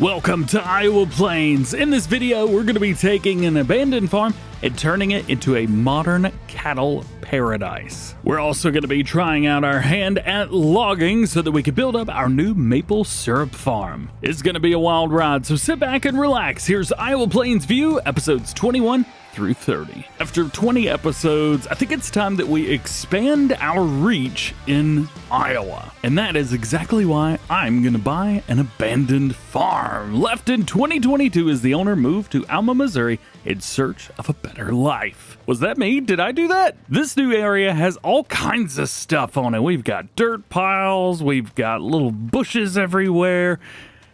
Welcome to Iowa Plains. In this video, we're going to be taking an abandoned farm and turning it into a modern cattle paradise. We're also going to be trying out our hand at logging so that we can build up our new maple syrup farm. It's going to be a wild ride, so sit back and relax. Here's Iowa Plains View, episodes 21 through 30. After 20 episodes, I think it's time that we expand our reach in Iowa. And that is exactly why I'm gonna buy an abandoned farm. Left in 2022 as the owner moved to Alma, Missouri in search of a better life. Was that me? Did I do that? This new area has all kinds of stuff on it. We've got dirt piles, we've got little bushes everywhere,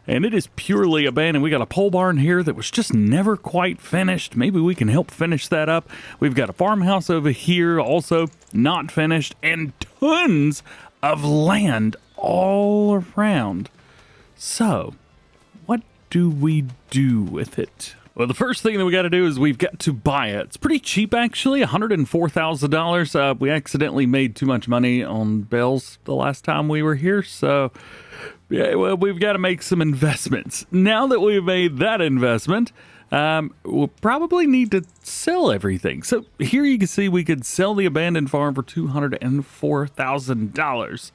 and it is purely abandoned. We got a pole barn here that was just never quite finished. Maybe we can help finish that up. We've got a farmhouse over here, also not finished, and tons of land all around. So, what do we do with it? Well, the first thing that we got to do is we've got to buy it. It's pretty cheap, actually, $104,000. We accidentally made too much money on bells the last time we were here, so yeah, well, we've got to make some investments. Now that we've made that investment, we'll probably need to sell everything. So here you can see we could sell the abandoned farm for $204,000.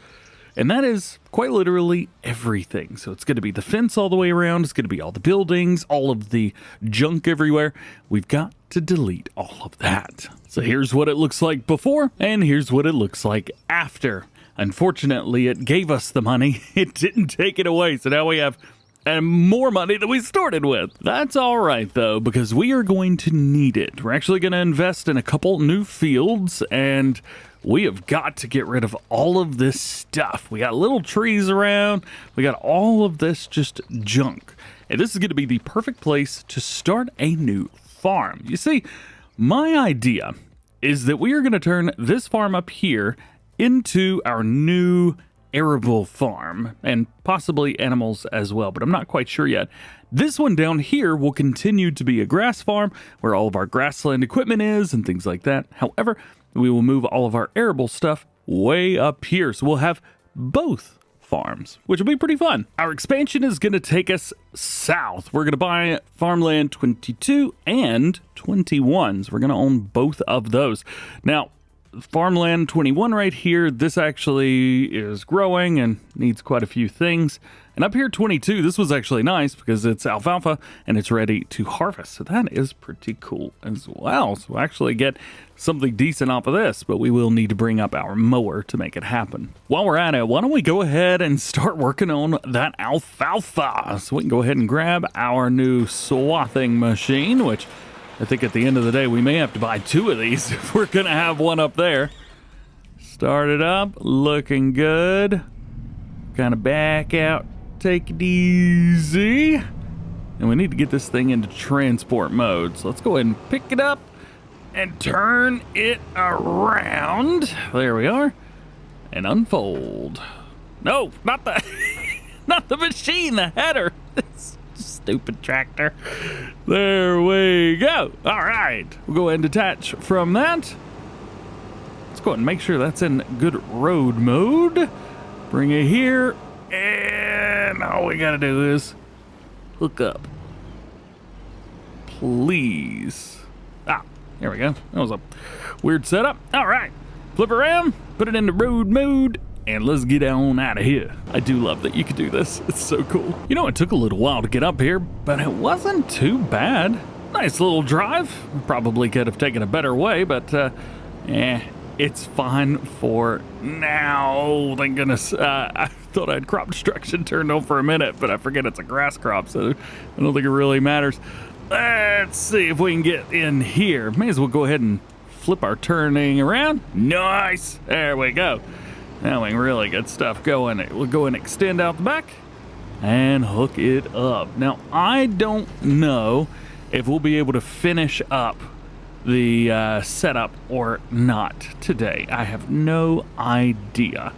And that is quite literally everything. So it's going to be the fence all the way around. It's going to be all the buildings, all of the junk everywhere. We've got to delete all of that. So here's what it looks like before, and here's what it looks like after. Unfortunately, it gave us the money. It didn't take it away. So now we have more money than we started with. That's all right, though, because we are going to need it. We're actually going to invest in a couple new fields, and we have got to get rid of all of this stuff. We got little trees around. We got all of this just junk. And this is going to be the perfect place to start a new farm. You see, my idea is that we are going to turn this farm up here into our new arable farm, and possibly animals as well, but I'm not quite sure yet. This one down here will continue to be a grass farm where all of our grassland equipment is and things like that. However, we will move all of our arable stuff way up here, so we'll have both farms, which will be pretty fun. Our expansion is going to take us south. We're going to buy farmland 22 and 21, so we're going to own both of those. Now, farmland 21 right here, this actually is growing and needs quite a few things. And up here 22, this was actually nice because it's alfalfa and it's ready to harvest. So that is pretty cool as well. So we'll actually get something decent off of this, but we will need to bring up our mower to make it happen. While we're at it, why don't we go ahead and start working on that alfalfa? So we can go ahead and grab our new swathing machine, which I think at the end of the day, we may have to buy two of these if we're going to have one up there. Start it up, looking good. Kind of back out, take it easy. And we need to get this thing into transport mode. So let's go ahead and pick it up and turn it around. There we are. And unfold. No, not the, not the machine, the header. Stupid tractor. There we go. All right. We'll go ahead and detach from that. Let's go ahead and make sure that's in good road mode. Bring it here. And all we got to do is hook up. Please. Ah, there we go. That was a weird setup. All right. Flip around. Put it into road mode. And let's get on out of here. I do love that you could do this. It's so cool. You know, it took a little while to get up here, but it wasn't too bad. Nice little drive. Probably could have taken a better way, but it's fine for now. Thank goodness. I thought I had crop destruction turned on for a minute, but I forget it's a grass crop, so I don't think it really matters. Let's see if we can get in here. May as well go ahead and flip our turning around. Nice. There we go. Now we can really get stuff going. We'll go and extend out the back and hook it up. Now, I don't know if we'll be able to finish up the setup or not today. I have no idea.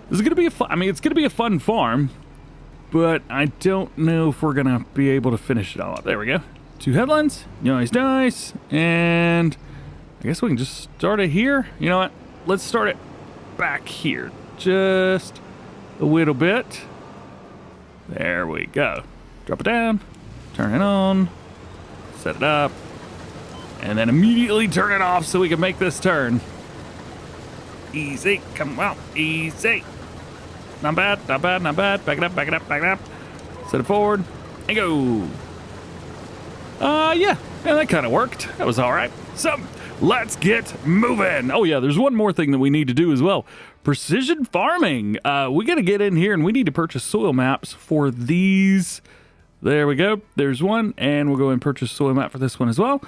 This is going to be it's going to be a fun farm, but I don't know if we're going to be able to finish it all up. There we go. 2 headlands. Nice, nice. And I guess we can just start it here. You know what? Let's start it back here just a little bit. There we go. drop it down, turn it on, set it up, and then immediately turn it off so we can make this turn. Easy, come on, easy. Not bad, not bad, not bad. Back it up, back it up, back it up. Set it forward, and go. Yeah, that kind of worked. That was all right. So, let's get moving. Oh yeah, there's one more thing that we need to do as well. Precision farming. We got to get in here and we need to purchase soil maps for these. There we go. There's one, and we'll go and purchase soil map for this one as well.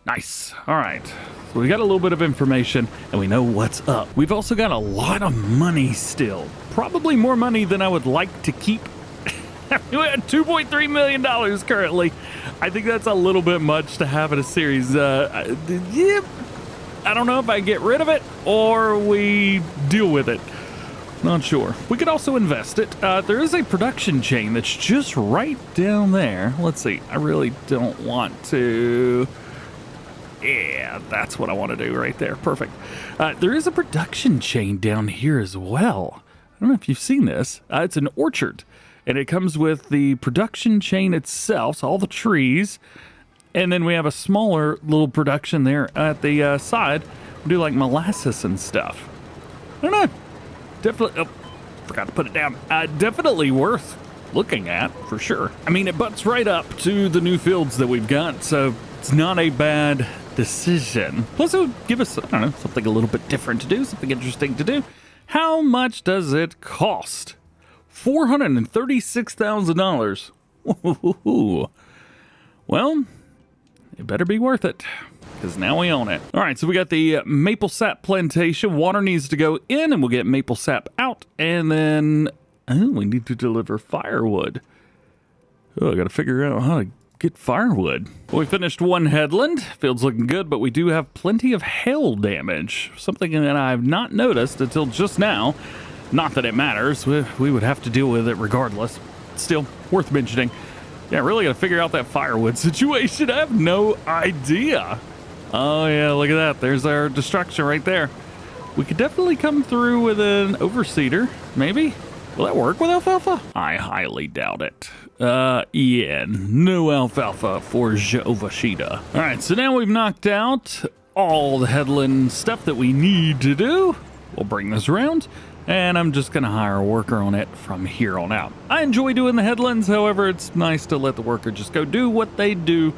Nice. All right. So we got a little bit of information and we know what's up. We've also got a lot of money still. Probably more money than I would like to keep. We're at $2.3 million currently. I think that's a little bit much to have in a series. Yeah, I don't know if I get rid of it or we deal with it. Not sure. We could also invest it. There is a production chain that's just right down there. Let's see. I really don't want to. Yeah, that's what I want to do right there. Perfect. There is a production chain down here as well. I don't know if you've seen this. It's an orchard. And it comes with the production chain itself, so all the trees. And then we have a smaller little production there at the side. We do like molasses and stuff. I don't know. Definitely, oh, forgot to put it down. Definitely worth looking at, for sure. I mean, it butts right up to the new fields that we've got, so it's not a bad decision. Plus, it would give us, I don't know, something a little bit different to do, something interesting to do. How much does it cost? $436,000. Well, it better be worth it, because now we own it. All right, so we got the maple sap plantation. Water needs to go in, and we'll get maple sap out. And then, we need to deliver firewood. Oh, I got to figure out how to get firewood. Well, we finished one headland. Field's looking good, but we do have plenty of hail damage. Something that I have not noticed until just now. Not that it matters. We would have to deal with it regardless. Still, worth mentioning. Yeah, really got to figure out that firewood situation. I have no idea. Oh, yeah, look at that. There's our destruction right there. We could definitely come through with an overseeder, maybe. Will that work with alfalfa? I highly doubt it. Yeah, no alfalfa for DjGoHam. All right, so now we've knocked out all the headland stuff that we need to do. We'll bring this around. And I'm just going to hire a worker on it from here on out. I enjoy doing the headlands, however, it's nice to let the worker just go do what they do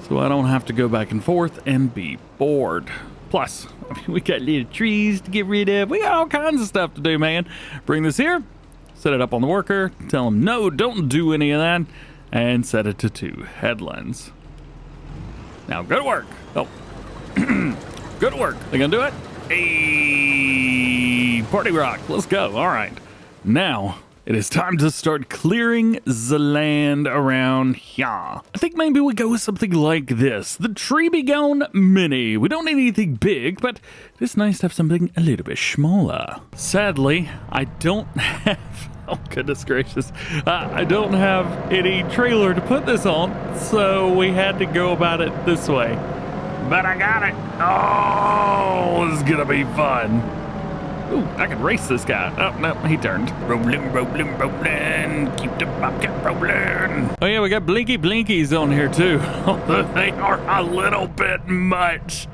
so I don't have to go back and forth and be bored. Plus, I mean, we got little trees to get rid of. We got all kinds of stuff to do, man. Bring this here, set it up on the worker, tell them, no, don't do any of that, and set it to 2 headlands. Now, go to work. Oh, go to work. They gonna do it? Hey, party rock, let's go. All right, now it is time to start clearing the land around here. I think maybe we go with something like this, the DjGoHam Mini. We don't need anything big, but it's nice to have something a little bit smaller. Sadly, I don't have, oh goodness gracious, I don't have any trailer to put this on, so we had to go about it this way. But I got it. Oh, this is gonna be fun. Ooh, I can race this guy. Oh, no, he turned. Rolling, rolling, rolling. Keep the bobcat rolling. Oh, yeah, we got blinky blinkies on here, too. They are a little bit much.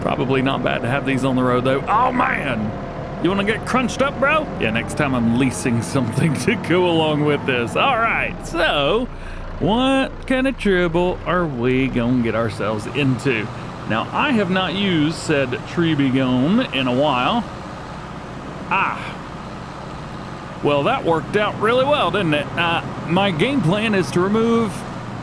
Probably not bad to have these on the road, though. Oh, man. You want to get crunched up, bro? Yeah, next time I'm leasing something to go along with this. All right, so what kind of trouble are we going to get ourselves into? Now, I have not used said DjGoHam in a while. Well, that worked out really well, didn't it? My game plan is to remove...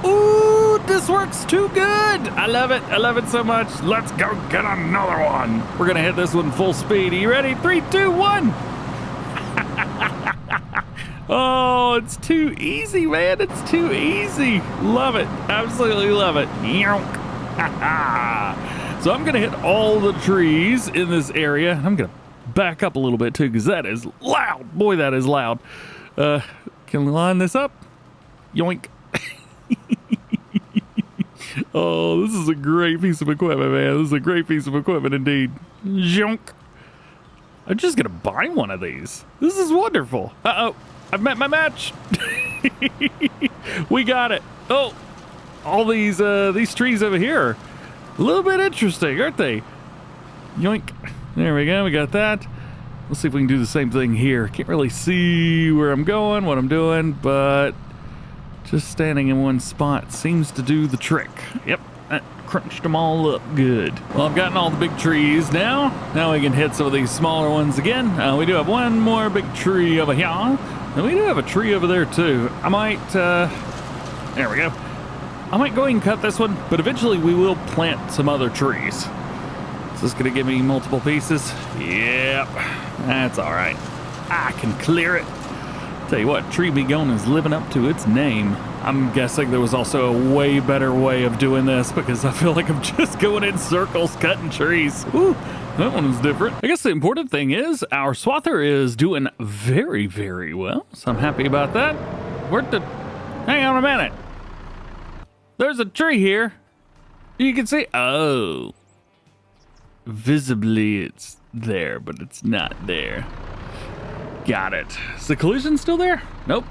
Ooh, this works too good. I love it. I love it so much. Let's go get another one. We're going to hit this one full speed. Are you ready? 3, 2, 1. Oh, it's too easy, man. It's too easy. Love it. Absolutely love it. So I'm going to hit all the trees in this area. I'm going to back up a little bit too, because that is loud. Boy, that is loud. Can we line this up? Yoink. Oh, this is a great piece of equipment, man. This is a great piece of equipment indeed. Jonk. I'm just gonna buy one of these. This is wonderful. Uh-oh, I've met my match. We got it. Oh, all these trees over here are a little bit interesting, aren't they? Yoink. There we go. We got that. Let's see if we can do the same thing here. Can't really see where I'm going, what I'm doing, but just standing in one spot seems to do the trick. Yep, that crunched them all up good. Well, I've gotten all the big trees now. Now we can hit some of these smaller ones again. We do have one more big tree over here. And we do have a tree over there too. I might, there we go. I might go ahead and cut this one, but eventually we will plant some other trees. Is this gonna give me multiple pieces? Yep, that's all right. I can clear it. Tell you what, Tree Be Gone is living up to its name. I'm guessing there was also a way better way of doing this because I feel like I'm just going in circles cutting trees. Ooh, that one was different. I guess the important thing is our swather is doing very, very well, so I'm happy about that. Hang on a minute. There's a tree here. You can see, oh. Visibly it's there, but it's not there. Got it. Is the collision still there? Nope.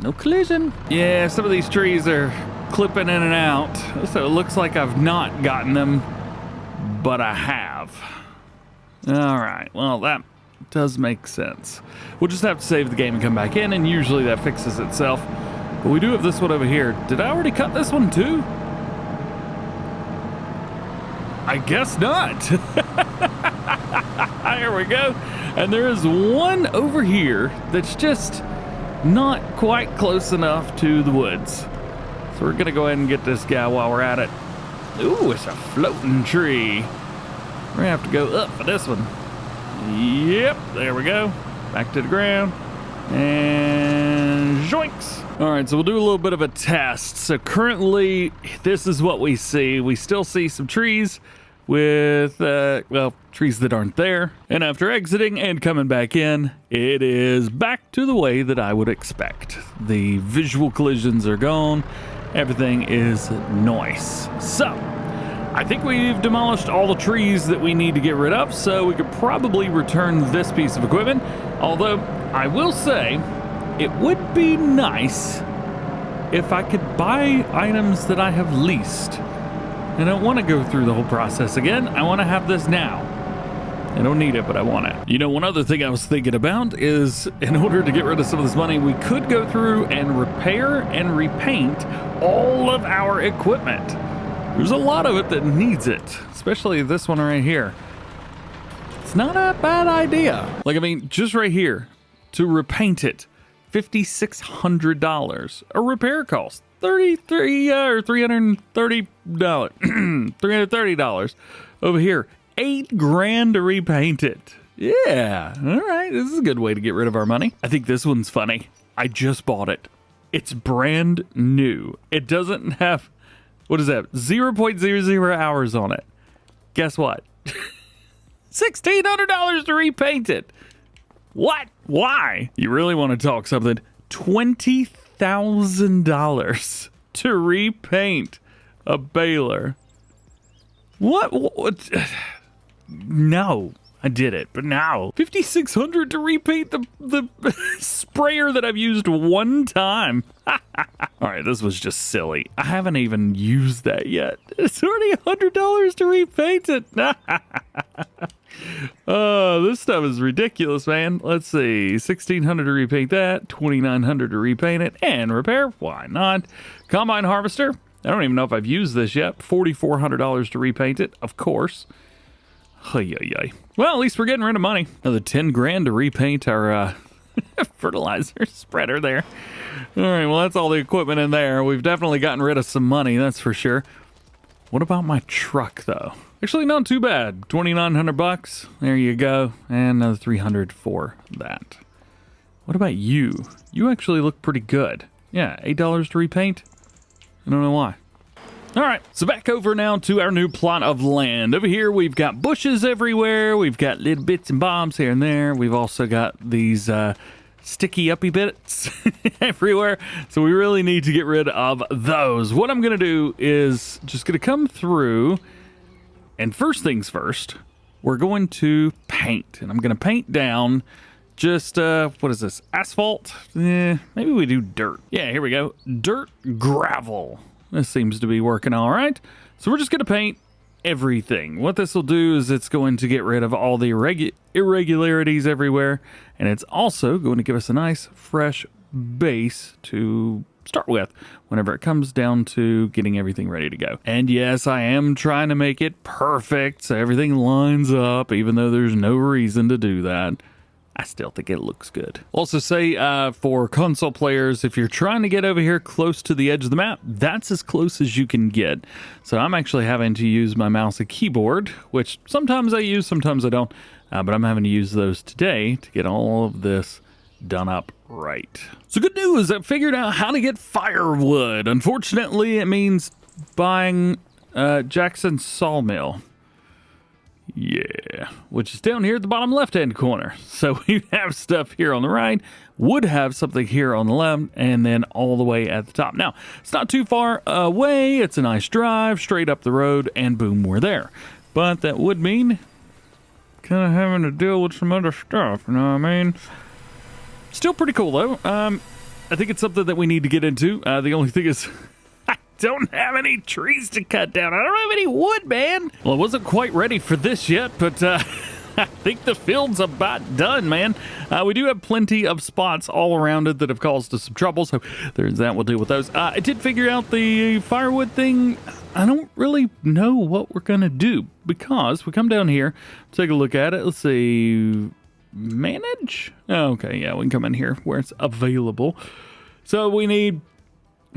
No collision. Yeah, some of these trees are clipping in and out, so it looks like I've not gotten them, but I have. All right, well, that does make sense. We'll just have to save the game and come back in, and usually that fixes itself. But we do have this one over here. Did I already cut this one too? I guess not. Here we go. And there is one over here that's just not quite close enough to the woods. So we're gonna go ahead and get this guy while we're at it. Ooh, it's a floating tree. We're gonna have to go up for this one. Yep, there we go. Back to the ground. And zoinks. All right, so we'll do a little bit of a test. So currently, this is what we see. We still see some trees with, well, trees that aren't there. And after exiting and coming back in, it is back to the way that I would expect. The visual collisions are gone. Everything is nice. So, I think we've demolished all the trees that we need to get rid of, so we could probably return this piece of equipment. Although, I will say, it would be nice if I could buy items that I have leased. I don't want to go through the whole process again. I want to have this now. I don't need it, but I want it. You know, one other thing I was thinking about is in order to get rid of some of this money, we could go through and repair and repaint all of our equipment. There's a lot of it that needs it, especially this one right here. It's not a bad idea. Like, I mean, just right here, to repaint it, $5,600. A repair cost $330. $330 over here. $8,000 to repaint it. Yeah, all right. This is a good way to get rid of our money. I think this one's funny. I just bought it. It's brand new. It doesn't have, what is that? 0.00 hours on it. Guess what? $1,600 to repaint it. What? Why? You really want to talk something? $20,000 to repaint a baler. What? No, I did it, but now $5,600 to repaint the sprayer that I've used one time. All right, this was just silly. I haven't even used that yet. It's already $100 to repaint it. Oh, this stuff is ridiculous, man. Let's see, $1,600 to repaint that, $2,900 to repaint it, and repair. Why not? Combine harvester. I don't even know if I've used this yet. $4,400 to repaint it, of course. Well, at least we're getting rid of money. Another $10,000 to repaint our fertilizer spreader there. All right, well, that's all the equipment in there. We've definitely gotten rid of some money, that's for sure. What about my truck, though? Actually, not too bad. $2,900. There you go. And another $300 for that. What about you? You actually look pretty good. Yeah, $8 to repaint. I don't know why. All right, so back over now to our new plot of land. Over here, we've got bushes everywhere. We've got little bits and bobs here and there. We've also got these sticky uppy bits everywhere. So we really need to get rid of those. What I'm going to do is just going to come through, and first things first, we're going to paint. And I'm going to paint down just, what is this? Asphalt? Maybe we do dirt. Yeah, here we go. Dirt gravel. This seems to be working all right. So we're just going to paint everything. What this will do is it's going to get rid of all the irregularities everywhere, and it's also going to give us a nice fresh base to start with whenever it comes down to getting everything ready to go. And yes, I am trying to make it perfect so everything lines up, even though there's no reason to do that. I still think it looks good. Also say for console players, if you're trying to get over here close to the edge of the map, that's as close as you can get. So I'm actually having to use my mouse and keyboard, which sometimes I use, sometimes I don't. But I'm having to use those today to get all of this done up right. So good news, I figured out how to get firewood. Unfortunately, it means buying Jackson's sawmill. Yeah, which is down here at the bottom left-hand corner. So we have stuff here on the right, would have something here on the left, and then all the way at the top. Now, it's not too far away. It's a nice drive, straight up the road, and boom, we're there. But that would mean kind of having to deal with some other stuff, you know what I mean? Still pretty cool, though. I think it's something that we need to get into. The only thing is I don't have any trees to cut down. I don't have any wood, man. Well, I wasn't quite ready for this yet, but I think the field's about done, man. We do have plenty of spots all around it that have caused us some trouble, so there's that. We'll deal with those. I did figure out the firewood thing. I don't really know what we're going to do because we come down here, take a look at it. Let's see. Manage? Oh, okay, yeah, we can come in here where it's available. So we need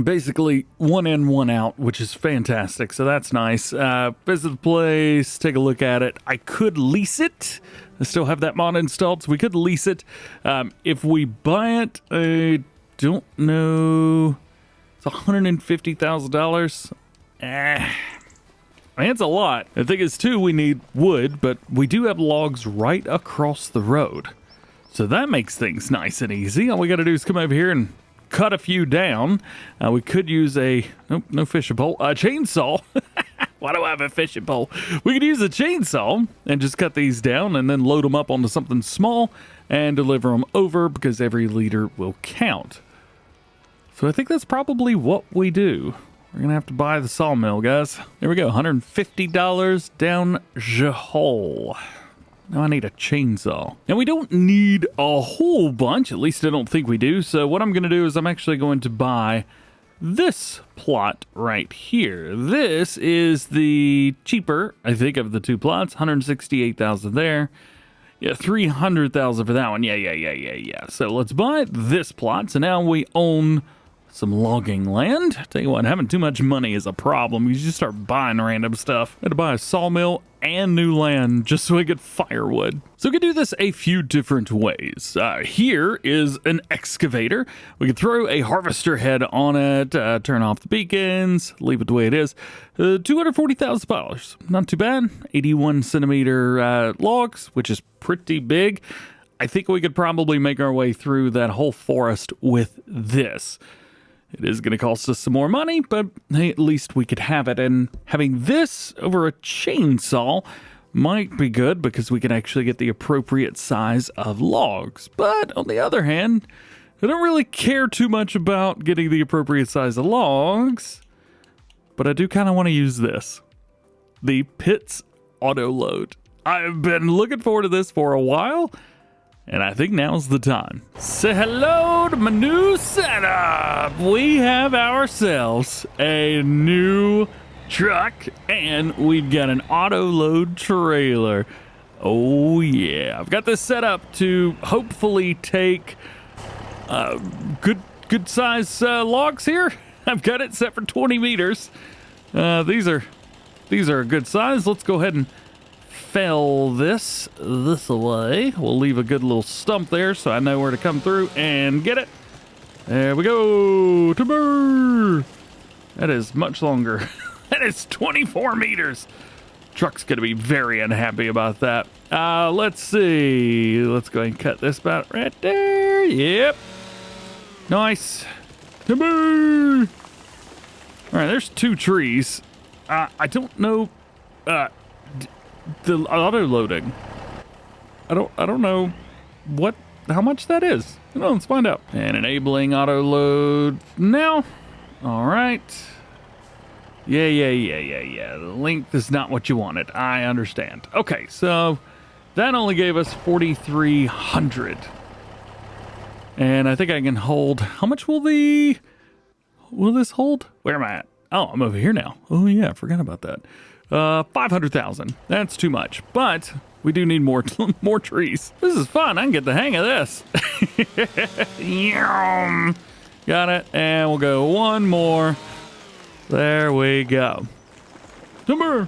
basically one in, one out, which is fantastic. So that's nice. Visit the place, take a look at it. I could lease it. I still have that mod installed, so we could lease it. If we buy it, I don't know. It's $150,000. I mean, it's a lot. The thing is, too, we need wood, but we do have logs right across the road. So that makes things nice and easy. All we got to do is come over here and cut a few down. We could use a, nope, no fishing pole, a chainsaw. Why do I have a fishing pole? We could use a chainsaw and just cut these down and then load them up onto something small and deliver them over because every liter will count. So I think that's probably what we do. We're going to have to buy the sawmill, guys. There we go, $150 down the hole. Now I need a chainsaw. And we don't need a whole bunch, at least I don't think we do. So what I'm going to do is I'm actually going to buy this plot right here. This is the cheaper, I think, of the two plots. $168,000 there. Yeah, $300,000 for that one. Yeah. So let's buy this plot. So now we own some logging land. Tell you what, having too much money is a problem. You just start buying random stuff. I had to buy a sawmill and new land just so I get firewood. So we can do this a few different ways. Here is an excavator. We can throw a harvester head on it, turn off the beacons, leave it the way it is. $240,000. Not too bad. 81 centimeter logs, which is pretty big. I think we could probably make our way through that whole forest with this. It is going to cost us some more money, but hey, at least we could have it. And having this over a chainsaw might be good because we can actually get the appropriate size of logs. But on the other hand, I don't really care too much about getting the appropriate size of logs. But I do kind of want to use this. The Pits Auto Load. I've been looking forward to this for a while. And I think now's the time. Say hello to my new setup. We have ourselves a new truck and we've got an auto load trailer. Oh yeah, I've got this set up to hopefully take good size logs here. I've got it set for 20 meters. These are a good size. Let's go ahead and fell this away. We'll leave a good little stump there so I know where to come through and get it. There we go. Timber. That is much longer. That is 24 meters. Truck's going to be very unhappy about that. Let's see. Let's go ahead and cut this about right there. Yep. Nice. Timber. All right, there's two trees. I don't know. The auto loading. I don't know what how much that is. Well, let's find out. And enabling auto load now. All right. Yeah. The length is not what you wanted. I understand. Okay, so that only gave us 4,300. And I think I can hold, how much will this hold? Where am I at? Oh, I'm over here now. Oh yeah, I forgot about that. 500,000. That's too much, but we do need more trees. This is fun. I can get the hang of this. Got it. And we'll go one more. There we go. Timber.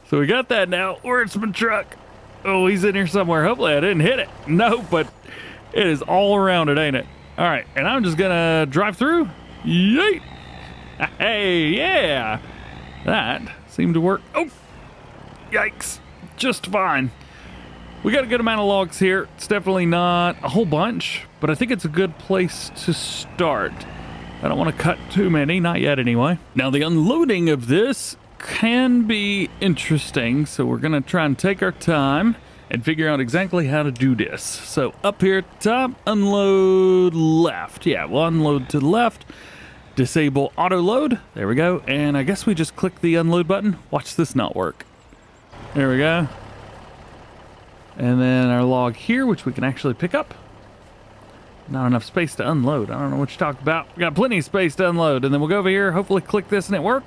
So we got that now. Where's my truck? Oh, he's in here somewhere. Hopefully I didn't hit it. No, but it is all around it, ain't it? All right, and I'm just gonna drive through. Yeet. Hey, yeah. That seemed to work. Oh, yikes. Just fine. We got a good amount of logs here. It's definitely not a whole bunch, but I think it's a good place to start. I don't want to cut too many, not yet anyway. Now, the unloading of this can be interesting, so we're gonna try and take our time and figure out exactly how to do this. So up here at the top, unload left. Yeah, we'll unload to the left. Disable auto load. There we go. And I guess we just click the unload button. Watch this not work. There we go. And then our log here, which we can actually pick up. Not enough space to unload. I don't know what you talk about. We got plenty of space to unload. And then we'll go over here, hopefully click this and it work.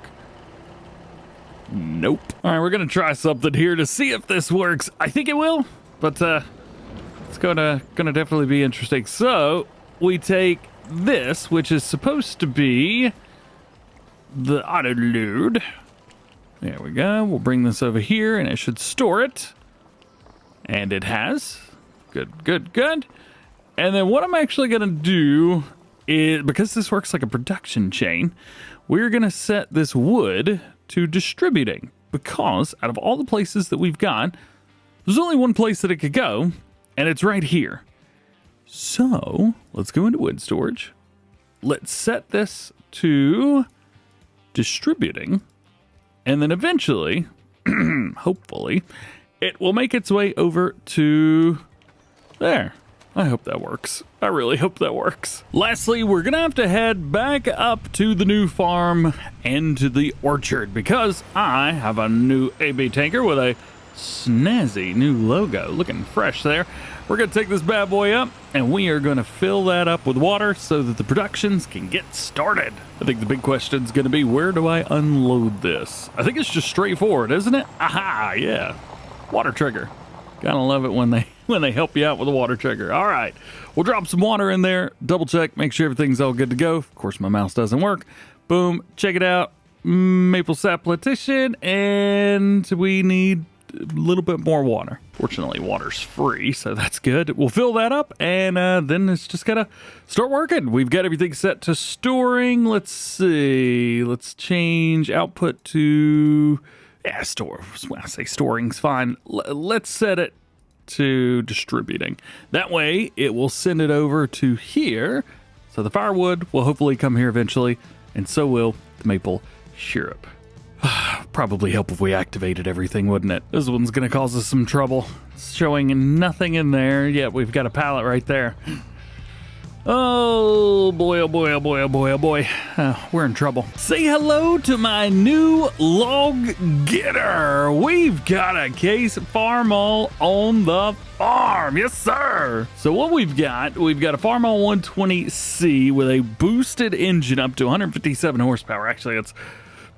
Nope. All right, we're gonna try something here to see if this works. I think it will, but it's gonna definitely be interesting. So we take this, which is supposed to be the auto load. There we go. We'll bring this over here, and it should store it. And it has. Good. And then what I'm actually gonna do is, because this works like a production chain, we're gonna set this wood to distributing, because out of all the places that we've got, there's only one place that it could go, and it's right here. So let's go into wood storage. Let's set this to distributing, and then eventually, hopefully, it will make its way over to there. I hope that works. I really hope that works. Lastly, we're gonna have to head back up to the new farm and to the orchard, because I have a new AB tanker with a snazzy new logo, looking fresh there. We're gonna take this bad boy up, and we are gonna fill that up with water so that the productions can get started. I think the big question is gonna be, where do I unload this? I think it's just straightforward, isn't it? Aha, yeah. Water trigger. Gotta love it when they help you out with a water trigger. All right, we'll drop some water in there, double check, make sure everything's all good to go. Of course, my mouse doesn't work. Boom, check it out. Maple sap lentition, and we need a little bit more water. Fortunately, water's free, so that's good. We'll fill that up, and then it's just gotta start working. We've got everything set to storing. Let's see. Let's change output to... Yeah, store. When I say storing's fine. Let's set it to distributing. That way, it will send it over to here. So the firewood will hopefully come here eventually, and so will the maple syrup. Probably help if we activated everything, wouldn't it? This one's gonna cause us some trouble. It's showing nothing in there. Yeah, we've got a pallet right there. Oh boy, oh boy, oh boy, oh boy, oh boy. We're in trouble. Say hello to my new log getter. We've got a case Farmall on the farm. Yes, sir. So what we've got a Farmall 120C with a boosted engine up to 157 horsepower. Actually, it's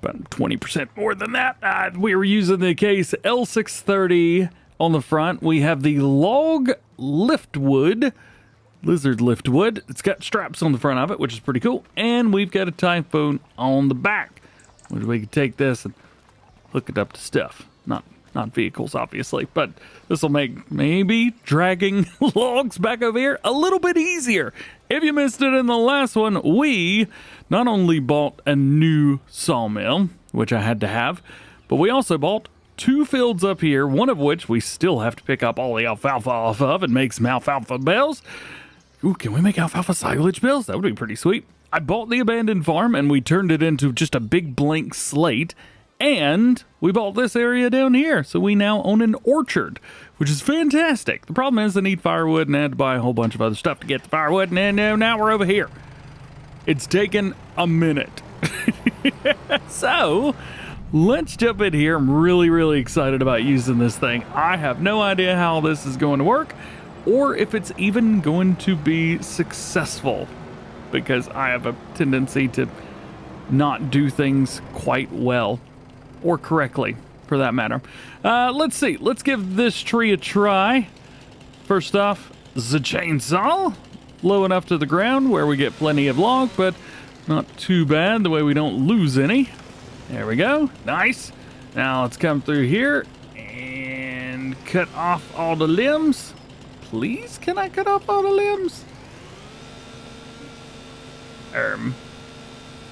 about 20% more than that. We were using the case L630 on the front. We have the log liftwood. Lizard liftwood. It's got straps on the front of it, which is pretty cool. And we've got a Typhoon on the back, which we can take this and hook it up to stuff. Not vehicles, obviously, but this will make maybe dragging logs back over here a little bit easier. If you missed it in the last one, we not only bought a new sawmill, which I had to have, but we also bought 2 fields up here, one of which we still have to pick up all the alfalfa off of and make some alfalfa bales. Ooh, can we make alfalfa silage bales? That would be pretty sweet. I bought the abandoned farm and we turned it into just a big blank slate. And we bought this area down here, so we now own an orchard, which is fantastic. The problem is I need firewood, and I had to buy a whole bunch of other stuff to get the firewood, and now we're over here. It's taken a minute. So, let's jump in here. I'm really, really excited about using this thing. I have no idea how this is going to work, or if it's even going to be successful, because I have a tendency to not do things quite well. Or correctly, for that matter. Let's see. Let's give this tree a try. First off, the chainsaw. Low enough to the ground where we get plenty of log, but not too bad the way we don't lose any. There we go. Nice. Now let's come through here and cut off all the limbs. Please, can I cut off all the limbs? Did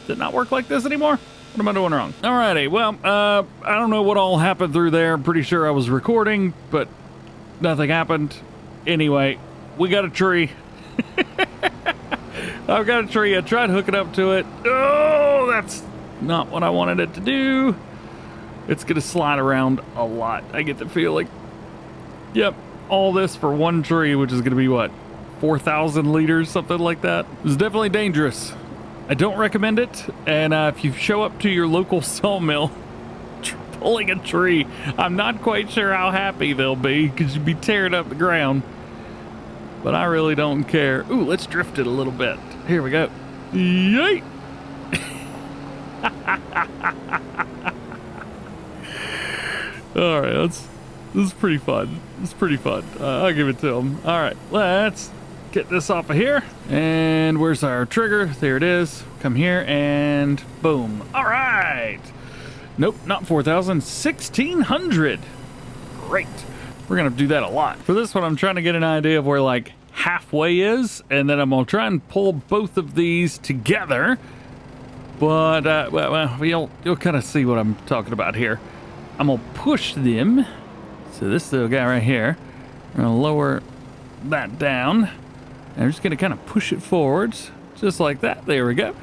it not work like this anymore? What am I doing wrong? Alrighty, well, I don't know what all happened through there. I'm pretty sure I was recording, but nothing happened. Anyway, we got a tree. I've got a tree. I tried hooking up to it. Oh, that's not what I wanted it to do. It's going to slide around a lot. I get the feeling. Yep, all this for one tree, which is going to be, what, 4,000 liters, something like that. It's definitely dangerous. I don't recommend it, and if you show up to your local sawmill pulling a tree, I'm not quite sure how happy they'll be, because you'd be tearing up the ground. But I really don't care. Ooh, let's drift it a little bit. Here we go. Yay! Alright, this is pretty fun. It's pretty fun. I'll give it to them. Alright, let's get this off of here. And where's our trigger? There it is. Come here and boom. All right. Nope, not 4,000. 1,600. Great. We're going to do that a lot. For this one, I'm trying to get an idea of where like halfway is. And then I'm going to try and pull both of these together. But, well, you'll kind of see what I'm talking about here. I'm going to push them. So this little guy right here. I'm going to lower that down. And I'm just going to kind of push it forwards, just like that. There we go.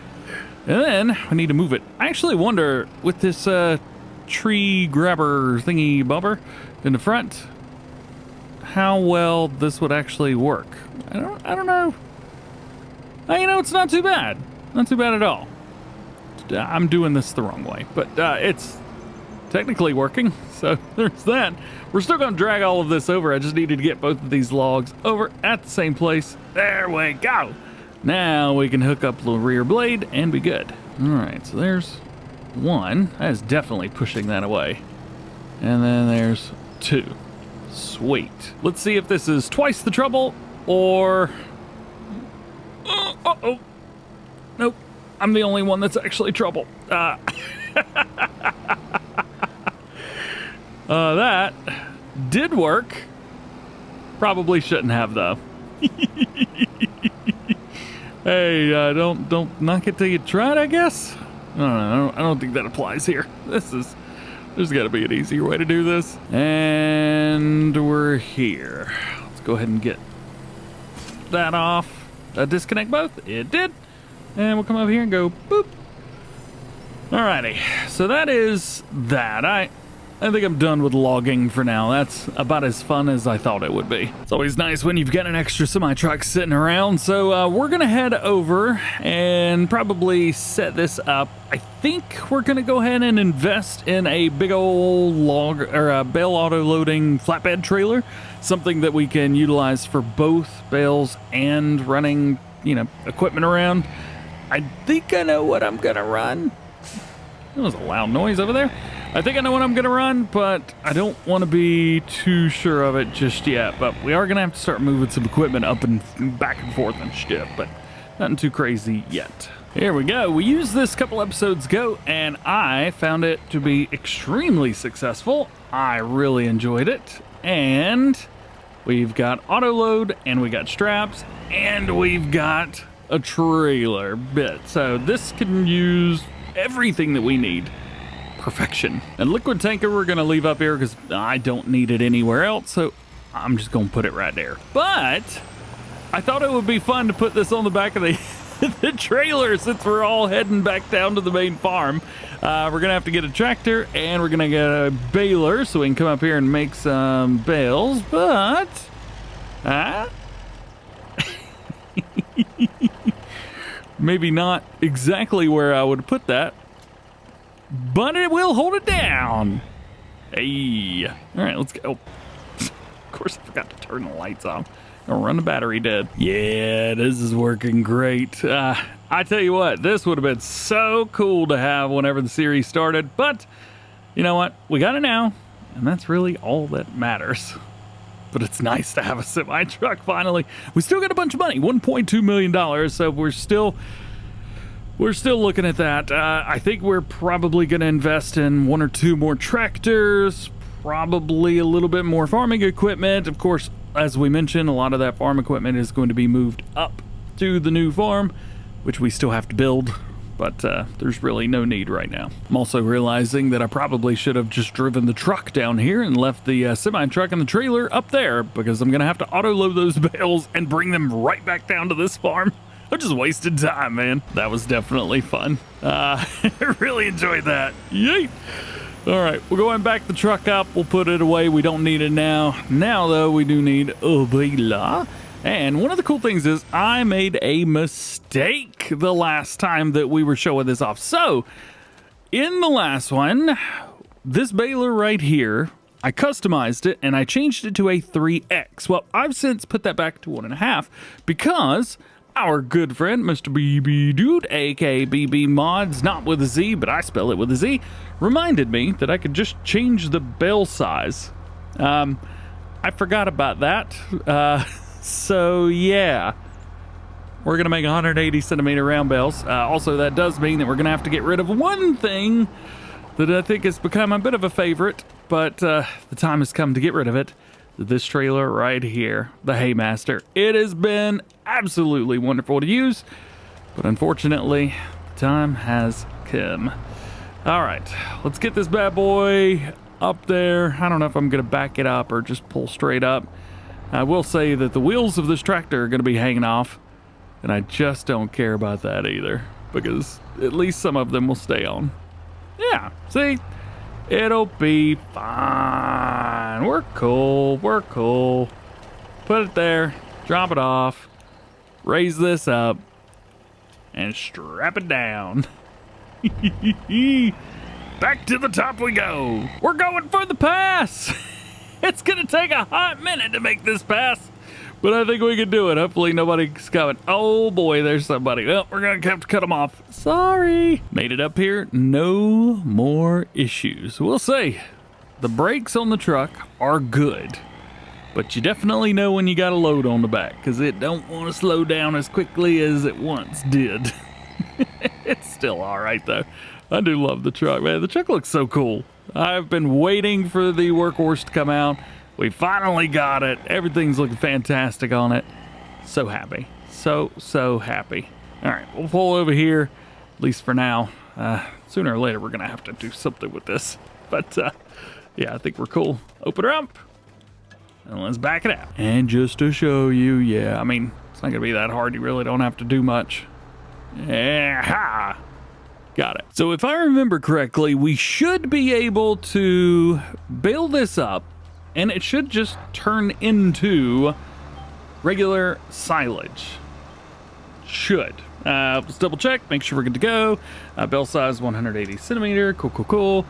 And then we need to move it. I actually wonder, with this tree grabber thingy bobber in the front, how well this would actually work. I don't know. You know, it's not too bad. Not too bad at all. I'm doing this the wrong way, but it's technically working, so there's that. We're still going to drag all of this over. I just needed to get both of these logs over at the same place. There we go. Now we can hook up the rear blade and be good. All right, so there's one. That is definitely pushing that away. And then there's two. Sweet. Let's see if this is twice the trouble or... Uh-oh. Nope. I'm the only one that's actually trouble. That did work. Probably shouldn't have, though. Hey, don't knock it till you try it, I guess. I don't think that applies here. There's got to be an easier way to do this. And we're here. Let's go ahead and get that off. Disconnect both. It did. And we'll come over here and go boop. Alrighty. So that is that. I think I'm done with logging for now. That's about as fun as I thought it would be. It's always nice when you've got an extra semi-truck sitting around. So we're going to head over and probably set this up. I think we're going to go ahead and invest in a big old log or a bale auto-loading flatbed trailer. Something that we can utilize for both bales and running, equipment around. I think I know what I'm going to run. That was a loud noise over there. I think I know what I'm going to run, but I don't want to be too sure of it just yet. But we are going to have to start moving some equipment up and back and forth and shit, but nothing too crazy yet. Here we go. We used this a couple episodes ago, and I found it to be extremely successful. I really enjoyed it. And we've got auto load, and we got straps, and we've got a trailer bit. So this can use everything that we need. Perfection. And liquid tanker we're going to leave up here because I don't need it anywhere else, so I'm just going to put it right there. But I thought it would be fun to put this on the back of the the trailer since we're all heading back down to the main farm. We're going to have to get a tractor and we're going to get a baler so we can come up here and make some bales, but... maybe not exactly where I would put that, but it will hold it down. Hey. All right, let's go. Of course, I forgot to turn the lights off. I'll run the battery dead. Yeah, this is working great. I tell you what, this would have been so cool to have whenever the series started, but you know what? We got it now, and that's really all that matters. But it's nice to have a semi-truck finally. We still got a bunch of money, $1.2 million, so we're still looking at that. I think we're probably going to invest in 1 or 2 more tractors, probably a little bit more farming equipment. Of course, as we mentioned, a lot of that farm equipment is going to be moved up to the new farm, which we still have to build. But there's really no need right now. I'm also realizing that I probably should have just driven the truck down here and left the semi-truck and the trailer up there, because I'm going to have to auto-load those bales and bring them right back down to this farm. I just wasted time, man. That was definitely fun. I really enjoyed that. Yay! All right, we're going back the truck up. We'll put it away. We don't need it now. Now, though, we do need a baler. And one of the cool things is I made a mistake the last time that we were showing this off. So, in the last one, this baler right here, I customized it and I changed it to a 3X. Well, I've since put that back to 1.5 because our good friend, Mr. BB Dude, aka BB Mods, not with a Z, but I spell it with a Z, reminded me that I could just change the bale size. I forgot about that. So yeah, we're gonna make 180 centimeter round bales. Also, that does mean that we're gonna have to get rid of one thing that I think has become a bit of a favorite, but the time has come to get rid of it. This trailer right here, the Haymaster. It has been absolutely wonderful to use, but unfortunately, the time has come. All right, let's get this bad boy up there. I don't know if I'm gonna back it up or just pull straight up. I will say that the wheels of this tractor are going to be hanging off, and I just don't care about that either, because at least some of them will stay on. Yeah, see? It'll be fine. We're cool. We're cool. Put it there. Drop it off. Raise this up. And strap it down. Back to the top we go. We're going for the pass. It's gonna take a hot minute to make this pass, but I think we can do it. Hopefully nobody's coming. Oh boy, there's somebody. Well, we're gonna have to cut them off. Sorry. Made it up here. No more issues. We'll say the brakes on the truck are good, but you definitely know when you got a load on the back, because it don't want to slow down as quickly as it once did. It's still all right though. I do love the truck, man. The truck looks so cool. I've been waiting for the workhorse to come out. We finally got it. Everything's looking fantastic on it. So happy. So happy. All right, we'll pull over here, at least for now. Sooner or later, we're going to have to do something with this. But, yeah, I think we're cool. Open her up, and let's back it out. And just to show you, yeah, I mean, it's not going to be that hard. You really don't have to do much. Yeah. Got it. So if I remember correctly, we should be able to bale this up, and it should just turn into regular silage. Should. Let's double check, make sure we're good to go. Bale size 180 centimeter. Cool.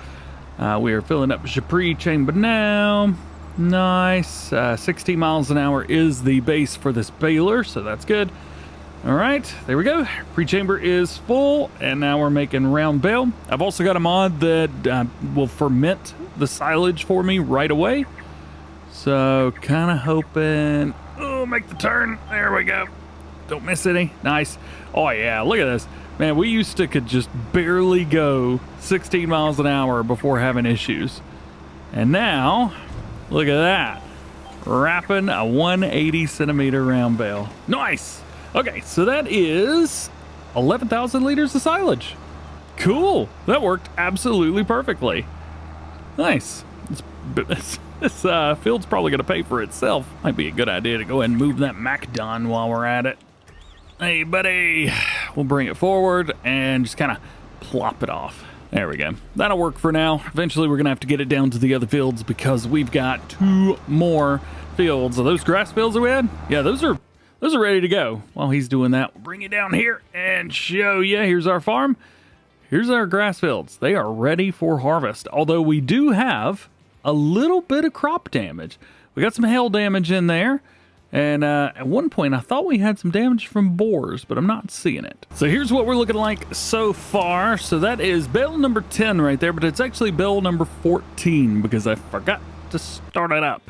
We are filling up the pre-chamber now. Nice. 16 miles an hour is the base for this baler, so that's good. All right, there we go. Pre-chamber is full, and now we're making round bale. I've also got a mod that will ferment the silage for me right away. So kind of hoping, oh, make the turn. There we go. Don't miss any. Nice. Oh yeah, look at this. Man, we used to could just barely go 16 miles an hour before having issues. And now, look at that. Wrapping a 180 centimeter round bale. Nice. Okay, so that is 11,000 liters of silage. Cool. That worked absolutely perfectly. Nice. This field's probably going to pay for itself. Might be a good idea to go ahead and move that Macdon while we're at it. Hey, buddy. We'll bring it forward and just kind of plop it off. There we go. That'll work for now. Eventually, we're going to have to get it down to the other fields because we've got 2 more fields. Are those grass fields that we had? Yeah, those are ready to go. While he's doing that, we'll bring you down here and show you. Here's our farm. Here's our grass fields. They are ready for harvest. Although we do have a little bit of crop damage. We got some hail damage in there. And at one point, I thought we had some damage from boars, but I'm not seeing it. So here's what we're looking like so far. So that is bale number 10 right there, but it's actually bale number 14 because I forgot to start it up.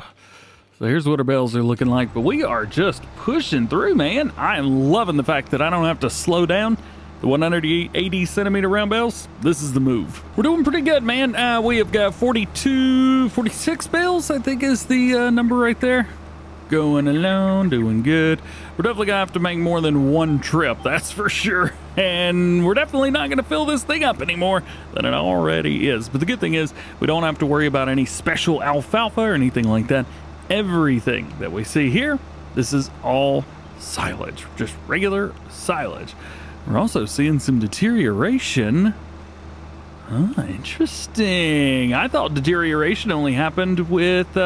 So here's what our bales are looking like, but we are just pushing through, man. I am loving the fact that I don't have to slow down. The 180 centimeter round bales, this is the move. We're doing pretty good, man. We have got 46 bales, I think is the number right there. Going along, doing good. We're definitely gonna have to make more than one trip, that's for sure. And we're definitely not gonna fill this thing up anymore than it already is. But the good thing is we don't have to worry about any special alfalfa or anything like that. Everything that we see here, this is all silage, just regular silage. We're also seeing some deterioration. Interesting. I thought deterioration only happened with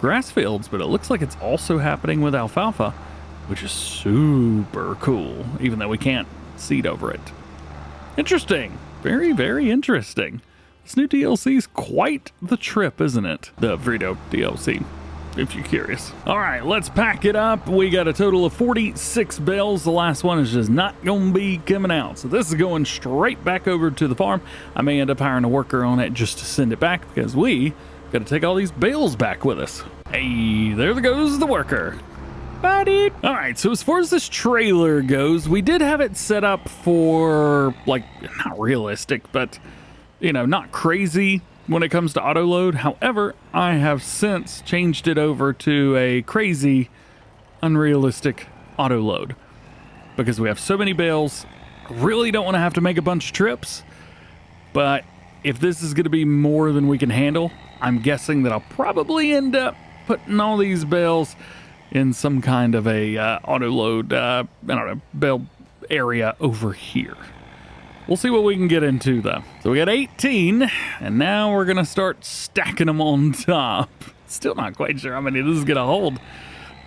grass fields, but it looks like it's also happening with alfalfa, which is super cool, even though we can't seed over it. Interesting. Very, very interesting. This new DLC is quite the trip, isn't it? The Frito DLC, if you're curious. All right, let's pack it up. We got a total of 46 bales. The last one is just not going to be coming out. So this is going straight back over to the farm. I may end up hiring a worker on it just to send it back because we got to take all these bales back with us. Hey, there goes the worker. Buddy. All right, so as far as this trailer goes, we did have it set up for, like, not realistic, but, you know, not crazy when it comes to auto load. However, I have since changed it over to a crazy, unrealistic auto load because we have so many bales. I really don't want to have to make a bunch of trips, but if this is going to be more than we can handle, I'm guessing that I'll probably end up putting all these bales in some kind of a auto load, I don't know, bale area over here. We'll see what we can get into, though. So we got 18, and now we're going to start stacking them on top. Still not quite sure how many this is going to hold.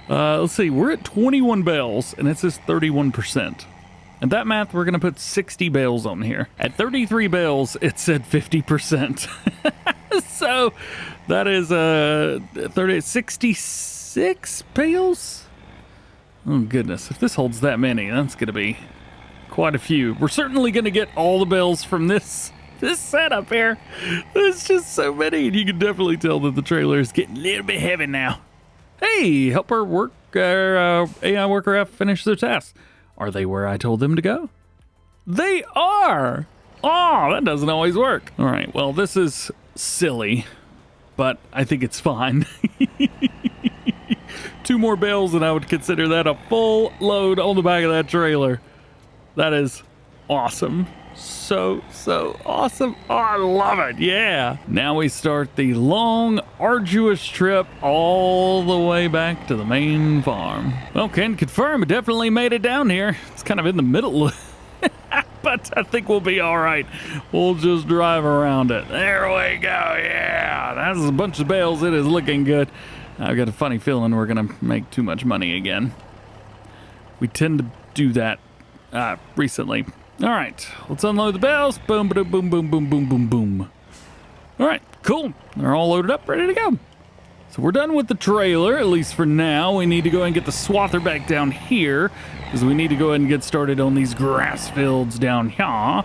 Let's see. We're at 21 bales, and it says 31%. And that math, we're going to put 60 bales on here. At 33 bales, it said 50%. So that is 66 bales? Oh, goodness. If this holds that many, that's going to be quite a few. We're certainly going to get all the bales from this setup here. There's just so many, and you can definitely tell that the trailer is getting a little bit heavy now. Hey, help our AI worker have finished their tasks. Are they where I told them to go? They are! Oh, that doesn't always work. All right, well, this is silly, but I think it's fine. 2 more bales, and I would consider that a full load on the back of that trailer. That is awesome. So awesome. Oh, I love it. Yeah. Now we start the long, arduous trip all the way back to the main farm. Well, can confirm it definitely made it down here. It's kind of in the middle, but I think we'll be all right. We'll just drive around it. There we go. Yeah. That's a bunch of bales. It is looking good. I've got a funny feeling we're going to make too much money again. We tend to do that recently. All right, let's unload the bales. Boom, boom, boom, boom, boom, boom, boom, boom. All right, cool. They're all loaded up, ready to go. So we're done with the trailer, at least for now. We need to go ahead and get the swather back down here because we need to go ahead and get started on these grass fields down here.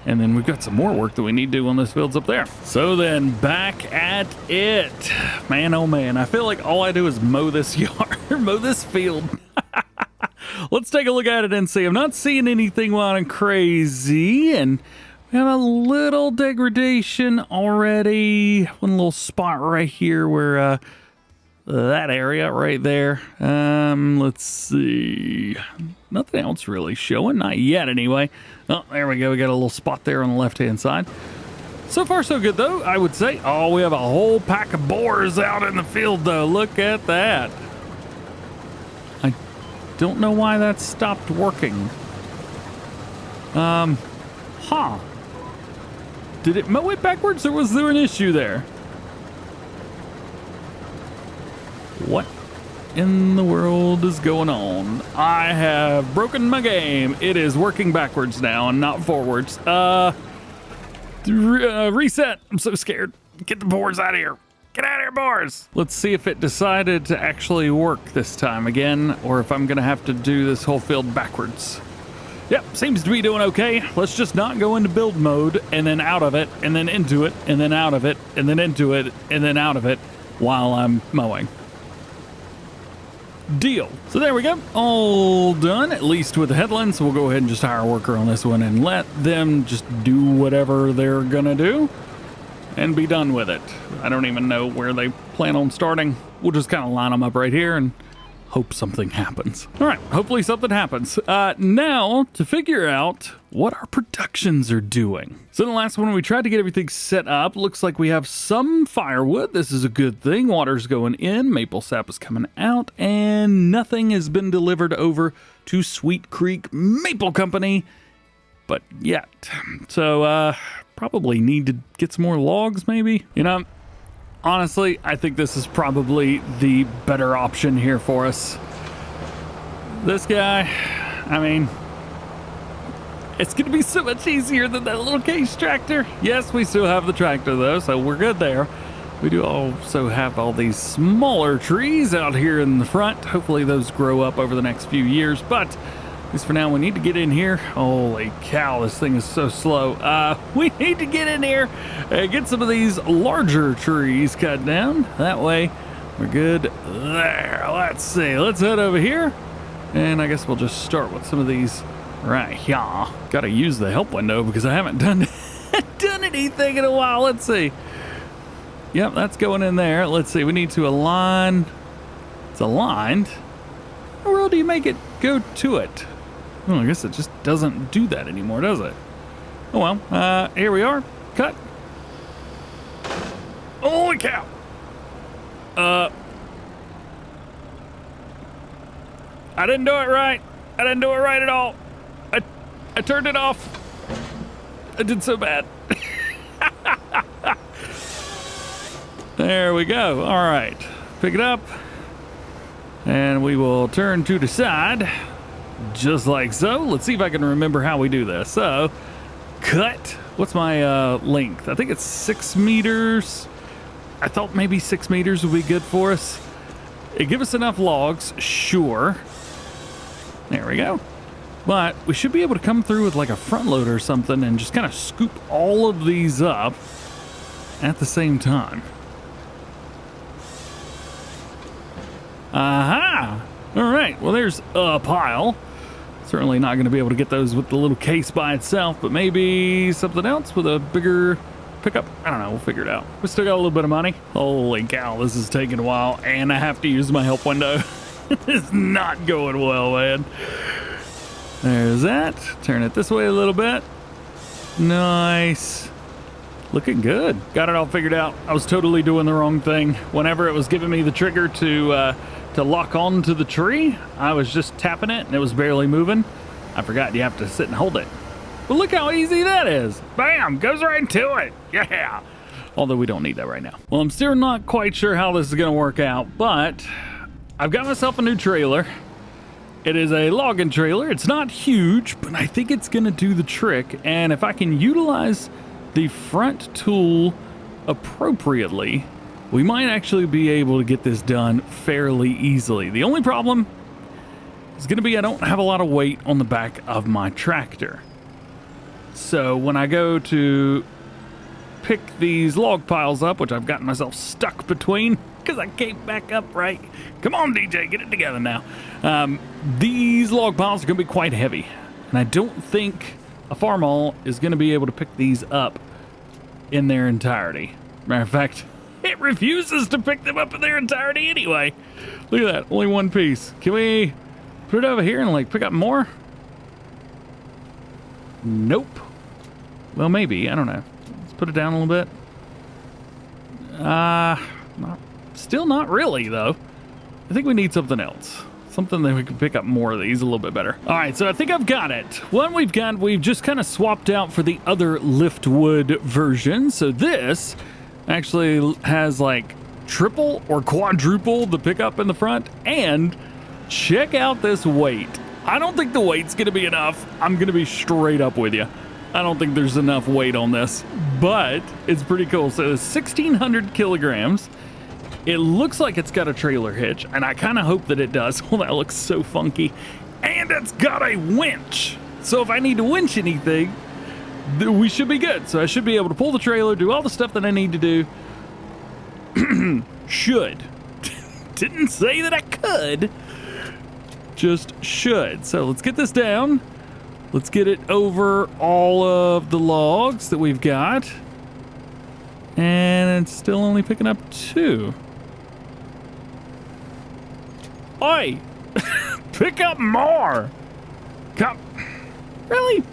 And then we've got some more work that we need to do on those fields up there. So then back at it. Man, oh man, I feel like all I do is mow this yard, mow this field. Let's take a look at it and see. I'm not seeing anything wild and crazy, and we have a little degradation already. One little spot right here where that area right there. Let's see. Nothing else really showing, not yet anyway. Oh, there we go. We got a little spot there on the left-hand side. So far, so good, though, I would say. Oh, we have a whole pack of boars out in the field, though. Look at that. I don't know why that stopped working. Huh. Did it mow it backwards, or was there an issue there? What in the world is going on? I have broken my game. It is working backwards now and not forwards. Reset. I'm so scared. Get the boards out of here. Get out of here, boards. Let's see if it decided to actually work this time again, or if I'm gonna have to do this whole field backwards. Yep, seems to be doing okay. Let's just not go into build mode and then out of it and then into it and then out of it and then into it and then out of it while I'm mowing. Deal. So there we go. All done, at least with the headlands. So we'll go ahead and just hire a worker on this one and let them just do whatever they're gonna do and be done with it. I don't even know where they plan on starting. We'll just kind of line them up right here and hope something happens. All right, hopefully something happens. Now to figure out what our productions are doing. So in the last one, we tried to get everything set up. Looks like we have some firewood. This is a good thing. Water's going in, maple sap is coming out, and nothing has been delivered over to Sweet Creek Maple Company, but yet. So probably need to get some more logs maybe. You know, honestly, I think this is probably the better option here for us. This guy, I mean, it's going to be so much easier than that little case tractor. Yes, we still have the tractor though, so we're good there. We do also have all these smaller trees out here in the front. Hopefully those grow up over the next few years, but at least for now we need to get in here. Holy cow, this thing is so slow. We need to get in here and get some of these larger trees cut down. That way we're good there. Let's see, let's head over here. And I guess we'll just start with some of these right here. Gotta use the help window because I haven't done anything in a while. Let's see. Yep, that's going in there. Let's see, we need to align. It's aligned. How the world do you make it go to it? Oh, I guess it just doesn't do that anymore, does it? Oh well, here we are. Cut. Holy cow. I didn't do it right. I didn't do it right at all. I turned it off. I did so bad. There we go. All right. Pick it up. And we will turn to the side. Just like so. Let's see if I can remember how we do this. So, cut. What's my length? I think it's 6 meters. I thought maybe 6 meters would be good for us. It give us enough logs, sure. There we go. But we should be able to come through with like a front loader or something and just kind of scoop all of these up at the same time. Aha! All right, well there's a pile. Certainly not going to be able to get those with the little case by itself, but maybe something else with a bigger pickup. I don't know, we'll figure it out. We still got a little bit of money. Holy cow, this is taking a while, and I have to use my help window. It's not going well, man. There's that. Turn it this way a little bit. Nice. Looking good. Got it all figured out. I was totally doing the wrong thing. Whenever it was giving me the trigger to lock on to the tree, I was just tapping it and it was barely moving. I forgot you have to sit and hold it. But look how easy that is. Bam, goes right to it. Yeah. Although we don't need that right now. Well, I'm still not quite sure how this is going to work out, but I've got myself a new trailer. It is a logging trailer. It's not huge, but I think it's going to do the trick. And if I can utilize the front tool appropriately, we might actually be able to get this done fairly easily. The only problem is going to be I don't have a lot of weight on the back of my tractor. So when I go to pick these log piles up, which I've gotten myself stuck between because I can't back up right. Come on, DJ, get it together now. These log piles are going to be quite heavy, and I don't think a farmall is going to be able to pick these up in their entirety. Matter of fact, it refuses to pick them up in their entirety anyway. Look at that, only one piece. Can we put it over here and like pick up more? Nope. Well, maybe, I don't know. Let's put it down a little bit. Still not really though. I think we need something else. Something that we can pick up more of these a little bit better. All right, so I think I've got it. One we've just kind of swapped out for the other liftwood version. So this actually has like triple or quadruple the pickup in the front. And check out this weight. I don't think the weight's gonna be enough. I'm gonna be straight up with you. I don't think there's enough weight on this, but it's pretty cool. So it's 1,600 kilograms. It looks like it's got a trailer hitch, and I kind of hope that it does. Well, that looks so funky. And it's got a winch. So if I need to winch anything, we should be good. So I should be able to pull the trailer, do all the stuff that I need to do. Should. Didn't say that I could. Just should. So let's get this down. Let's get it over all of the logs that we've got. And it's still only picking up 2. Oi! Pick up more! Come. Really?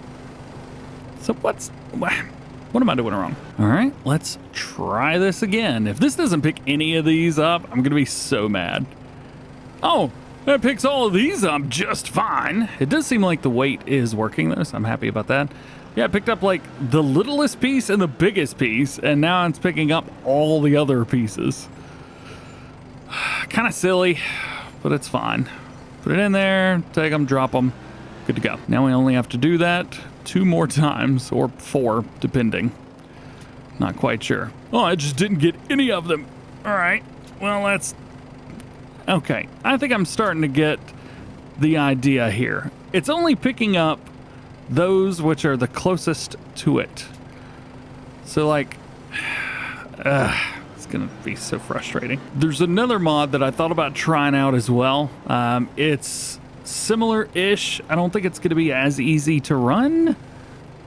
So what am I doing wrong? All right, let's try this again. If this doesn't pick any of these up, I'm gonna be so mad. Oh, that picks all of these up just fine. It does seem like the weight is working though, so I'm happy about that. Yeah, I picked up like the littlest piece and the biggest piece, and now it's picking up all the other pieces. Kind of silly, but it's fine. Put it in there, take them, drop them, good to go. Now we only have to do that 2 more times, or 4, depending. Not quite sure. Oh, I just didn't get any of them. All right, well, that's... Okay, I think I'm starting to get the idea here. It's only picking up those which are the closest to it. So like, it's gonna be so frustrating. There's another mod that I thought about trying out as well. It's similar-ish. I don't think it's gonna be as easy to run,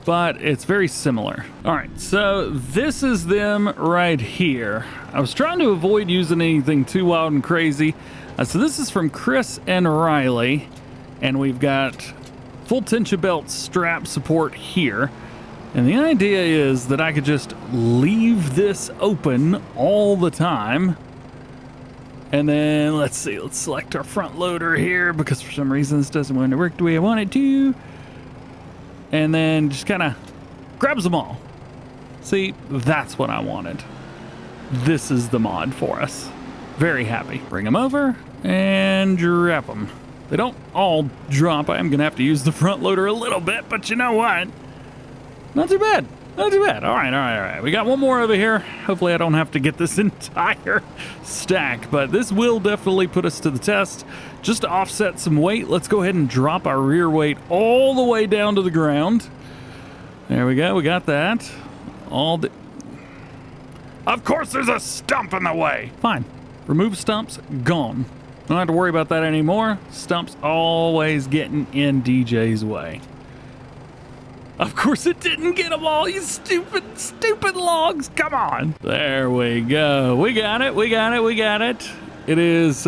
but it's very similar. All right, so this is them right here. I was trying to avoid using anything too wild and crazy. So this is from Chris and Riley, and we've got full tension belt strap support here. And the idea is that I could just leave this open all the time. And then let's see, let's select our front loader here because for some reason this doesn't want to work the way I want it to. And then just kind of grabs them all. See, that's what I wanted. This is the mod for us. Very happy. Bring them over and drop them. They don't all drop. I'm going to have to use the front loader a little bit, but you know what? Not too bad. Not too bad. All right. We got one more over here. Hopefully I don't have to get this entire stack, but this will definitely put us to the test. Just to offset some weight, let's go ahead and drop our rear weight all the way down to the ground. There we go. We got that. Of course there's a stump in the way. Fine. Remove stumps. Gone. Don't have to worry about that anymore. Stumps always getting in DJ's way. Of course it didn't get them all, you stupid logs. Come on. There we go. We got it. It is,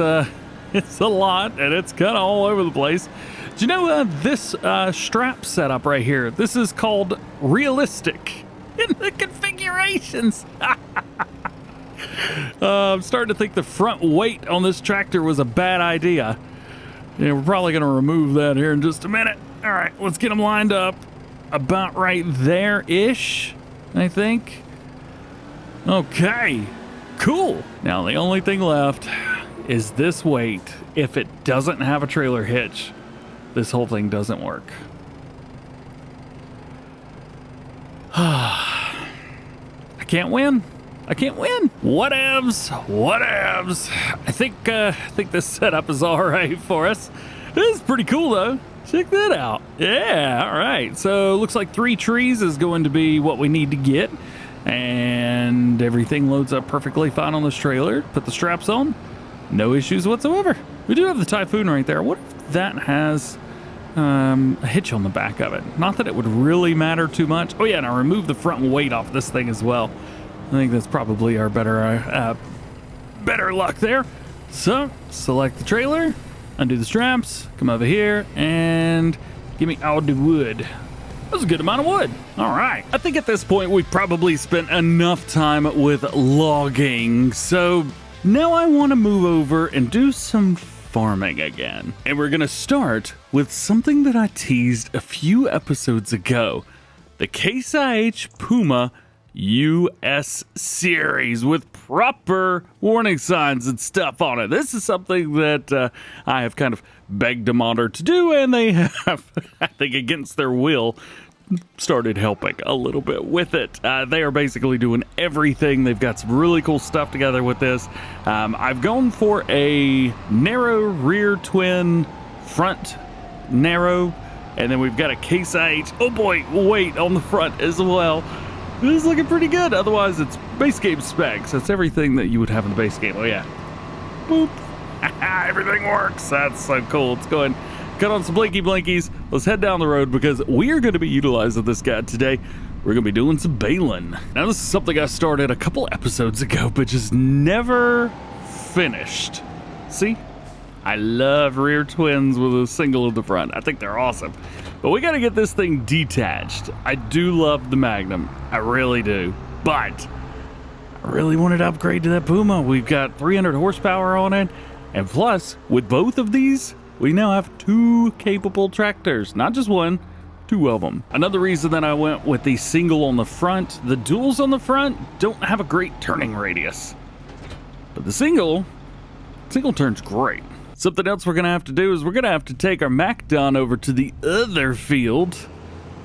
it's a lot, and it's kind of all over the place. Do you know this strap setup right here? This is called realistic in the configurations. I'm starting to think the front weight on this tractor was a bad idea. Yeah, we're probably going to remove that here in just a minute. All right, let's get them lined up about right there-ish, I think. Okay, cool. Now the only thing left is this weight. If it doesn't have a trailer hitch, this whole thing doesn't work. I can't win. Whatevs. I think this setup is all right for us. This is pretty cool though. Check that out. Yeah, all right. So looks like 3 trees is going to be what we need to get. And everything loads up perfectly fine on this trailer. Put the straps on. No issues whatsoever. We do have the Typhoon right there. What if that has a hitch on the back of it? Not that it would really matter too much. Oh yeah, and I removed the front weight off this thing as well. I think that's probably our better luck there. So select the trailer, undo the straps, come over here, and give me all the wood. That was a good amount of wood. All right. I think at this point we've probably spent enough time with logging. So now I want to move over and do some farming again. And we're gonna start with something that I teased a few episodes ago. The Case IH Puma US series with proper warning signs and stuff on it. This is something that I have kind of begged a modder to do, and they have, I think against their will, started helping a little bit with it. They are basically doing everything. They've got some really cool stuff together with this. I've gone for a narrow rear twin, front narrow, and then we've got a Case IH, oh boy, weight on the front as well. This is looking pretty good. Otherwise, it's base game specs. That's everything that you would have in the base game. Oh yeah. Boop. Everything works. That's so cool. Let's go ahead and cut on some blinky blinkies. Let's head down the road because we are going to be utilizing this guy today. We're going to be doing some baling. Now, this is something I started a couple episodes ago, but just never finished. See? I love rear twins with a single in the front. I think they're awesome. But we got to get this thing detached. I do love the Magnum. I really do. But I really wanted to upgrade to that Puma. We've got 300 horsepower on it. And plus, with both of these, we now have 2 capable tractors. Not just one, 2 of them. Another reason that I went with the single on the front, the duals on the front don't have a great turning radius. But the single turns great. Something else we're going to have to do is we're going to have to take our Macdon over to the other field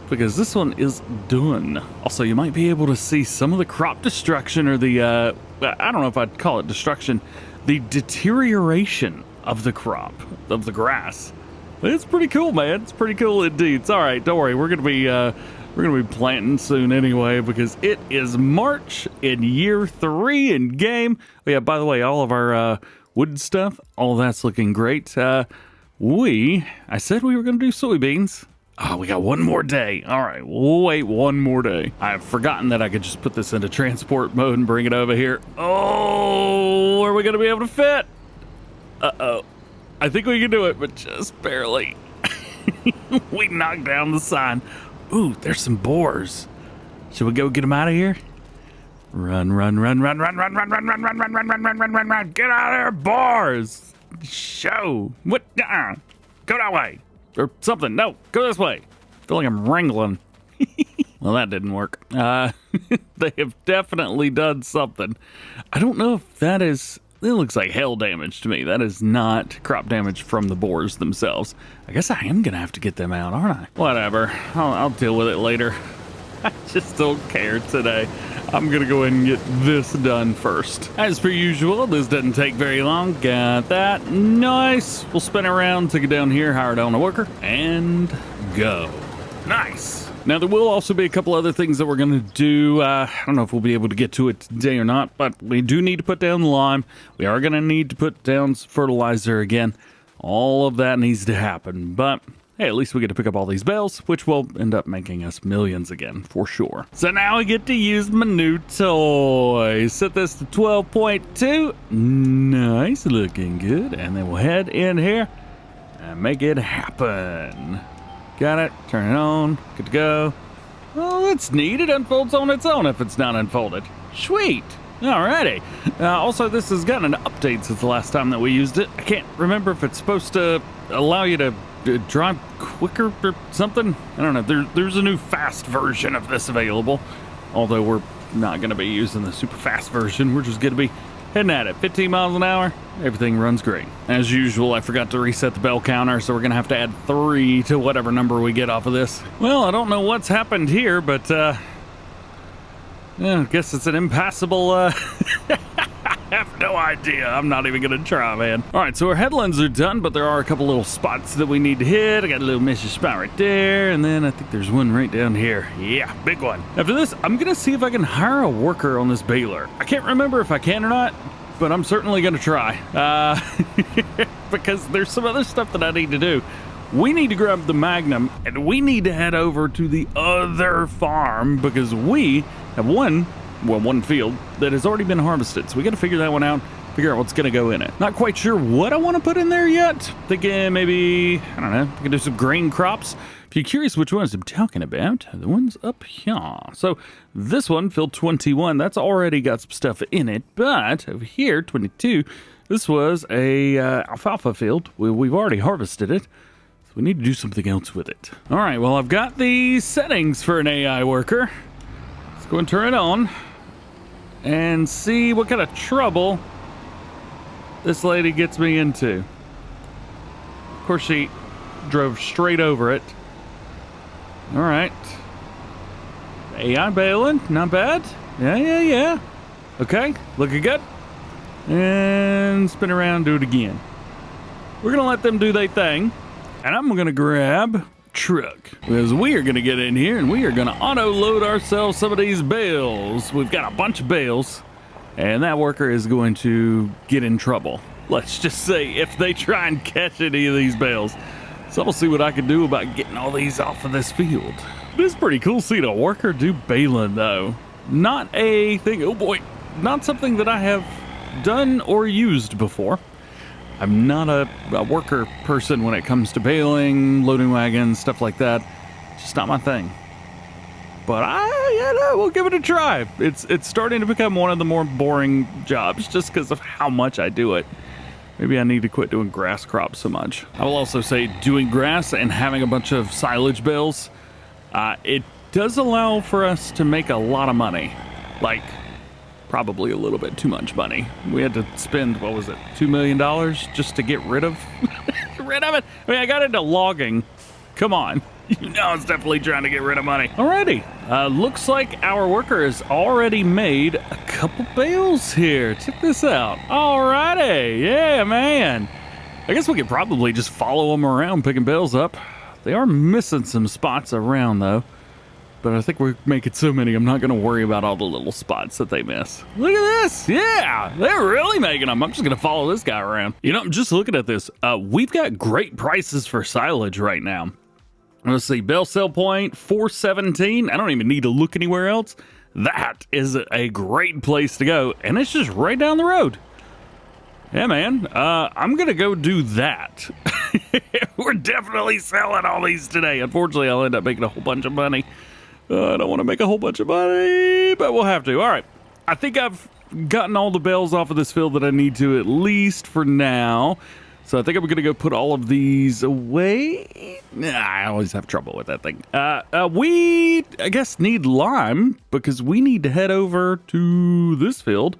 because this one is done. Also, you might be able to see some of the crop destruction or the, I don't know if I'd call it destruction, the deterioration of the crop, of the grass. It's pretty cool, man. It's pretty cool indeed. It's all right. Don't worry. We're going to be planting soon anyway because it is March in year 3 in game. Oh, yeah, by the way, all of our wood stuff, all that's looking great. I said we were going to do soybeans. Oh, we got one more day. All right, we'll wait one more day. I've forgotten that I could just put this into transport mode and bring it over here. Oh, are we going to be able to fit? Uh-oh. I think we can do it, but just barely. We knocked down the sign. Ooh, there's some boars. Should we go get them out of here? Run, run, run, run, run, run, run, run, run, run, run, run, run, run, run, run, run. Get out of there, boars. Show. What? Go that way. Or something. No, go this way. I feel like I'm wrangling. Well, that didn't work. They have definitely done something. I don't know if that is... It looks like hail damage to me. That is not crop damage from the boars themselves. I guess I am going to have to get them out, aren't I? Whatever. I'll deal with it later. I just don't care today. I'm going to go ahead and get this done first. As per usual, this doesn't take very long. Got that. Nice. We'll spin around, take it down here, hire down a worker, and go. Nice. Now, there will also be a couple other things that we're going to do. I don't know if we'll be able to get to it today or not, but we do need to put down lime. We are going to need to put down fertilizer again. All of that needs to happen, but hey, at least we get to pick up all these bales, which will end up making us millions again, for sure. So now we get to use my new toy. Set this to 12.2. Nice, looking good. And then we'll head in here and make it happen. Got it. Turn it on. Good to go. Oh, that's neat. It unfolds on its own if it's not unfolded. Sweet. Alrighty. Also, this has gotten an update since the last time that we used it. I can't remember if it's supposed to allow you to drive quicker or something. I don't know. There's a new fast version of this available. Although we're not going to be using the super fast version. We're just going to be heading at it. 15 miles an hour. Everything runs great. As usual, I forgot to reset the bell counter, so we're going to have to add 3 to whatever number we get off of this. Well, I don't know what's happened here, but yeah, I guess it's an impassable I have no idea. I'm not even gonna try, man. All right, so our headlands are done, but there are a couple little spots that we need to hit. I got a little missing spot right there, and then I think there's one right down here. Yeah, big one. After this, I'm gonna see if I can hire a worker on this baler. I can't remember if I can or not, but I'm certainly gonna try. Because there's some other stuff that I need to do. We need to grab the Magnum, and we need to head over to the other farm because we have one field that has already been harvested. So we got to figure that one out, figure out what's going to go in it. Not quite sure what I want to put in there yet. Thinking maybe, I don't know, we can do some grain crops. If you're curious which ones I'm talking about, the ones up here. So this one, field 21, that's already got some stuff in it. But over here, 22, this was a alfalfa field. We've already harvested it. So we need to do something else with it. All right, well, I've got the settings for an AI worker. Let's go and turn it on and see what kind of trouble this lady gets me into. Of course, she drove straight over it. All right. AI bailing, not bad. Yeah. Okay, looking good. And spin around, do it again. We're gonna let them do their thing. And I'm gonna grab truck. Because we are gonna get in here and we are gonna auto-load ourselves some of these bales. We've got a bunch of bales. And that worker is going to get in trouble. Let's just say if they try and catch any of these bales. So I'll see what I can do about getting all these off of this field. It is pretty cool seeing a worker do baling though. Not a thing, oh boy, not something that I have done or used before. I'm not a worker person when it comes to baling, loading wagons, stuff like that. Just not my thing. But we'll give it a try. It's starting to become one of the more boring jobs just because of how much I do it. Maybe I need to quit doing grass crops so much. I will also say doing grass and having a bunch of silage bales, it does allow for us to make a lot of money. Like, probably a little bit too much money. We had to spend, what was it, $2 million just to get rid of it? I mean, I got into logging. Come on. You know I was definitely trying to get rid of money. Alrighty. Looks like our worker has already made a couple bales here. Check this out. Alrighty. Yeah, man. I guess we could probably just follow them around picking bales up. They are missing some spots around, though. But I think we're making so many, I'm not going to worry about all the little spots that they miss. Look at this. Yeah, they're really making them. I'm just going to follow this guy around. You know, I'm just looking at this. We've got great prices for silage right now. Let's see, bale sell point, 417. I don't even need to look anywhere else. That is a great place to go. And it's just right down the road. Yeah, man. I'm going to go do that. We're definitely selling all these today. Unfortunately, I'll end up making a whole bunch of money. I don't want to make a whole bunch of money, but we'll have to. All right. I think I've gotten all the bales off of this field that I need to, at least for now. So I think I'm going to go put all of these away. I always have trouble with that thing. We, I guess, need lime because we need to head over to this field.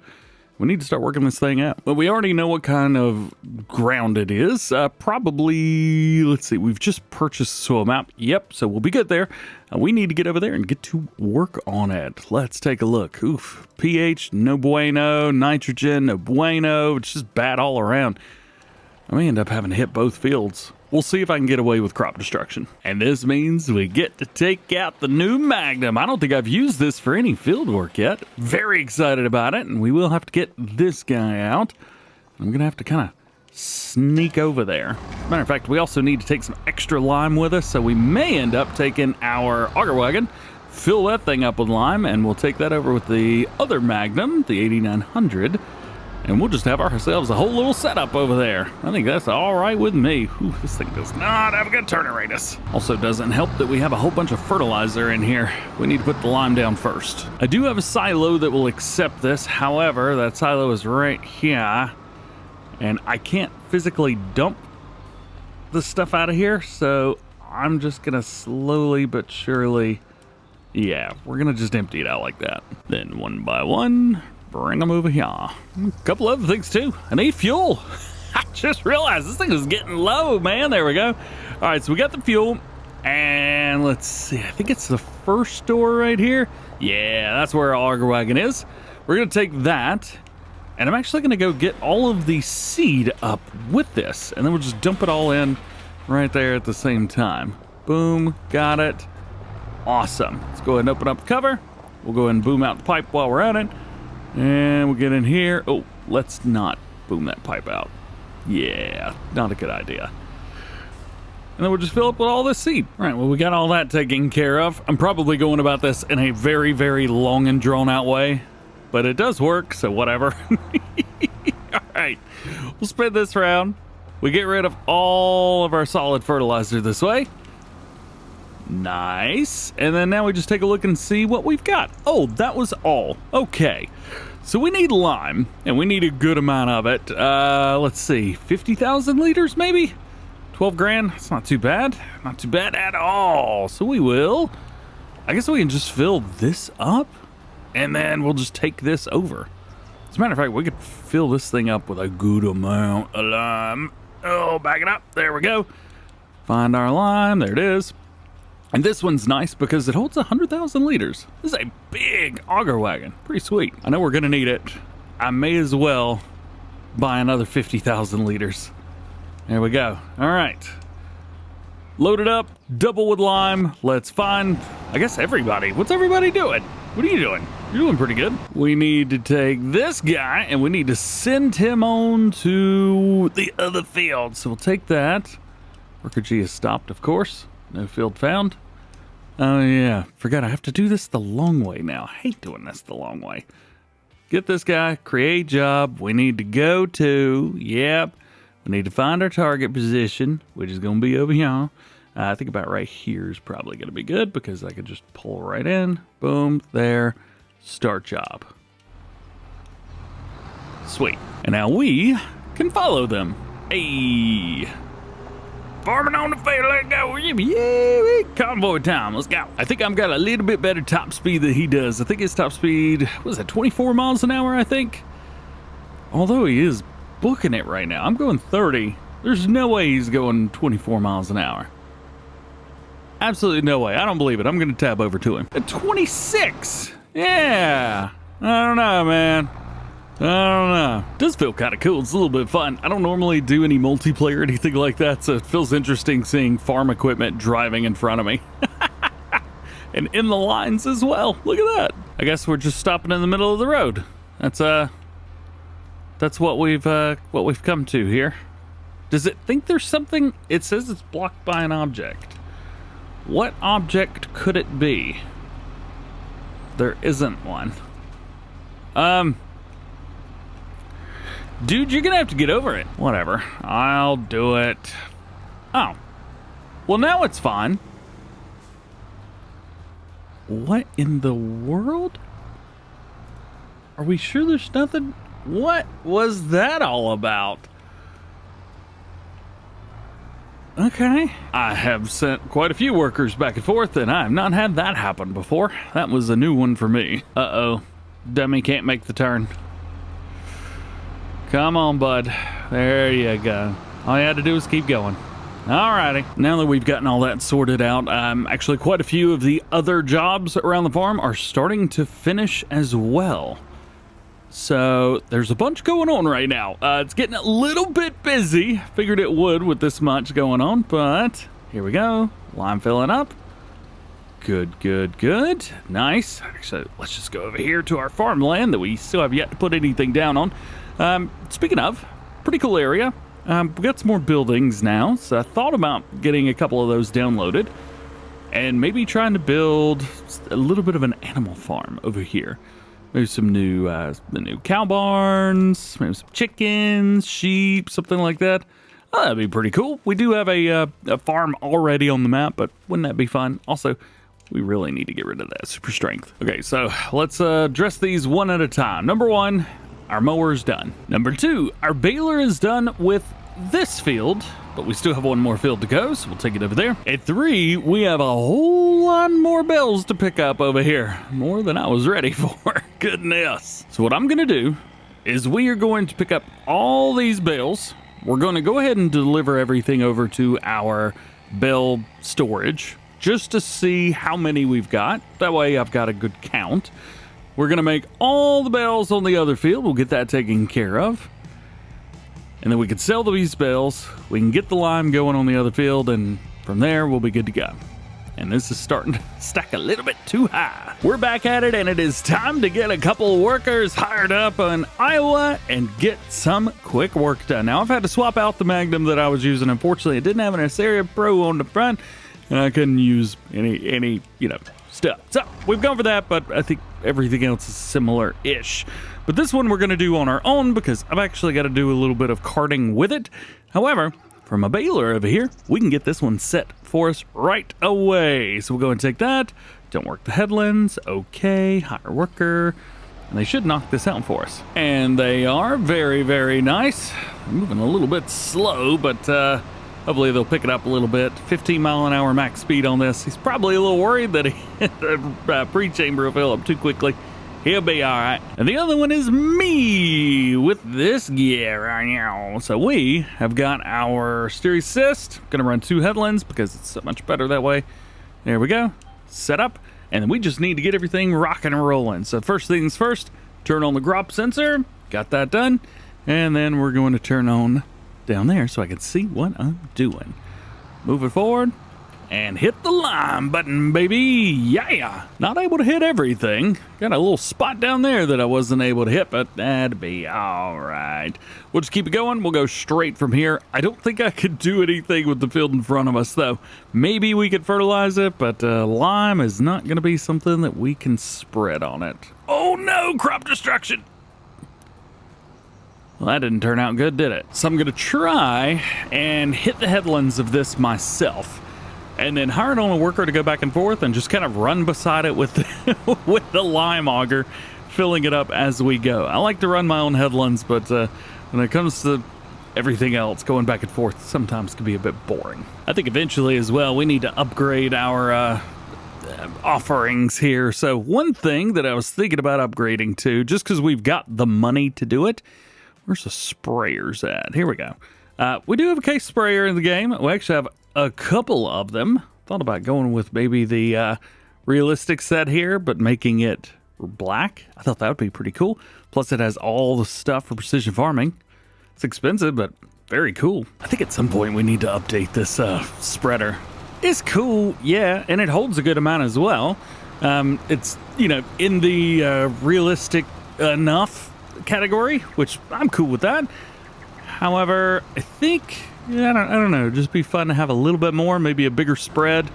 We need to start working this thing out. But we already know what kind of ground it is. Probably, let's see, we've just purchased soil map. Yep, so we'll be good there. We need to get over there and get to work on it. Let's take a look. Oof, pH, no bueno. Nitrogen, no bueno. It's just bad all around. I may end up having to hit both fields. We'll see if I can get away with crop destruction. And this means we get to take out the new Magnum. I don't think I've used this for any field work yet. Very excited about it, and we will have to get this guy out. I'm going to have to kind of sneak over there. As a matter of fact, we also need to take some extra lime with us, so we may end up taking our auger wagon, fill that thing up with lime, and we'll take that over with the other Magnum, the 8900. And we'll just have ourselves a whole little setup over there. I think that's all right with me. Whew, this thing does not have a good turning radius. Also doesn't help that we have a whole bunch of fertilizer in here. We need to put the lime down first. I do have a silo that will accept this. However, that silo is right here. And I can't physically dump the stuff out of here. So I'm just going to slowly but surely, yeah, we're going to just empty it out like that. Then one by one, bring them over here. A couple other things too. I need fuel. I just realized this thing is getting low, man. There we go. All right, so we got the fuel. And let's see. I think it's the first door right here. Yeah, that's where our auger wagon is. We're going to take that. And I'm actually going to go get all of the seed up with this. And then we'll just dump it all in right there at the same time. Boom. Got it. Awesome. Let's go ahead and open up the cover. We'll go ahead and boom out the pipe while we're at it. And we'll get in here. Oh, let's not boom that pipe out. Yeah, not a good idea. And then we'll just fill up with all this seed. All right, well, we got all that taken care of. I'm probably going about this in a very, very long and drawn-out way. But it does work, so whatever. All right, we'll spin this round. We get rid of all of our solid fertilizer this way. Nice. And then now we just take a look and see what we've got. Oh, that was all. Okay. So we need lime, and we need a good amount of it. Let's see, 50,000 liters maybe? 12 grand? It's not too bad. Not too bad at all. So we will. I guess we can just fill this up, and then we'll just take this over. As a matter of fact, we could fill this thing up with a good amount of lime. Oh, back it up. There we go. Find our lime. There it is. And this one's nice because it holds 100,000 liters. This is a big auger wagon. Pretty sweet. I know we're going to need it. I may as well buy another 50,000 liters. There we go. All right. Load it up. Double with lime. Let's find, I guess, everybody. What's everybody doing? What are you doing? You're doing pretty good. We need to take this guy and we need to send him on to the other field. So we'll take that. Worker G is stopped, of course. No field found. Oh, yeah. Forgot I have to do this the long way now. I hate doing this the long way. Get this guy. Create job. We need to go to. Yep. We need to find our target position, which is going to be over here. I think about right here is probably going to be good because I could just pull right in. Boom. There. Start job. Sweet. And now we can follow them. Hey. Farming on the field, let's go. Yeah, convoy time, let's go. I think I've got a little bit better top speed than he does. I think his top speed, what is it, 24 miles an hour, I think? Although he is booking it right now. I'm going 30. There's no way he's going 24 miles an hour. Absolutely no way. I don't believe it. I'm going to tab over to him. At 26. Yeah. I don't know, man. I don't know. It does feel kind of cool. It's a little bit fun. I don't normally do any multiplayer or anything like that, so it feels interesting seeing farm equipment driving in front of me. And in the lines as well. Look at that. I guess we're just stopping in the middle of the road. That's what we've come to here. Does it think there's something? It says it's blocked by an object. What object could it be? There isn't one. Dude, you're gonna have to get over it. Whatever. I'll do it. Oh. Well, now it's fine. What in the world? Are we sure there's nothing? What was that all about? Okay. I have sent quite a few workers back and forth, and I have not had that happen before. That was a new one for me. Uh-oh. Dummy can't make the turn. Come on, bud. There you go. All you had to do was keep going. Alrighty. Now that we've gotten all that sorted out, actually quite a few of the other jobs around the farm are starting to finish as well. So there's a bunch going on right now. It's getting a little bit busy. Figured it would with this much going on, but here we go. Lime filling up. Good, good, good. Nice. Actually, let's just go over here to our farmland that we still have yet to put anything down on. Speaking of, pretty cool area. We got some more buildings now, so I thought about getting a couple of those downloaded and maybe trying to build a little bit of an animal farm over here. Maybe some new, the new cow barns, maybe some chickens, sheep, something like that. Oh, that'd be pretty cool. We do have a farm already on the map, but wouldn't that be fun? Also, we really need to get rid of that super strength. Okay, so let's address these one at a time. Number one, our mower's done. Number two, our baler is done with this field, but we still have one more field to go, so we'll take it over there. At three, we have a whole lot more bales to pick up over here. More than I was ready for. Goodness. So what I'm gonna do is we are going to pick up all these bales. We're gonna go ahead and deliver everything over to our bale storage just to see how many we've got. That way I've got a good count. We're going to make all the bales on the other field. We'll get that taken care of. And then we can sell these bales. We can get the lime going on the other field. And from there, we'll be good to go. And this is starting to stack a little bit too high. We're back at it, and it is time to get a couple of workers hired up in Iowa and get some quick work done. Now, I've had to swap out the Magnum that I was using. Unfortunately, it didn't have an Aceria Pro on the front, and I couldn't use any stuff. So we've gone for that, but I think everything else is similar-ish. But this one we're going to do on our own because I've actually got to do a little bit of carting with it. However, from a baler over here, we can get this one set for us right away. So we'll go and take that. Don't work the headlands. Okay, hire worker. And they should knock this out for us. And they are very, very nice. I'm moving a little bit slow, but hopefully they'll pick it up a little bit. 15-mile-an-hour max speed on this. He's probably a little worried that the pre-chamber will fill up too quickly. He'll be all right. And the other one is me with this gear right now. So we have got our steer assist. Gonna run 2 headlands because it's so much better that way. There we go. Set up. And then we just need to get everything rocking and rolling. So first things first, turn on the grop sensor. Got that done. And then we're going to turn on down there so I can see what I'm doing. Move it forward. And hit the lime button, baby. Yeah. Not able to hit everything. Got a little spot down there that I wasn't able to hit, but that'd be all right. We'll just keep it going. We'll go straight from here. I don't think I could do anything with the field in front of us, though. Maybe we could fertilize it, but lime is not going to be something that we can spread on it. Oh, no. Crop destruction. Well, that didn't turn out good, did it? So I'm going to try and hit the headlands of this myself. And then hired on a worker to go back and forth and just kind of run beside it with the, with the lime auger, filling it up as we go. I like to run my own headlands, but when it comes to everything else, going back and forth sometimes can be a bit boring. I think eventually as well, we need to upgrade our offerings here. So one thing that I was thinking about upgrading to, just because we've got the money to do it, where's the sprayers at? Here we go. We do have a case sprayer in the game. We actually have a couple of them. Thought about going with maybe the realistic set here, but making it black. I thought that would be pretty cool. Plus it has all the stuff for precision farming. It's expensive, but very cool. I think at some point we need to update this spreader. It's cool, yeah, and it holds a good amount as well. It's, you know, in the realistic enough category, which I'm cool with that. However, I think, yeah, I don't know, just be fun to have a little bit more, maybe a bigger spread.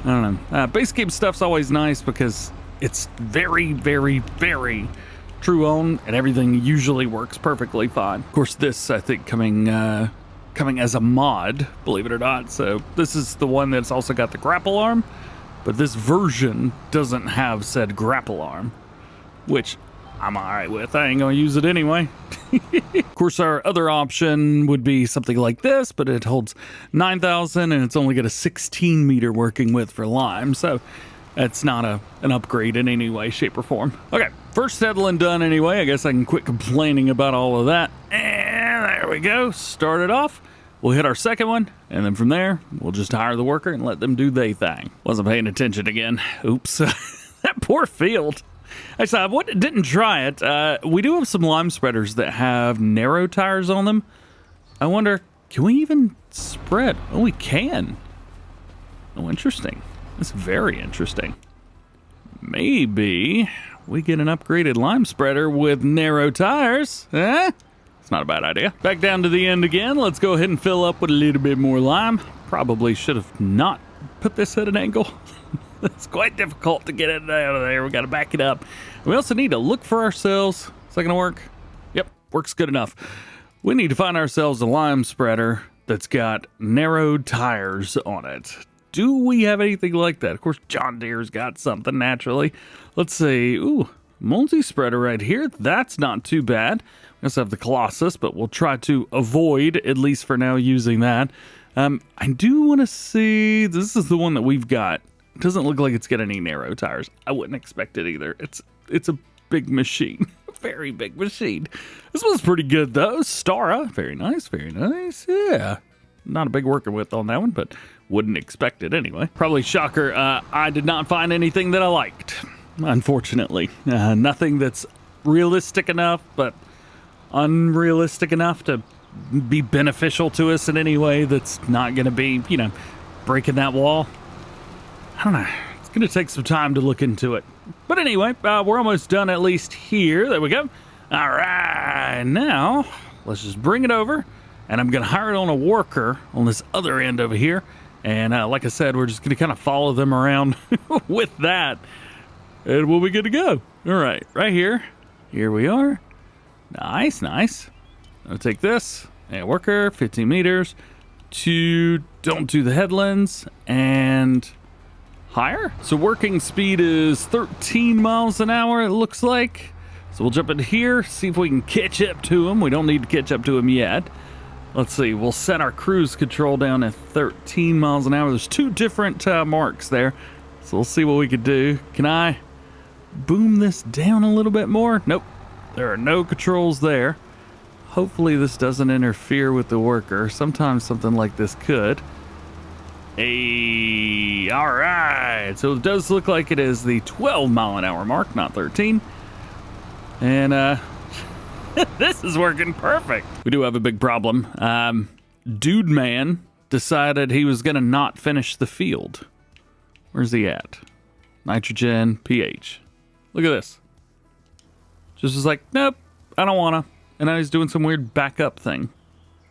I don't know. Base game stuff's always nice because it's very, very, very true own, and everything usually works perfectly fine. Of course, this, I think, coming as a mod, believe it or not. So this is the one that's also got the grapple arm, but this version doesn't have said grapple arm, which I'm all right with. I ain't gonna use it anyway. Of course, our other option would be something like this, but it holds 9,000 and it's only got a 16 meter working width for lime, so that's not an upgrade in any way, shape, or form. Okay, first headland done anyway. I guess I can quit complaining about all of that. And there we go. Start it off. We'll hit our second one, and then from there, we'll just hire the worker and let them do their thing. Wasn't paying attention again. Oops. That poor field. Actually, I didn't try it. We do have some lime spreaders that have narrow tires on them. I wonder, can we even spread? Oh, we can. Oh, interesting. That's very interesting. Maybe we get an upgraded lime spreader with narrow tires. Eh? It's not a bad idea. Back down to the end again. Let's go ahead and fill up with a little bit more lime. Probably should have not put this at an angle. It's quite difficult to get it out of there. We got to back it up. We also need to look for ourselves. Is that going to work? Yep, works good enough. We need to find ourselves a lime spreader that's got narrowed tires on it. Do we have anything like that? Of course, John Deere's got something naturally. Let's see. Ooh, multi-spreader right here. That's not too bad. We also have the Colossus, but we'll try to avoid, at least for now, using that. I do want to see. This is the one that we've got. It doesn't look like it's got any narrow tires. I wouldn't expect it either. It's a big machine. A very big machine. This one's pretty good though. Stara. Very nice, very nice. Yeah. Not a big working with on that one, but wouldn't expect it anyway. Probably shocker. I did not find anything that I liked, unfortunately. Nothing that's realistic enough, but unrealistic enough to be beneficial to us in any way that's not going to be, you know, breaking that wall. I don't know. It's going to take some time to look into it. But anyway, we're almost done at least here. There we go. All right. Now, let's just bring it over. And I'm going to hire it on a worker on this other end over here. And like I said, we're just going to kind of follow them around with that. And we'll be good to go. All right. Right here. Here we are. Nice, nice. I'll take this. And worker, 15 meters. To don't do the headlands and higher. So working speed is 13 miles an hour, it looks like. So we'll jump in here, see if we can catch up to him. We don't need to catch up to him yet. Let's see, we'll set our cruise control down at 13 miles an hour. There's two different marks there. So we'll see what we could do. Can I boom this down a little bit more? Nope, there are no controls there. Hopefully this doesn't interfere with the worker. Sometimes something like this could. Hey, all right. So it does look like it is the 12 mile an hour mark, not 13. And this is working perfect. We do have a big problem. Dude man decided he was gonna not finish the field. Where's he at? Nitrogen, pH. Look at this. Just was like, nope, I don't wanna. And now he's doing some weird backup thing.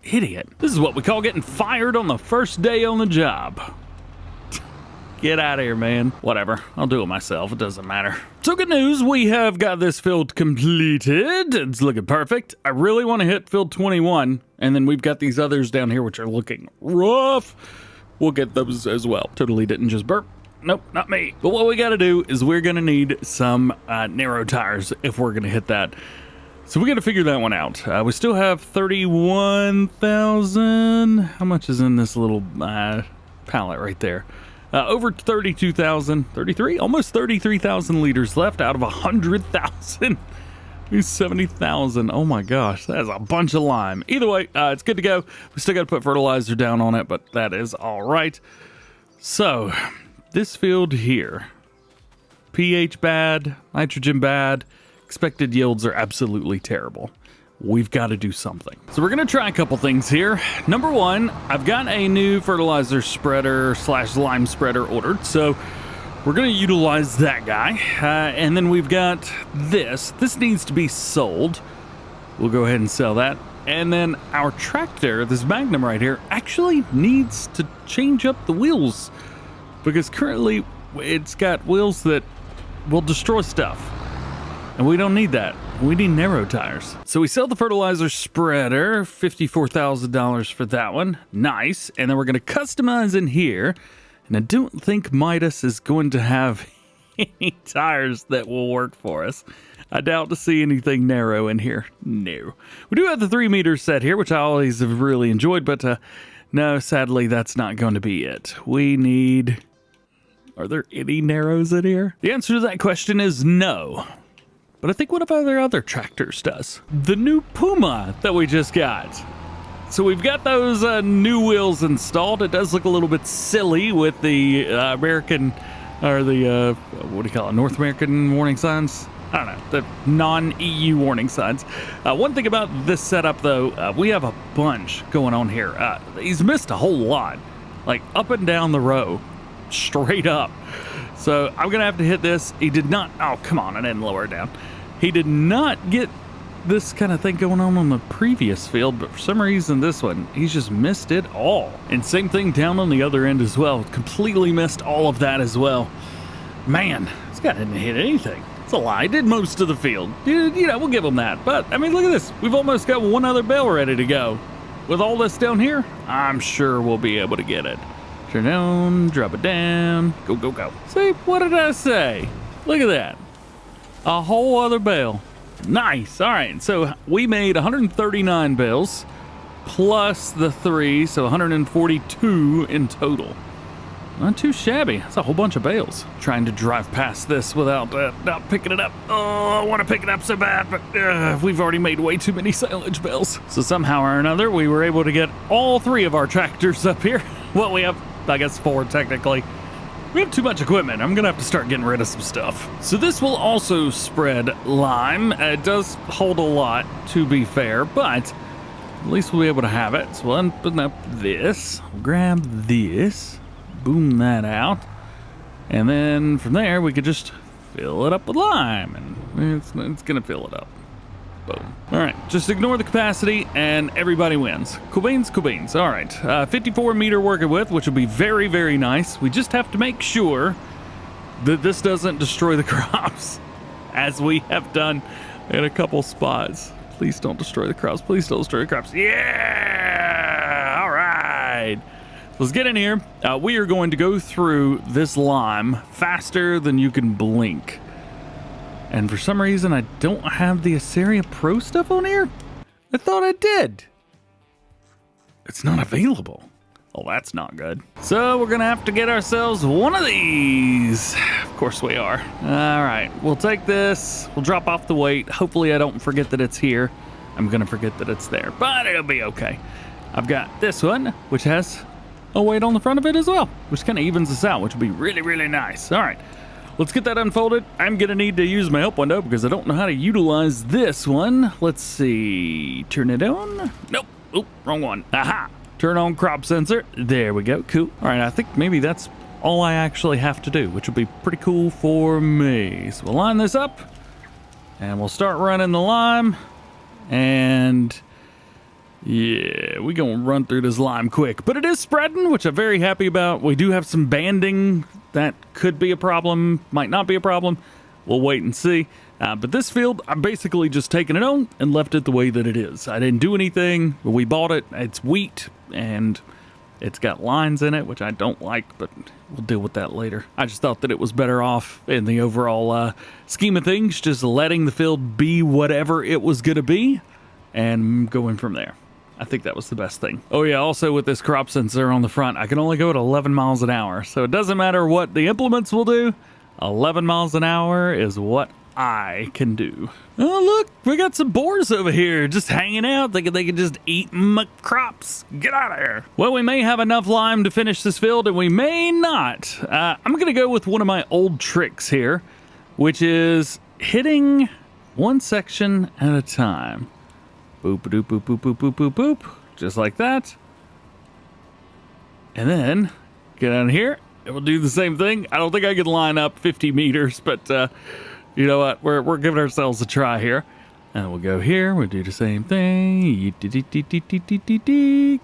Idiot. This is what we call getting fired on the first day on the job. Get out of here, man. Whatever. I'll do it myself. It doesn't matter. So good news. We have got this field completed. It's looking perfect. I really want to hit field 21. And then we've got these others down here, which are looking rough. We'll get those as well. Totally didn't just burp. Nope, not me. But what we got to do is we're going to need some narrow tires if we're going to hit that. So we got to figure that one out. We still have 31,000. How much is in this little pallet right there? Over 32,000, 33, almost 33,000 liters left out of 100,000. 70,000. Oh my gosh, that is a bunch of lime. Either way, it's good to go. We still got to put fertilizer down on it, but that is all right. So this field here, pH bad, nitrogen bad, expected yields are absolutely terrible. We've got to do something. So we're going to try a couple things here. Number one, I've got a new fertilizer spreader / lime spreader ordered. So we're going to utilize that guy. And then we've got this. This needs to be sold. We'll go ahead and sell that. And then our tractor, this Magnum right here, actually needs to change up the wheels. Because currently it's got wheels that will destroy stuff. And we don't need that. We need narrow tires. So we sell the fertilizer spreader, $54,000 for that one. Nice. And then we're going to customize in here. And I don't think Midas is going to have any tires that will work for us. I doubt to see anything narrow in here. No. We do have the 3 meter set here, which I always have really enjoyed. But no, sadly, that's not going to be it. We need... Are there any narrows in here? The answer to that question is no. But I think one of our other tractors does. The new Puma that we just got. So we've got those new wheels installed. It does look a little bit silly with the American, or the, what do you call it, North American warning signs? I don't know, the non-EU warning signs. One thing about this setup, though, we have a bunch going on here. He's missed a whole lot, like up and down the row, straight up. So I'm going to have to hit this. He did not, oh, come on, I didn't lower it down. He did not get this kind of thing going on the previous field, but for some reason this one, he's just missed it all. And same thing down on the other end as well. Completely missed all of that as well. Man, this guy didn't hit anything. It's a lie. He did most of the field. You know, we'll give him that. But, I mean, look at this. We've almost got one other bale ready to go. With all this down here, I'm sure we'll be able to get it. Turn down, drop it down, go, go, go. See, what did I say? Look at that. A whole other bale. Nice. All right, so we made 139 bales plus the 3, so 142 in total. Not too shabby. That's a whole bunch of bales. Trying to drive past this without not picking it up. Oh, I want to pick it up so bad, but we've already made way too many silage bales. So somehow or another, we were able to get all 3 of our tractors up here. Well, we have, I guess, 4 technically. We have too much equipment. I'm gonna have to start getting rid of some stuff. So this will also spread lime. It does hold a lot, to be fair, but at least we'll be able to have it. So we'll open up this, we'll grab this, boom that out, and then from there we could just fill it up with lime, and it's gonna fill it up. Boom. All right, just ignore the capacity and everybody wins. Cool beans, cool beans. All right, 54 meter working with, which will be very, very nice. We just have to make sure that this doesn't destroy the crops, as we have done in a couple spots. Please don't destroy the crops. Please don't destroy the crops. Yeah! All right. Let's get in here. We are going to go through this lime faster than you can blink. And for some reason, I don't have the Assyria Pro stuff on here. I thought I did. It's not available. Oh, that's not good. So we're going to have to get ourselves one of these. Of course we are. All right, we'll take this. We'll drop off the weight. Hopefully I don't forget that it's here. I'm going to forget that it's there, but it'll be okay. I've got this one, which has a weight on the front of it as well, which kind of evens us out, which would be really, really nice. All right, let's get that unfolded. I'm going to need to use my help window because I don't know how to utilize this one. Let's see. Turn it on. Nope. Oop, wrong one. Aha. Turn on crop sensor. There we go. Cool. All right, I think maybe that's all I actually have to do, which would be pretty cool for me. So we'll line this up, and we'll start running the lime. And yeah, we're going to run through this lime quick. But it is spreading, which I'm very happy about. We do have some banding. That could be a problem, might not be a problem. We'll wait and see. But this field, I'm basically just taking it on and left it the way that it is. I didn't do anything. We bought it. It's wheat, and it's got lines in it, which I don't like, but we'll deal with that later. I just thought that it was better off in the overall scheme of things, just letting the field be whatever it was going to be and going from there. I think that was the best thing. Oh yeah, also with this crop sensor on the front, I can only go at 11 miles an hour. So it doesn't matter what the implements will do. 11 miles an hour is what I can do. Oh look, we got some boars over here just hanging out, thinking they can just eat my crops. Get out of here. Well, we may have enough lime to finish this field, and we may not. I'm gonna go with one of my old tricks here, which is hitting one section at a time. Boop, boop, boop, boop, boop, boop, boop, boop, just like that. And then get on here, and we'll do the same thing. I don't think I can line up 50 meters, but you know what? We're giving ourselves a try here. And we'll go here. We'll do the same thing.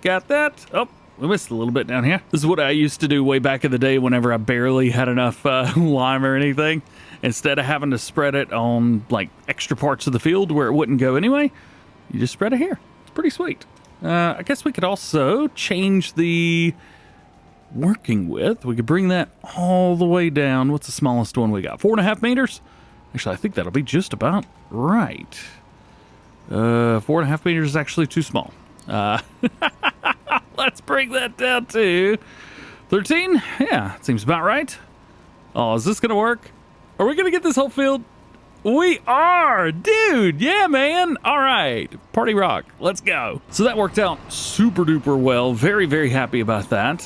Got that? Oh, we missed a little bit down here. This is what I used to do way back in the day whenever I barely had enough lime or anything. Instead of having to spread it on like extra parts of the field where it wouldn't go anyway, you just spread it here. It's pretty sweet. I guess we could also change the working width. We could bring that all the way down. What's the smallest one we got? 4.5 meters? Actually, I think that'll be just about right. 4.5 meters is actually too small. Let's bring that down to 13. Yeah, seems about right. Oh, is this going to work? Are we going to get this whole field? We are, dude. Yeah, man. All right. Party rock. Let's go. So that worked out super duper well. Very, very happy about that.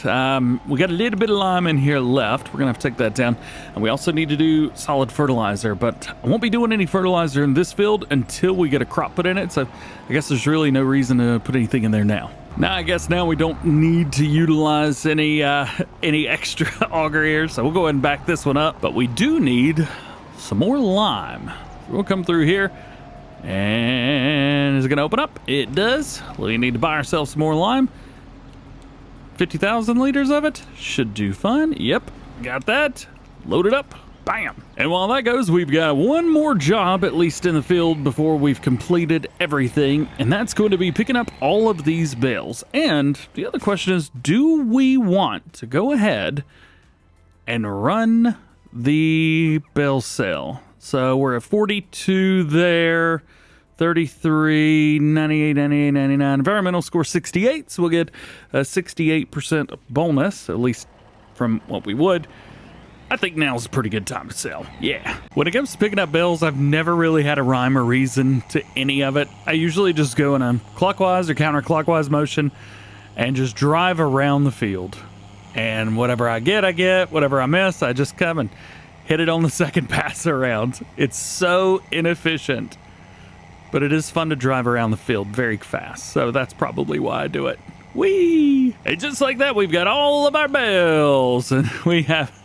We got a little bit of lime in here left. We're going to have to take that down. And we also need to do solid fertilizer, but I won't be doing any fertilizer in this field until we get a crop put in it. So I guess there's really no reason to put anything in there now. Now, I guess now we don't need to utilize any extra auger here. So we'll go ahead and back this one up, but we do need some more lime. We'll come through here, and is it going to open up? It does. We need to buy ourselves some more lime. 50,000 liters of it should do fine. Yep, got that. Load it up. Bam. And while that goes, we've got one more job, at least in the field, before we've completed everything, and that's going to be picking up all of these bales. And the other question is, do we want to go ahead and run the bale sale? So we're at 42 there, 33, 98, 98, 99. Environmental score 68, so we'll get a 68% bonus, at least from what we would. I think now's a pretty good time to sell. Yeah. When it comes to picking up bales, I've never really had a rhyme or reason to any of it. I usually just go in a clockwise or counterclockwise motion and just drive around the field. And whatever I get, I get. Whatever I miss, I just come and hit it on the second pass around. It's so inefficient, but it is fun to drive around the field very fast. So that's probably why I do it. Whee! And just like that, we've got all of our bales. And we have...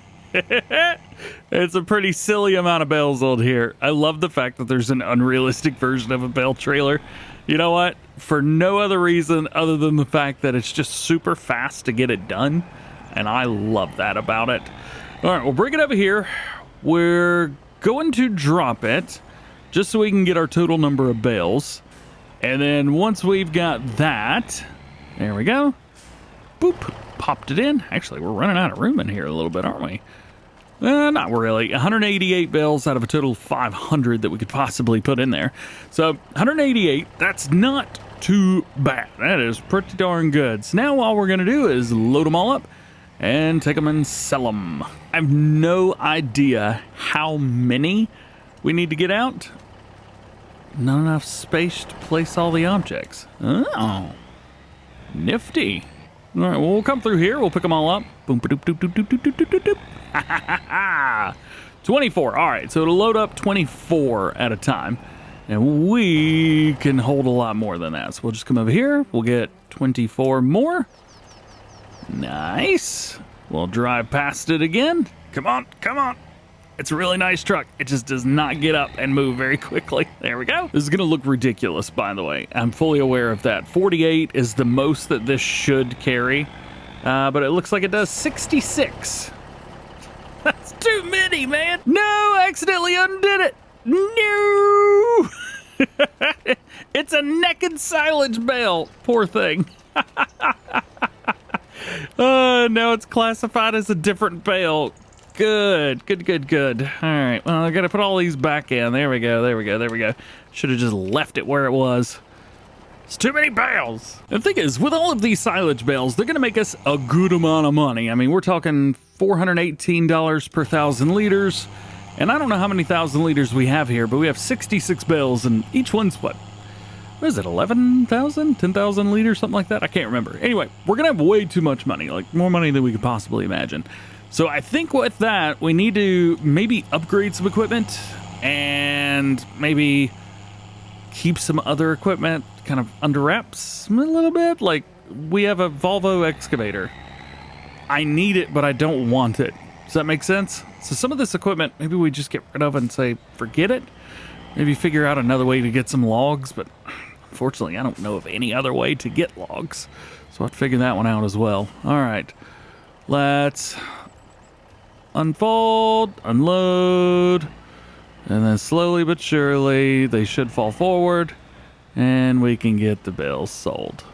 it's a pretty silly amount of bales on here. I love the fact that there's an unrealistic version of a bale trailer. You know what? For no other reason other than the fact that it's just super fast to get it done. And I love that about it. All right, we'll bring it over here. We're going to drop it just so we can get our total number of bales. And then once we've got that, there we go. Boop, popped it in. Actually, we're running out of room in here a little bit, aren't we? Not really. 188 bales out of a total of 500 that we could possibly put in there. So 188, that's not too bad. That is pretty darn good. So now all we're going to do is load them all up and take them and sell them. I have no idea how many we need to get out. Not enough space to place all the objects. Oh, nifty. All right, well, we'll come through here. We'll pick them all up. Boom, ba-doop, doop, doop, doop, doop, doop, doop, doop. 24. All right, so it'll load up 24 at a time. And we can hold a lot more than that. So we'll just come over here. We'll get 24 more. Nice. We'll drive past it again. Come on, come on. It's a really nice truck. It just does not get up and move very quickly. There we go. This is going to look ridiculous, by the way. I'm fully aware of that. 48 is the most that this should carry, but it looks like it does 66. That's too many, man. No, I accidentally undid it. No. It's a naked silage bale. Poor thing. Now it's classified as a different bale. Good. All right, well, I gotta put all these back in. There we go. Should have just left it where it was. It's too many bales. The thing is, with all of these silage bales, they're gonna make us a good amount of money. I mean, we're talking $418 per 1,000 liters. And I don't know how many 1,000 liters we have here, but we have 66 bales, and each one's what is it, 11,000, 10,000 liters, something like that? I can't remember. Anyway, we're gonna have way too much money, like more money than we could possibly imagine. So I think with that, we need to maybe upgrade some equipment and maybe keep some other equipment kind of under wraps a little bit. Like, we have a Volvo excavator. I need it, but I don't want it. Does that make sense? So some of this equipment, maybe we just get rid of and say, forget it. Maybe figure out another way to get some logs, but unfortunately, I don't know of any other way to get logs. So I'll figure that one out as well. All right, let's unfold, unload, and then slowly but surely they should fall forward and we can get the bales sold.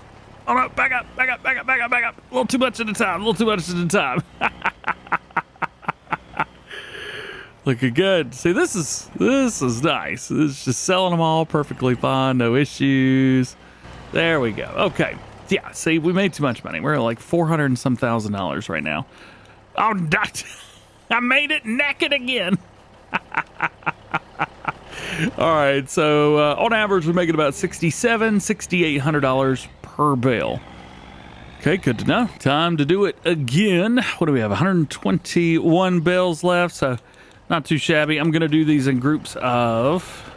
Oh no, back up. A little too much at a time. Looking good. See, this is nice. It's just selling them all perfectly fine, no issues. There we go. Okay. Yeah, see, we made too much money. We're at like $400 and some thousand right now. Oh, I made it naked again. All right, so on average, we're making about $6,800 per bale. Okay, good to know. Time to do it again. What do we have? 121 bales left, so not too shabby. I'm going to do these in groups of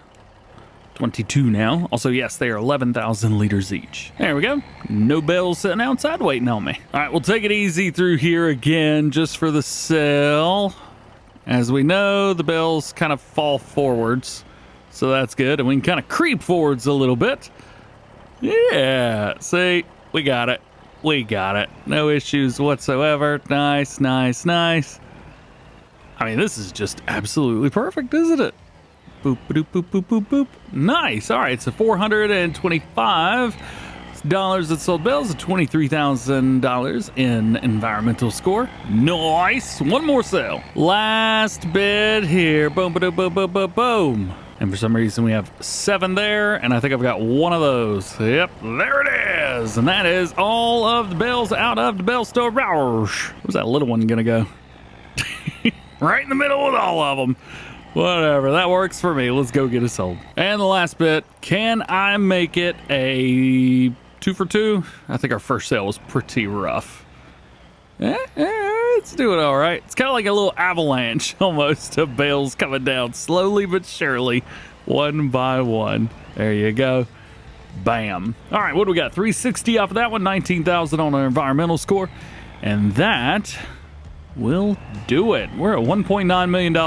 22 now. Also, yes, they are 11,000 liters each. There we go. No bales sitting outside waiting on me. All right, we'll take it easy through here again just for the sale. As we know, the bales kind of fall forwards, so that's good. And we can kind of creep forwards a little bit. Yeah, see, we got it. No issues whatsoever. Nice. I mean, this is just absolutely perfect, isn't it? Boop, boop, boop, boop, boop, boop. Nice. All right, so $425 that sold bales, $23,000 in environmental score. Nice. One more sale. Last bid here. Boom, boom, boom, boom, boom, boom. And for some reason, we have 7 there, and I think I've got 1 of those. Yep, there it is. And that is all of the bales out of the bale store. Where's that little one gonna go? Right in the middle with all of them. Whatever, that works for me. Let's go get it sold. And the last bit, can I make it a 2 for 2? I think our first sale was pretty rough. It's doing all right. It's kind of like a little avalanche almost of bales coming down slowly but surely, one by one. There you go. Bam. All right, what do we got? 360 off of that one, 19,000 on our environmental score. And that will do it. We're at $1.9 million.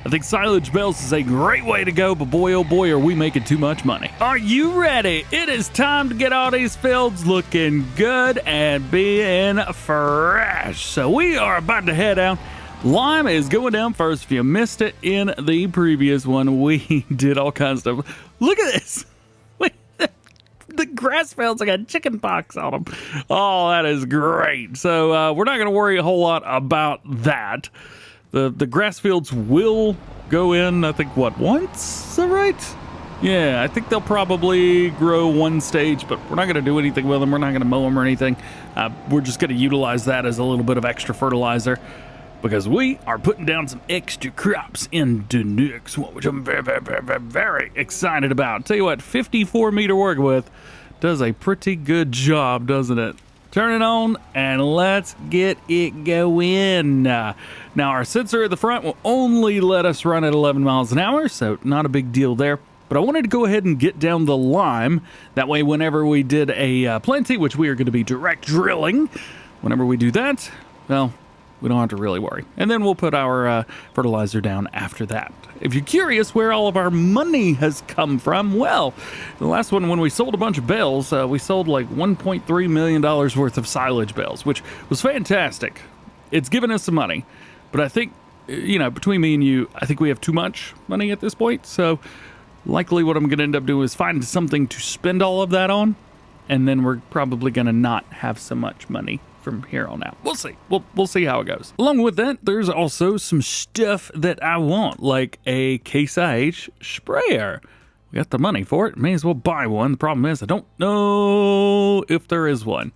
I think silage bales is a great way to go, but boy, oh boy, are we making too much money. Are you ready? It is time to get all these fields looking good and being fresh. So we are about to head out. Lime is going down first. If you missed it in the previous one, we did all kinds of stuff. Look at this. grass fields. I got chicken pox on them. Oh, that is great. So we're not going to worry a whole lot about that. The grass fields will go in, I think, once? Is that right? Yeah, I think they'll probably grow one stage, but we're not going to do anything with them. We're not going to mow them or anything. We're just going to utilize that as a little bit of extra fertilizer because we are putting down some extra crops in the next one, which I'm very, very, very, very, very excited about. Tell you what, 54 meter work width does a pretty good job, doesn't it? Turn it on and let's get it going. Now, our sensor at the front will only let us run at 11 miles an hour, so not a big deal there. But I wanted to go ahead and get down the lime. That way, whenever we did a planting, which we are going to be direct drilling, whenever we do that, well, we don't have to really worry. And then we'll put our fertilizer down after that. If you're curious where all of our money has come from, well, the last one, when we sold a bunch of bales, we sold like $1.3 million worth of silage bales, which was fantastic. It's given us some money. But I think, between me and you, I think we have too much money at this point. So likely what I'm going to end up doing is find something to spend all of that on, and then we're probably going to not have so much money from here on out. We'll see. We'll see how it goes. Along with that, there's also some stuff that I want, like a Case IH sprayer. We got the money for it. May as well buy one. The problem is I don't know if there is one.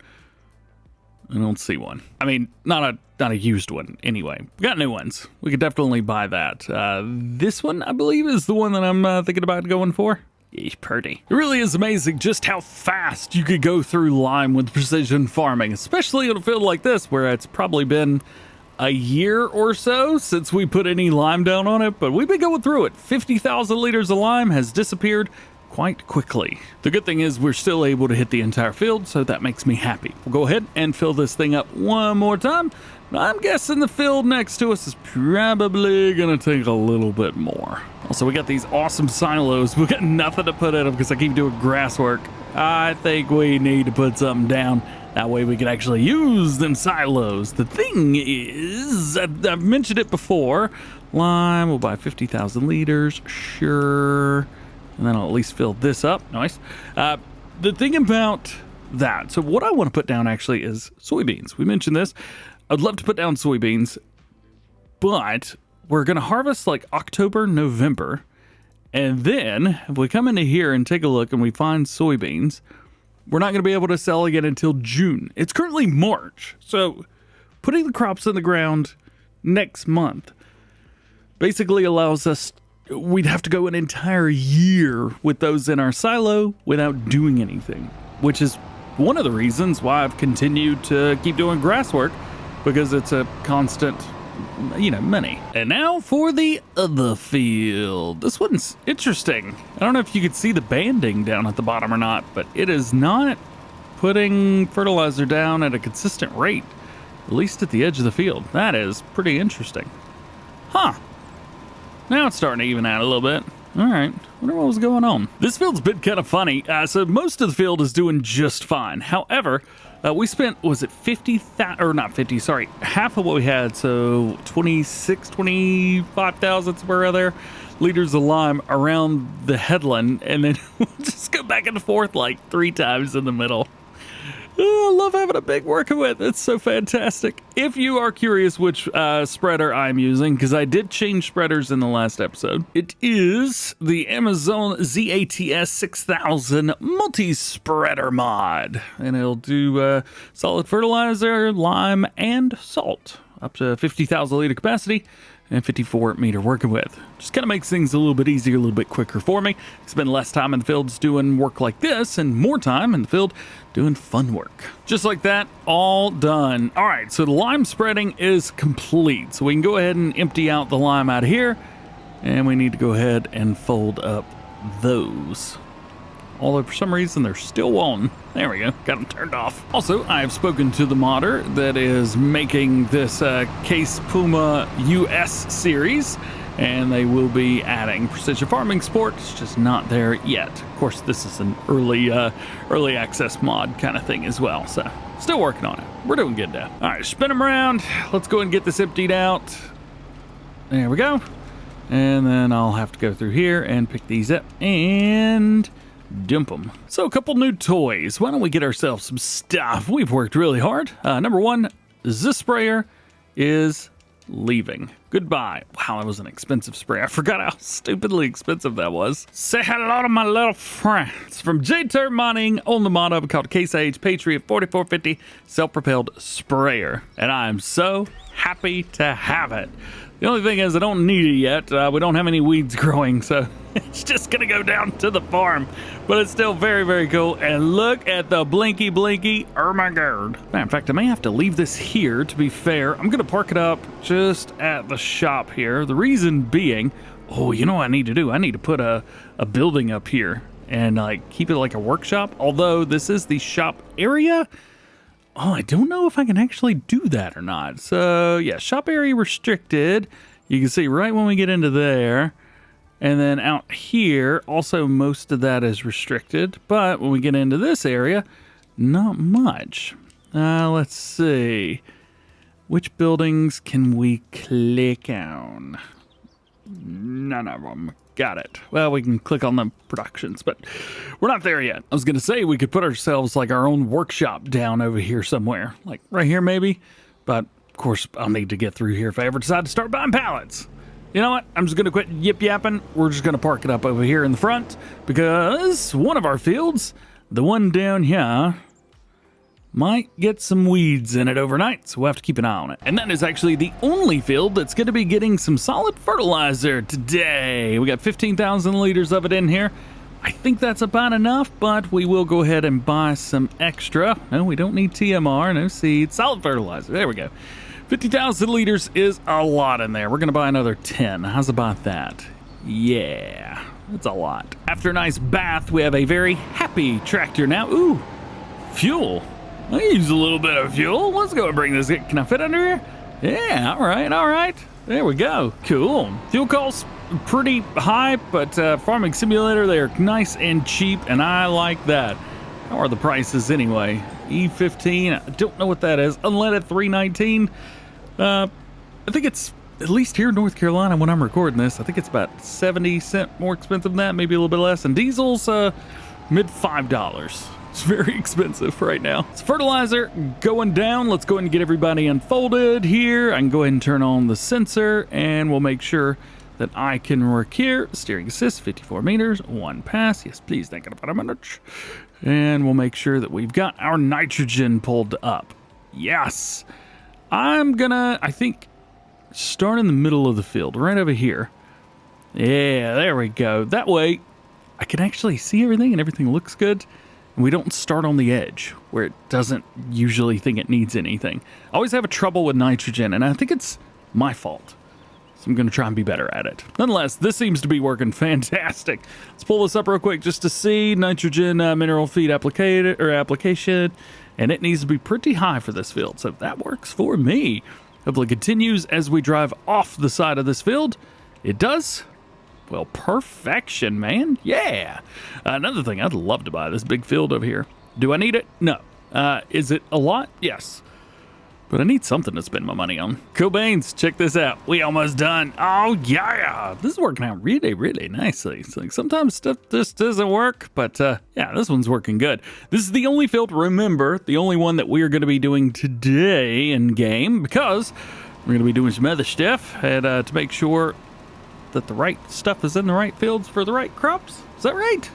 I don't see one. I mean, not a used one anyway. We got new ones. We could definitely buy that. This one, I believe, is the one that I'm thinking about going for. It's pretty. It really is amazing just how fast you could go through lime with precision farming, especially in a field like this where it's probably been a year or so since we put any lime down on it, but we've been going through it. 50,000 liters of lime has disappeared quite quickly. The good thing is we're still able to hit the entire field, so that makes me happy. We'll go ahead and fill this thing up one more time. I'm guessing the field next to us is probably gonna take a little bit more. Also, we got these awesome silos. We got nothing to put in them because I keep doing grass work. I think we need to put something down. That way we can actually use them silos. The thing is, I've mentioned it before, lime, we'll buy 50,000 liters, sure. And then I'll at least fill this up. Nice. The thing about that, so what I want to put down actually is soybeans. We mentioned this. I'd love to put down soybeans, but we're going to harvest like October, November. And then if we come into here and take a look and we find soybeans, we're not going to be able to sell again until June. It's currently March. So putting the crops in the ground next month basically allows us, we'd have to go an entire year with those in our silo without doing anything, which is one of the reasons why I've continued to keep doing grass work, because it's a constant, money. And now for the other field. This one's interesting. I don't know if you could see the banding down at the bottom or not, but it is not putting fertilizer down at a consistent rate, at least at the edge of the field. That is pretty interesting. Huh. Now it's starting to even out a little bit. All right, wonder what was going on. This field's been kind of funny. So most of the field is doing just fine. However, we spent, was it 50,000, or not 50, sorry, half of what we had, so 25,000 somewhere around there, liters of lime around the headland, and then we'll just go back and forth like 3 times in the middle. Oh, I love having a big working with. It's so fantastic. If you are curious which spreader I'm using, because I did change spreaders in the last episode, it is the Amazon ZATS 6000 multi-spreader mod. And it'll do solid fertilizer, lime, and salt. Up to 50,000 liter capacity and 54 meter working width. Just kind of makes things a little bit easier, a little bit quicker for me. Spend less time in the fields doing work like this and more time in the field doing fun work. Just like that, all done. All right, so the lime spreading is complete. So we can go ahead and empty out the lime out of here, and we need to go ahead and fold up those. Although for some reason they're still on. There we go, got them turned off. Also, I have spoken to the modder that is making this Case Puma US series, and they will be adding precision farming support. It's just not there yet. Of course, this is an early access mod kind of thing as well, so still working on it. We're doing good now. All right, spin them around. Let's go ahead and get this emptied out. There we go. And then I'll have to go through here and pick these up and dump them. So a couple new toys. Why don't we get ourselves some stuff? We've worked really hard. Number one, this sprayer is leaving. Goodbye. Wow, that was an expensive spray. I forgot how stupidly expensive that was. Say hello to my little friends from J-Turb Mining on the motto called Case Age Patriot 4450 self-propelled sprayer. And I am so happy to have it. The only thing is I don't need it yet. We don't have any weeds growing, so it's just gonna go down to the farm. But it's still very, very cool. And look at the blinky blinky. Oh my god. In fact, I may have to leave this here, to be fair. I'm gonna park it up just at the shop here. The reason being, oh, you know what I need to do? I need to put a building up here and like keep it like a workshop. Although this is the shop area. Oh, I don't know if I can actually do that or not. So yeah, shop area restricted. You can see right when we get into there. And then out here, also most of that is restricted. But when we get into this area, not much. Let's see. Which buildings can we click on? None of them. Got it. Well, we can click on the productions, but we're not there yet. I was going to say we could put ourselves like our own workshop down over here somewhere. Like right here maybe. But of course, I'll need to get through here if I ever decide to start buying pallets. You know what? I'm just going to quit yip-yapping. We're just going to park it up over here in the front because one of our fields, the one down here, might get some weeds in it overnight, so we'll have to keep an eye on it. And that is actually the only field that's going to be getting some solid fertilizer today. We got 15,000 liters of it in here. I think that's about enough, but we will go ahead and buy some extra. No, we don't need TMR, no seeds, solid fertilizer. There we go. 50,000 liters is a lot in there. We're going to buy another 10. How's about that? Yeah, that's a lot. After a nice bath, we have a very happy tractor now. Ooh, fuel. I use a little bit of fuel. Let's go and bring this. Can I fit under here? Yeah, all right, all right. There we go. Cool. Fuel costs pretty high, but Farming Simulator, they're nice and cheap, and I like that. How are the prices anyway? E15, I don't know what that is. Unleaded $3.19. I think it's, at least here in North Carolina when I'm recording this, I think it's about 70 cents more expensive than that, maybe a little bit less. And diesel's mid $5. It's very expensive right now. It's fertilizer going down. Let's go ahead and get everybody unfolded here. I can go ahead and turn on the sensor and we'll make sure that I can work here. Steering assist, 54 meters, one pass. Yes, please, thank you very much. And we'll make sure that we've got our nitrogen pulled up. Yes. I'm gonna, I think, start in the middle of the field, right over here. Yeah, there we go. That way, I can actually see everything and everything looks good. And we don't start on the edge where it doesn't usually think it needs anything. I always have a trouble with nitrogen, and I think it's my fault. So I'm going to try and be better at it. Nonetheless, this seems to be working fantastic. Let's pull this up real quick just to see nitrogen mineral feed application, and it needs to be pretty high for this field. So that works for me. Hopefully it continues as we drive off the side of this field. It does. Well, perfection, man. Yeah. Another thing, I'd love to buy this big field over here. Do I need it? No. Is it a lot? Yes. But I need something to spend my money on. Cobains, check this out. We almost done. Oh, yeah. This is working out really, really nicely. It's like sometimes stuff just doesn't work, but yeah, this one's working good. This is the only field, remember, the only one that we're going to be doing today in game because we're going to be doing some other stuff and to make sure that the right stuff is in the right fields for the right crops. Is that right?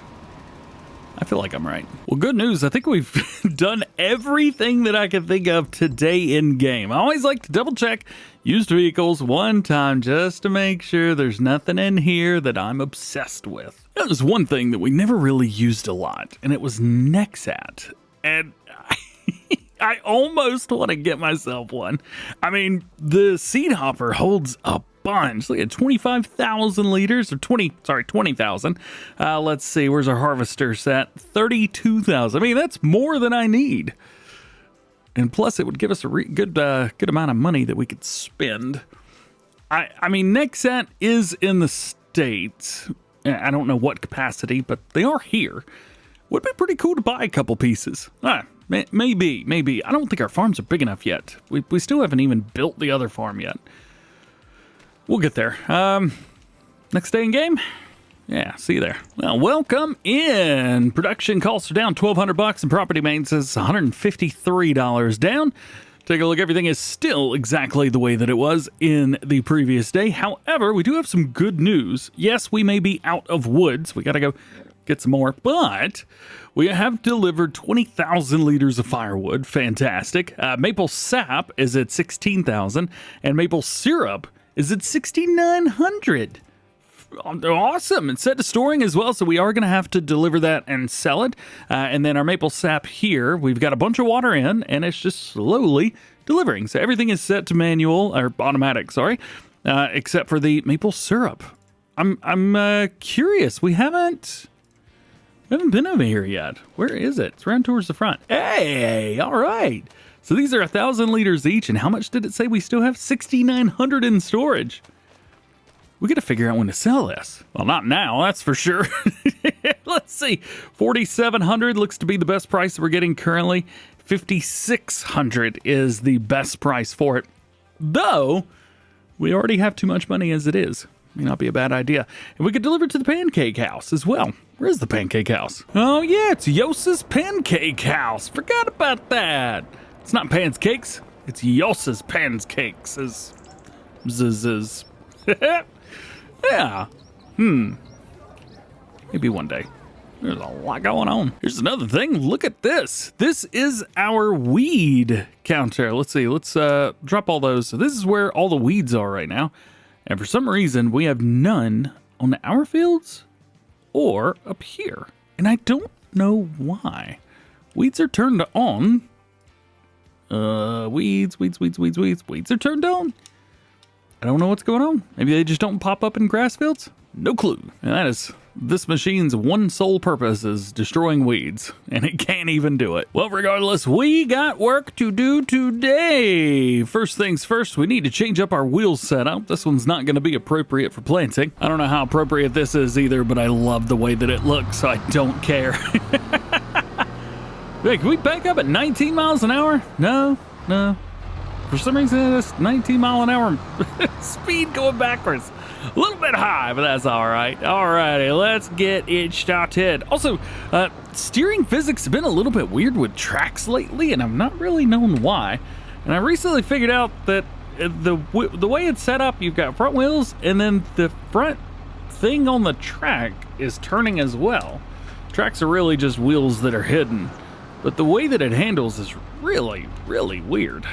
I feel like I'm right. Well, good news. I think we've done everything that I can think of today in game. I always like to double check used vehicles one time just to make sure there's nothing in here that I'm obsessed with. That was one thing that we never really used a lot, and it was Nexat. And I almost want to get myself one. I mean, the seed hopper holds a bunch. Look at 25,000 liters, or 20,000. Let's see, where's our harvester set? 32,000. I mean, that's more than I need. And plus, it would give us a good amount of money that we could spend. I mean, Nexat is in the States. I don't know what capacity, but they are here. Would be pretty cool to buy a couple pieces. Maybe. I don't think our farms are big enough yet. We still haven't even built the other farm yet. We'll get there. Next day in game? Yeah, see you there. Well, welcome in. Production costs are down $1,200 and property maintenance is $153 down. Take a look. Everything is still exactly the way that it was in the previous day. However, we do have some good news. Yes, we may be out of woods. We got to go get some more, but we have delivered 20,000 liters of firewood. Fantastic. Maple sap is at 16,000 and maple syrup is at 6,900. Awesome. It's set to storing as well, so we are going to have to deliver that and sell it. And then our maple sap here, we've got a bunch of water in, and it's just slowly delivering. So everything is set to manual, or automatic, sorry, except for the maple syrup. I'm curious. We haven't been over here yet. Where is it? It's around towards the front. Hey, all right. So these are 1,000 liters each, and how much did it say we still have? 6,900 in storage. We got to figure out when to sell this. Well, not now, that's for sure. Let's see. 4,700 looks to be the best price that we're getting currently. 5,600 is the best price for it. Though, we already have too much money as it is. May not be a bad idea. And we could deliver to the Pancake House as well. Where is the Pancake House? Oh, yeah, it's Yos's Pancake House. Forgot about that. It's not pancakes. It's Yos's Pancakes. Yeah. Maybe one day. There's a lot going on. Here's another thing. Look at this. This is our weed counter. Let's see. Let's drop all those. So this is where all the weeds are right now. And for some reason, we have none on our fields or up here. And I don't know why. Weeds are turned on. Weeds are turned on. I don't know what's going on. Maybe they just don't pop up in grass fields? No clue. And that is this machine's one sole purpose is destroying weeds, and it can't even do it. Well, regardless, we got work to do today. First things first, we need to change up our wheel setup. This one's not going to be appropriate for planting. I don't know how appropriate this is either, but I love the way that it looks, so I don't care. Hey, can we back up at 19 miles an hour? No. For some reason, it's 19 mile an hour speed going backwards. A little bit high, but that's all right. Alrighty, let's get it started. Also, steering physics have been a little bit weird with tracks lately, and I've not really known why. And I recently figured out that the way it's set up, you've got front wheels, and then the front thing on the track is turning as well. Tracks are really just wheels that are hidden, but the way that it handles is really, really weird.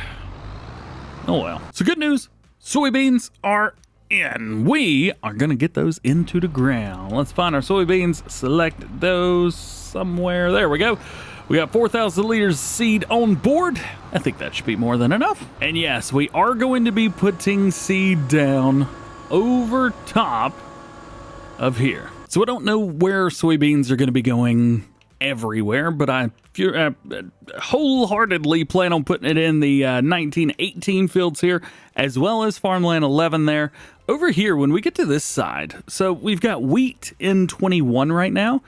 Oh well. So good news, soybeans are in. We are going to get those into the ground. Let's find our soybeans, select those somewhere. There we go. We got 4,000 liters of seed on board. I think that should be more than enough. And yes, we are going to be putting seed down over top of here. So I don't know where soybeans are going to be going everywhere, but I wholeheartedly plan on putting it in the 1918 fields here, as well as farmland 11 there. Over here, when we get to this side, so we've got wheat in 21 right now,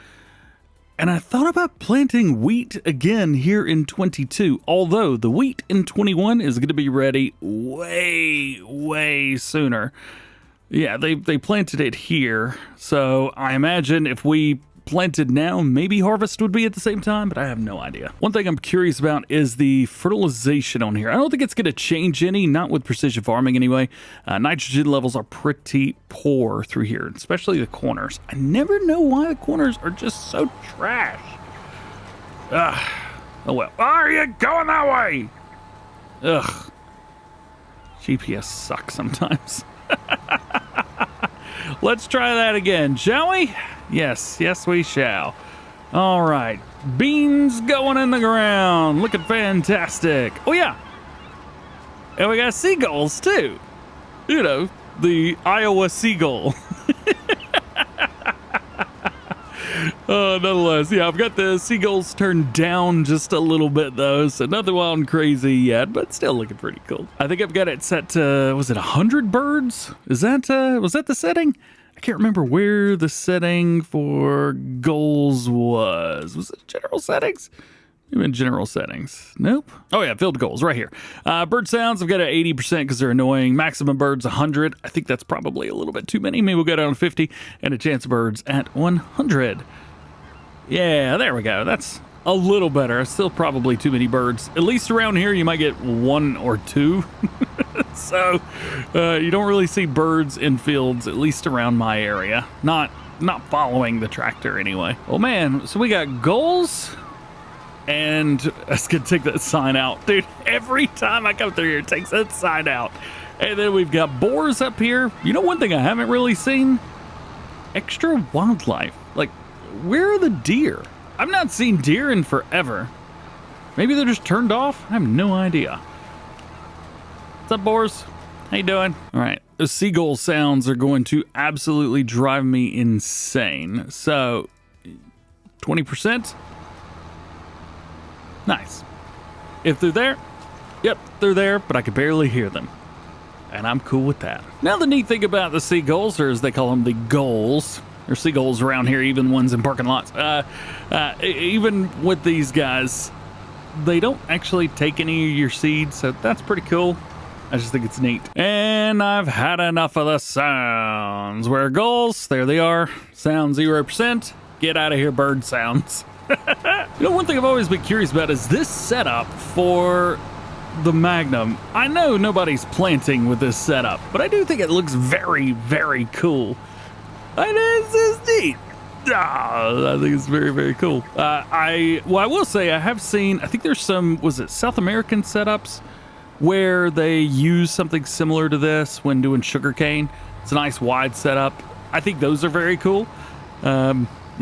and I thought about planting wheat again here in 22, although the wheat in 21 is going to be ready way sooner. Yeah, they planted it here, so I imagine if we planted now, maybe harvest would be at the same time, but I have no idea. One thing I'm curious about is the fertilization on here. I don't think it's going to change any, not with precision farming anyway. Nitrogen levels are pretty poor through here, especially the corners. I never know why the corners are just so trash. Oh well. Are you going that way? Ugh. GPS sucks sometimes. Let's try that again, shall we? Yes, we shall. All right, beans going in the ground, looking fantastic. Oh yeah, and we got seagulls too. You know, the Iowa seagull. Nonetheless, yeah, I've got the seagulls turned down just a little bit though, so nothing wild and crazy yet, but still looking pretty cool. I think I've got it set to, was it 100 birds? Is that, was that the setting? I can't remember where the setting for goals was. Was it general settings? Even general settings. Nope. Oh yeah, field goals right here. Bird sounds, I've got it at 80% because they're annoying. Maximum birds 100. I think that's probably a little bit too many. Maybe we'll go down to 50. And a chance of birds at 100. Yeah, there we go. That's a little better. Still probably too many birds. At least around here you might get 1 or 2. So you don't really see birds in fields, at least around my area. Not following the tractor anyway. Oh man, so we got goals. And that's gonna take that sign out. Dude, every time I come through here, it takes that sign out. And then we've got boars up here. You know one thing I haven't really seen? Extra wildlife. Like, where are the deer? I've not seen deer in forever. Maybe they're just turned off? I have no idea. What's up, boars? How you doing? All right, those seagull sounds are going to absolutely drive me insane. So, 20%? Nice. If they're there, yep, they're there, but I can barely hear them. And I'm cool with that. Now the neat thing about the seagulls, or as they call them, the gulls, there's seagulls around here, even ones in parking lots. Even with these guys, they don't actually take any of your seeds, so that's pretty cool. I just think it's neat. And I've had enough of the sounds. Where are gulls? There they are. Sound 0%. Get out of here, bird sounds. You know, one thing I've always been curious about is this setup for the Magnum. I know nobody's planting with this setup, but I do think it looks very, very cool. And it's just neat. I think it's very, very cool. I will say I have seen, I think there's some, was it South American setups where they use something similar to this when doing sugarcane. It's a nice wide setup. I think those are very cool. Yeah, I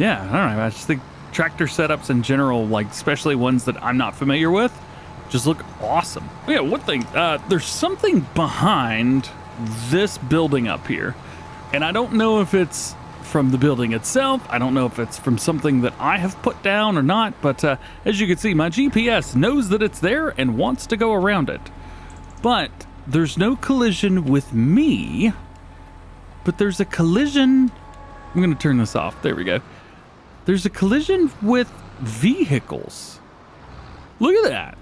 don't know. I just think tractor setups in general, like especially ones that I'm not familiar with, just look awesome. Yeah, one thing, there's something behind this building up here, and I don't know if it's from the building itself. I don't know if it's from something that I have put down or not, but as you can see, my GPS knows that it's there and wants to go around it. But there's no collision with me, but there's a collision. I'm going to turn this off. There we go. There's a collision with vehicles. Look at that.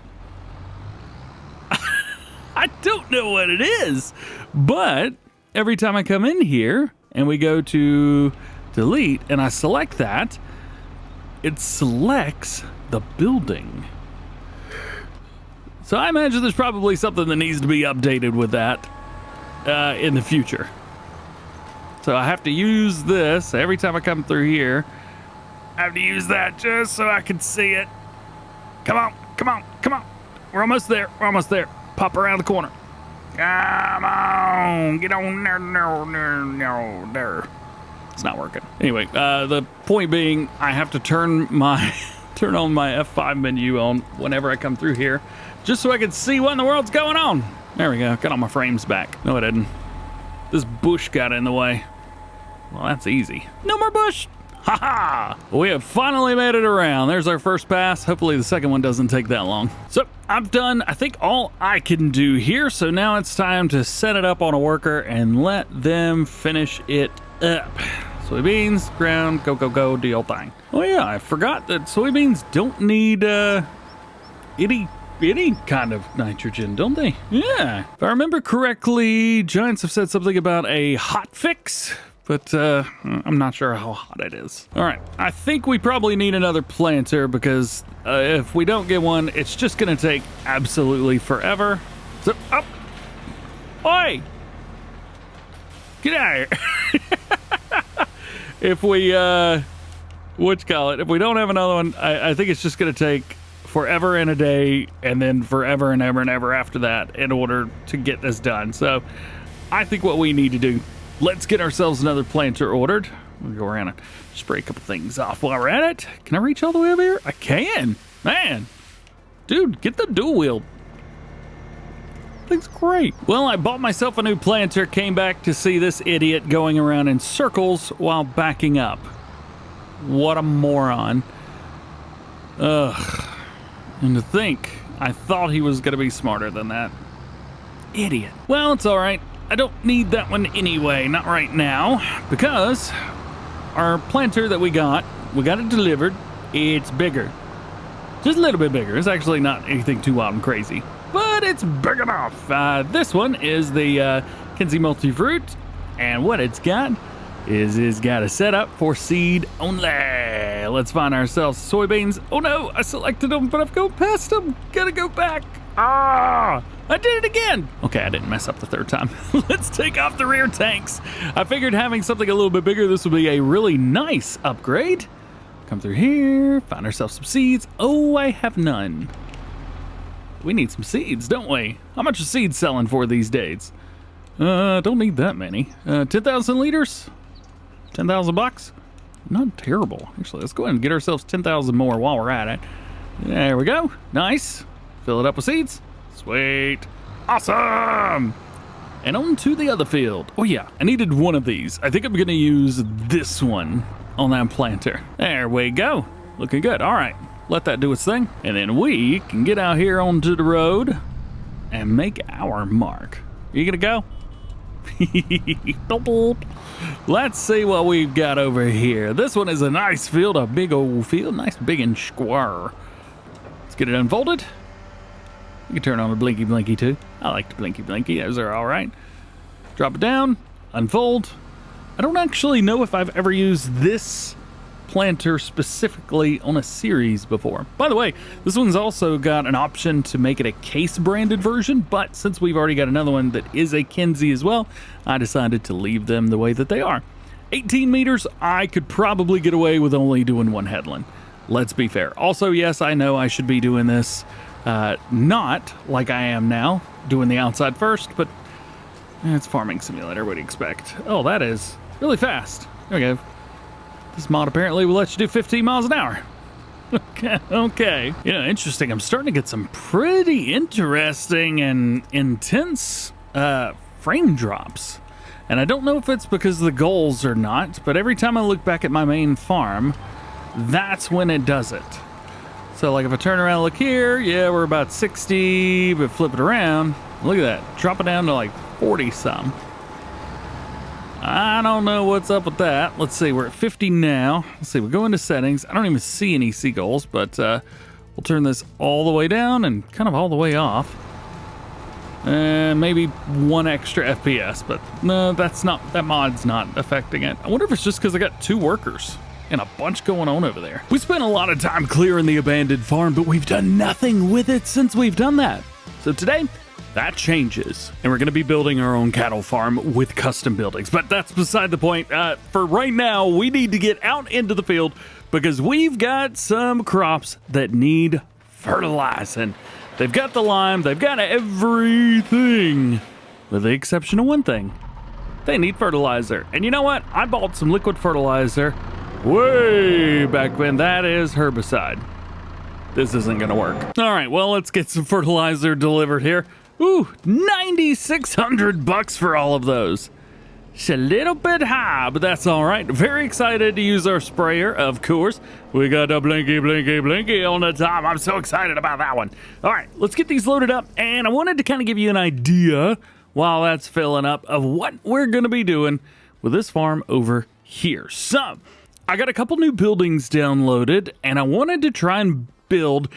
I don't know what it is, but every time I come in here and we go to delete and I select that, it selects the building. So I imagine there's probably something that needs to be updated with that in the future. So I have to use this every time I come through here. I have to use that just so I can see it. Come on, come on, come on. We're almost there. We're almost there. Pop around the corner. Come on. Get on there. No, there. It's not working. Anyway, the point being, I have to turn on my F5 menu on whenever I come through here, just so I can see what in the world's going on. There we go. Got all my frames back. No, I didn't. This bush got in the way. Well, that's easy. No more bush. Ha-ha! We have finally made it around. There's our first pass. Hopefully the second one doesn't take that long. So I've done, I think, all I can do here. So now it's time to set it up on a worker and let them finish it up. Soybeans, ground, go, go, go, do your thing. Oh yeah, I forgot that soybeans don't need any kind of nitrogen, don't they? Yeah. If I remember correctly, Giants have said something about a hot fix, but I'm not sure how hot it is. All right, I think we probably need another planter because if we don't get one, it's just gonna take absolutely forever. So, up. Oi! Get out of here. If we, if we don't have another one, I think it's just gonna take forever and a day and then forever and ever and ever after that in order to get this done. So I think what we need to do, let's get ourselves another planter ordered. We'll go around and spray a couple things off while we're at it. Can I reach all the way over here? I can. Man, dude, get the dual wheel. Thing's great. Well, I bought myself a new planter, came back to see this idiot going around in circles while backing up. What a moron. Ugh. And to think, I thought he was gonna be smarter than that. Idiot. Well, it's all right. I don't need that one anyway, not right now, because our planter that we got it delivered, it's bigger. Just a little bit bigger. It's actually not anything too wild and crazy, but it's big enough. This one is the Kinsey Multi-Fruit, and what it's got is it's got a setup for seed only. Let's find ourselves soybeans. Oh no, I selected them, but I've gone past them. Gotta go back. Ah, I did it again. Okay, I didn't mess up the third time. Let's take off the rear tanks. I figured having something a little bit bigger, this would be a really nice upgrade. Come through here, find ourselves some seeds. Oh, I have none. We need some seeds, don't we? How much are seeds selling for these days? Don't need that many. 10,000 liters? 10,000 bucks? Not terrible. Actually, let's go ahead and get ourselves 10,000 more while we're at it. There we go. Nice. Fill it up with seeds. Sweet. Awesome. And on to the other field. Oh yeah, I needed one of these. I think I'm gonna use this one on that planter. There we go. Looking good. All right, let that do its thing. And then we can get out here onto the road and make our mark. You gonna go? Let's see what we've got over here. This one is a nice field, a big old field, nice big and square. Let's get it unfolded. You can turn on the blinky blinky too. I like the blinky blinky, those are all right. Drop it down, unfold. I don't actually know if I've ever used this planter specifically on a series before. By the way, this one's also got an option to make it a case branded version, but since we've already got another one that is a Kinsey as well, I decided to leave them the way that they are. 18 meters, I could probably get away with only doing one headland. Let's be fair. Also, yes, I know I should be doing this not like I am now, doing the outside first, but it's farming simulator, what do you expect? Oh, that is really fast. There we go. This mod apparently will let you do 15 miles an hour. Okay. You know, interesting. I'm starting to get some pretty interesting and intense frame drops. And I don't know if it's because of the goals or not, but every time I look back at my main farm, that's when it does it. So like if I turn around and look here, yeah, we're about 60, but flip it around, look at that. Drop it down to like 40 some. I don't know what's up with that. Let's see, we're at 50 now. Let's see, we go into settings. I don't even see any seagulls, but we'll turn this all the way down and kind of all the way off. And maybe one extra FPS, but no, that mod's not affecting it. I wonder if it's just because I got 2 workers and a bunch going on over there. We spent a lot of time clearing the abandoned farm, but we've done nothing with it since we've done that. So today, that changes, and we're going to be building our own cattle farm with custom buildings. But that's beside the point. For right now, we need to get out into the field because we've got some crops that need fertilizing. They've got the lime, they've got everything, with the exception of one thing. They need fertilizer. And you know what? I bought some liquid fertilizer way back when. That is herbicide. This isn't going to work. All right, well, let's get some fertilizer delivered here. Ooh, 9,600 bucks for all of those. It's a little bit high, but that's all right. Very excited to use our sprayer, of course. We got the blinky, blinky, blinky on the top. I'm so excited about that one. All right, let's get these loaded up. And I wanted to kind of give you an idea while that's filling up of what we're going to be doing with this farm over here. So I got a couple new buildings downloaded, and I wanted to try and build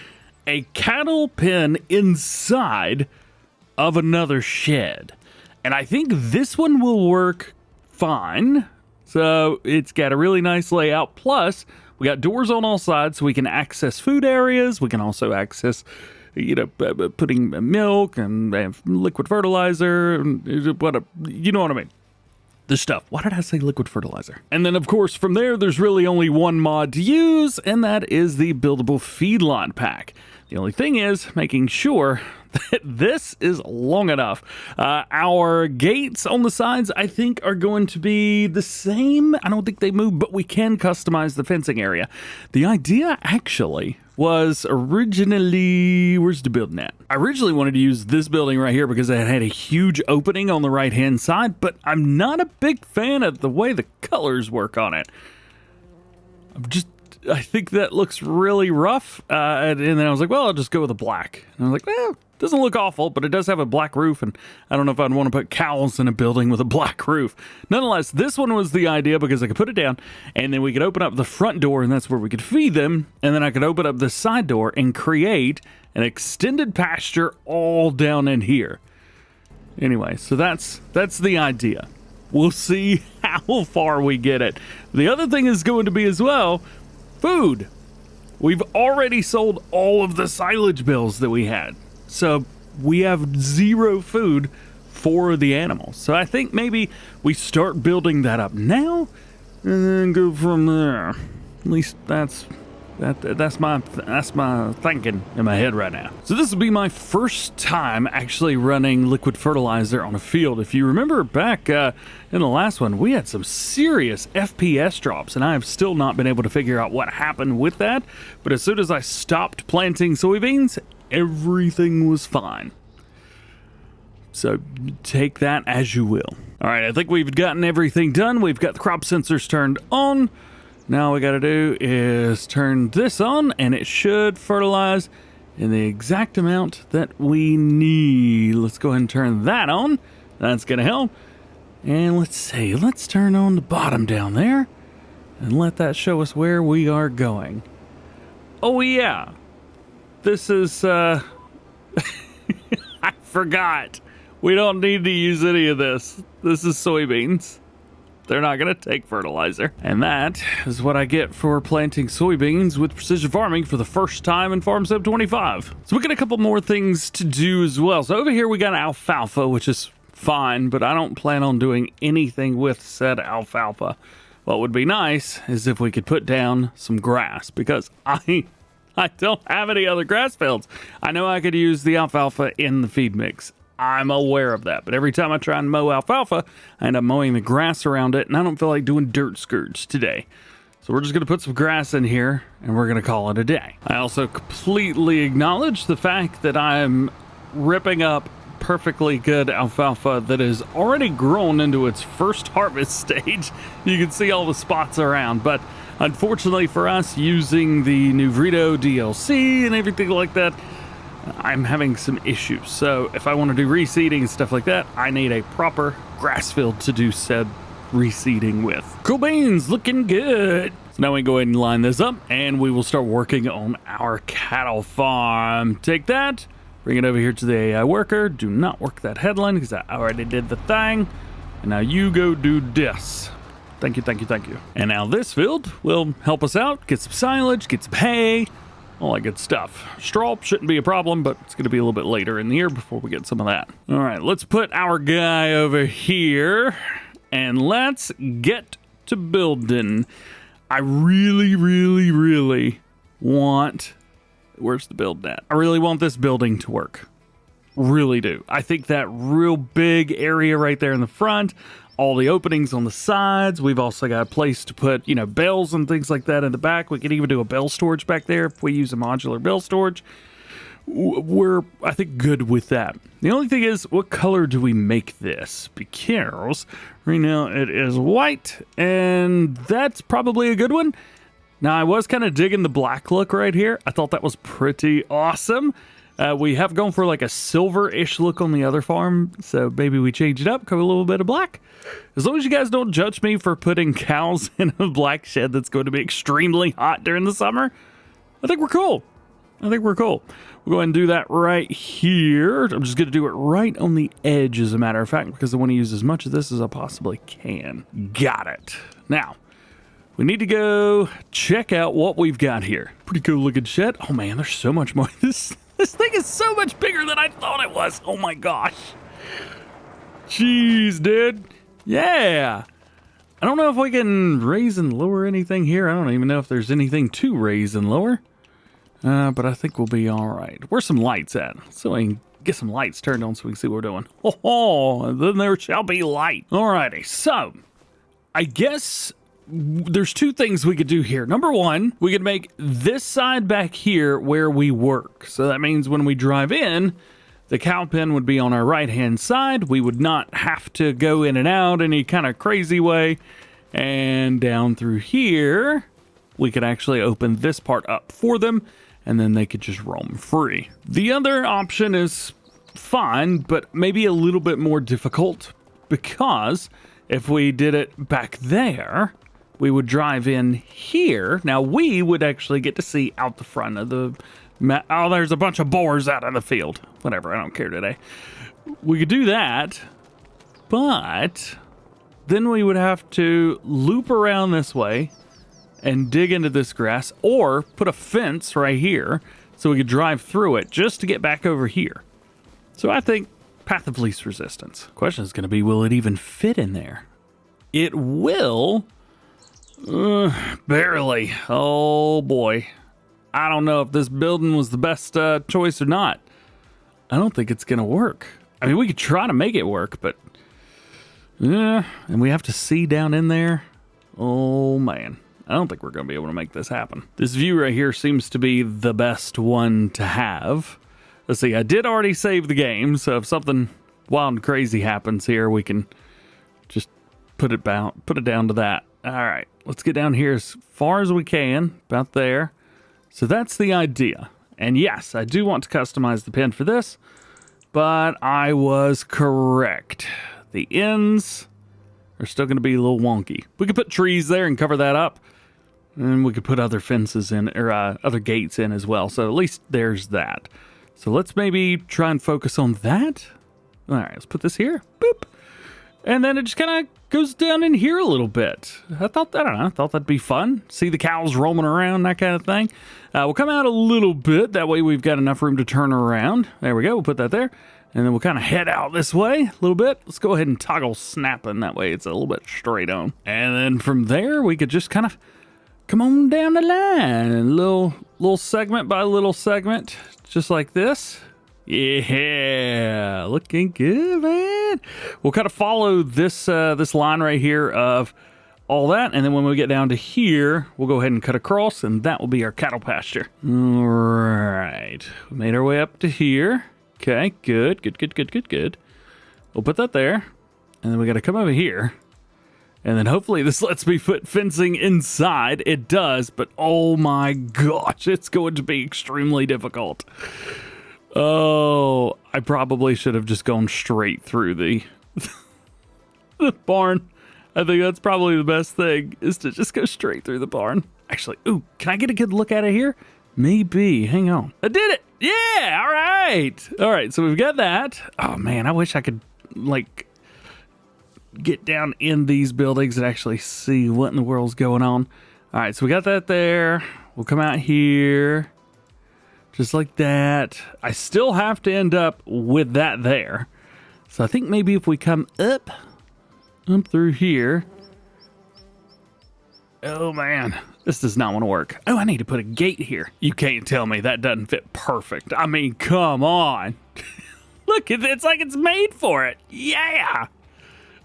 a cattle pen inside of another shed. And I think this one will work fine. So it's got a really nice layout. Plus, we got doors on all sides so we can access food areas. We can also access, you know, putting milk and liquid fertilizer. You know what I mean? The stuff. Why did I say liquid fertilizer? And then, of course, from there, there's really only one mod to use, and that is the buildable feedlot pack. The only thing is making sure that this is long enough. Our gates on the sides, I think, are going to be the same. I don't think they move, but we can customize the fencing area. The idea, actually, was originally... Where's the building at? I originally wanted to use this building right here because it had a huge opening on the right-hand side, but I'm not a big fan of the way the colors work on it. I think that looks really rough. And then I was like, well, I'll just go with the black. And I was like, well, Doesn't look awful, but it does have a black roof, and I don't know if I'd want to put cows in a building with a black roof. Nonetheless, this one was the idea because I could put it down, and then we could open up the front door, and that's where we could feed them, and then I could open up the side door and create an extended pasture all down in here. Anyway, so that's the idea. We'll see how far we get it. The other thing is going to be as well, food. We've already sold all of the silage bales that we had. So we have 0 food for the animals. So I think maybe we start building that up now and then go from there. At least that's my thinking in my head right now. So this will be my first time actually running liquid fertilizer on a field. If you remember back in the last one, we had some serious FPS drops, and I have still not been able to figure out what happened with that. But as soon as I stopped planting soybeans, everything was fine. So take that as you will. All right, I think we've gotten everything done. We've got the crop sensors turned on. Now all we got to do is turn this on, and it should fertilize in the exact amount that we need. Let's go ahead and turn that on. That's going to help. And let's see, let's turn on the bottom down there and let that show us where we are going. Oh yeah, this is, I forgot. We don't need to use any of this. This is soybeans. They're not going to take fertilizer. And that is what I get for planting soybeans with precision farming for the first time in Farm Sim 25. So we got a couple more things to do as well. So over here we got alfalfa, which is fine, but I don't plan on doing anything with said alfalfa. What would be nice is if we could put down some grass, because I don't have any other grass fields. I know I could use the alfalfa in the feed mix. I'm aware of that, but every time I try and mow alfalfa, I end up mowing the grass around it, and I don't feel like doing dirt scourge today. So we're just going to put some grass in here, and we're going to call it a day. I also completely acknowledge the fact that I'm ripping up perfectly good alfalfa that is already grown into its first harvest stage. You can see all the spots around, but unfortunately for us, using the Nuvrito DLC and everything like that, I'm having some issues. So if I want to do reseeding and stuff like that, I need a proper grass field to do said reseeding with. Cool beans, looking good. So now we go ahead and line this up, and we will start working on our cattle farm. Take that, bring it over here to the AI worker. Do not work that headline because I already did the thing. And now you go do this. Thank you, thank you, thank you. And now this field will help us out, get some silage, get some hay, all that good stuff. Straw shouldn't be a problem, but it's going to be a little bit later in the year before we get some of that. All right, let's put our guy over here, and let's get to building. I really, really, really want... Where's the build at? I really want this building to work. Really do. I think that real big area right there in the front, all the openings on the sides. We've also got a place to put, bales and things like that in the back. We could even do a bale storage back there if we use a modular bale storage. We're, I think, good with that. The only thing is, what color do we make this? Because right now it is white, and that's probably a good one. Now, I was kind of digging the black look right here. I thought that was pretty awesome. We have gone for like a silver-ish look on the other farm, so maybe we change it up, cover a little bit of black. As long as you guys don't judge me for putting cows in a black shed that's going to be extremely hot during the summer, I think we're cool. We'll go ahead and do that right here. I'm just going to do it right on the edge, as a matter of fact, because I want to use as much of this as I possibly can. Got it. Now, we need to go check out what we've got here. Pretty cool looking shed. Oh man, there's so much more. This thing is so much bigger than I thought it was. Oh my gosh. Jeez, dude. Yeah. I don't know if we can raise and lower anything here. I don't even know if there's anything to raise and lower. But I think we'll be all right. Where's some lights at? So I can get some lights turned on so we can see what we're doing. Oh, then there shall be light. Alrighty, so I guess there's two things we could do here. Number one, we could make this side back here where we work. So that means when we drive in, the cow pen would be on our right-hand side. We would not have to go in and out any kind of crazy way. And down through here, we could actually open this part up for them. and then they could just roam free. The other option is fine, but maybe a little bit more difficult, because if we did it back there, we would drive in here. Now we would actually get to see out the front of the oh, there's a bunch of boars out in the field. Whatever, I don't care today. We could do that, but then we would have to loop around this way and dig into this grass, or put a fence right here so we could drive through it just to get back over here. So I think path of least resistance. Question is going to be, will it even fit in there? It will. Barely. Oh boy. I don't know if this building was the best choice or not. I don't think it's going to work. I mean, we could try to make it work, but and we have to see down in there. Oh man. I don't think we're going to be able to make this happen. This view right here seems to be the best one to have. Let's see, I did already save the game, so if something wild and crazy happens here, we can just put it down to that. All right, let's get down here as far as we can, about there. So that's the idea. And yes, I do want to customize the pin for this, but I was correct. The ends are still going to be a little wonky. We could put trees there and cover that up. And we could put other fences in, or other gates in as well. So at least there's that. So let's maybe try and focus on that. All right, let's put this here. Boop. And then it just kind of goes down in here a little bit. I thought that'd be fun. See the cows roaming around, that kind of thing. We'll come out a little bit. That way we've got enough room to turn around. There we go. We'll put that there. And then we'll kind of head out this way a little bit. Let's go ahead and toggle snapping. That way it's a little bit straight on. And then from there, we could just kind of come on down the line. Little segment by little segment, just like this. Yeah, looking good, man. We'll kind of follow this line right here of all that, and then when we get down to here, we'll go ahead and cut across, and that will be our cattle pasture. All right, we made our way up to here. Okay, good. We'll put that there, and then we got to come over here, and then hopefully this lets me put fencing inside. It does, but oh my gosh, it's going to be extremely difficult. Oh, I probably should have just gone straight through the barn. I think that's probably the best thing, is to just go straight through the barn. Actually, ooh, can I get a good look at it here? Maybe. Hang on. I did it. Yeah, all right. All right, so we've got that. Oh, man, I wish I could, like, get down in these buildings and actually see what in the world's going on. All right, so we got that there. We'll come out here. Just like that. I still have to end up with that there. So I think maybe if we come up through here. Oh man, this does not want to work. Oh, I need to put a gate here. You can't tell me that doesn't fit perfect. I mean, come on. Look, it's like it's made for it. Yeah.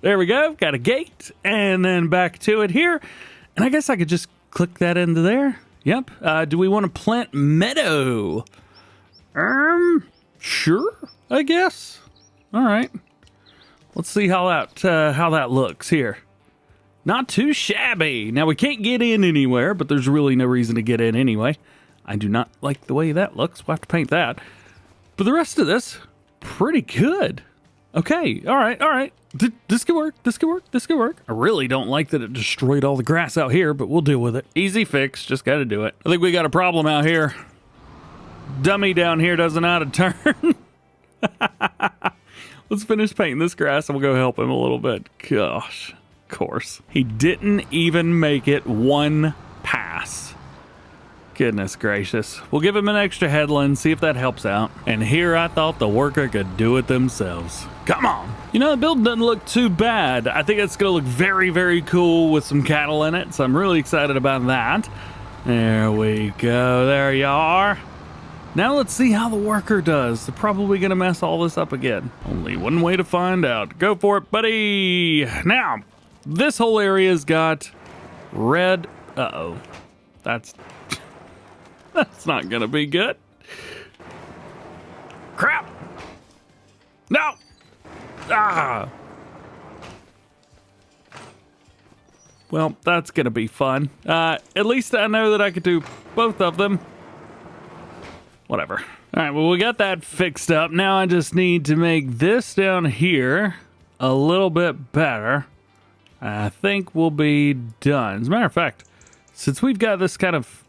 There we go. Got a gate, and then back to it here. And I guess I could just click that into there. Yep. Do we want to plant meadow? Sure, I guess. All right. Let's see how that looks here. Not too shabby. Now we can't get in anywhere, but there's really no reason to get in anyway. I do not like the way that looks. We'll have to paint that. But the rest of this, pretty good. Okay. All right. This could work. I really don't like that it destroyed all the grass out here, but we'll deal with it. Easy fix. Just got to do it. I think we got a problem out here. Dummy down here doesn't know how to turn. Let's finish painting this grass and we'll go help him a little bit. Gosh, of course. He didn't even make it one pass. Goodness gracious. We'll give him an extra headland, see if that helps out. And here I thought the worker could do it themselves. Come on. You know, the build doesn't look too bad. I think it's going to look very, very cool with some cattle in it. So I'm really excited about that. There we go. There you are. Now let's see how the worker does. They're probably going to mess all this up again. Only one way to find out. Go for it, buddy. Now, this whole area's got red. Uh-oh. That's not going to be good. Crap. No. Ah. Well, that's going to be fun. At least I know that I could do both of them. Whatever. All right, well, we got that fixed up. Now I just need to make this down here a little bit better. I think we'll be done. As a matter of fact, since we've got this kind of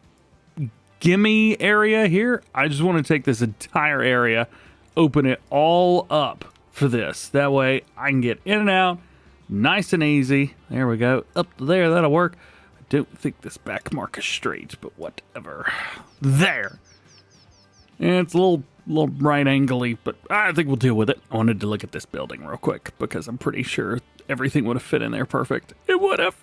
gimme area here, I just want to take this entire area, open it all up for this. That way I can get in and out nice and easy. There we go. Up to there, that'll work. I don't think this back mark is straight, but whatever. There. And it's a little right angle-y, but I think we'll deal with it. I wanted to look at this building real quick because I'm pretty sure everything would have fit in there perfect. It would have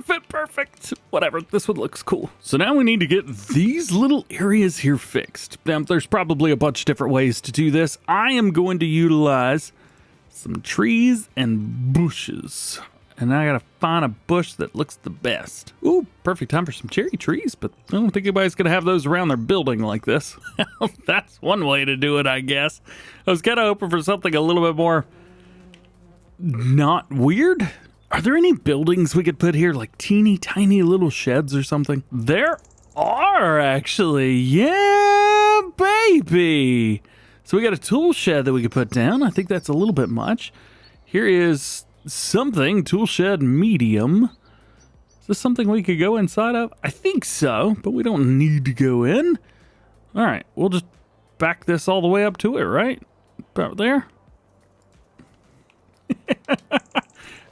fit perfect. Whatever, this one looks cool. So now we need to get these little areas here fixed. Now, there's probably a bunch of different ways to do this. I am going to utilize some trees and bushes. And I gotta find a bush that looks the best. Ooh, perfect time for some cherry trees, but I don't think anybody's gonna have those around their building like this. That's one way to do it, I guess. I was kinda hoping for something a little bit more not weird. Are there any buildings we could put here, like teeny tiny little sheds or something? There are, actually. Yeah, baby. So we got a tool shed that we could put down. I think that's a little bit much. Here is something, tool shed medium. Is this something we could go inside of? I think so, but we don't need to go in. All right, we'll just back this all the way up to it, right? About there.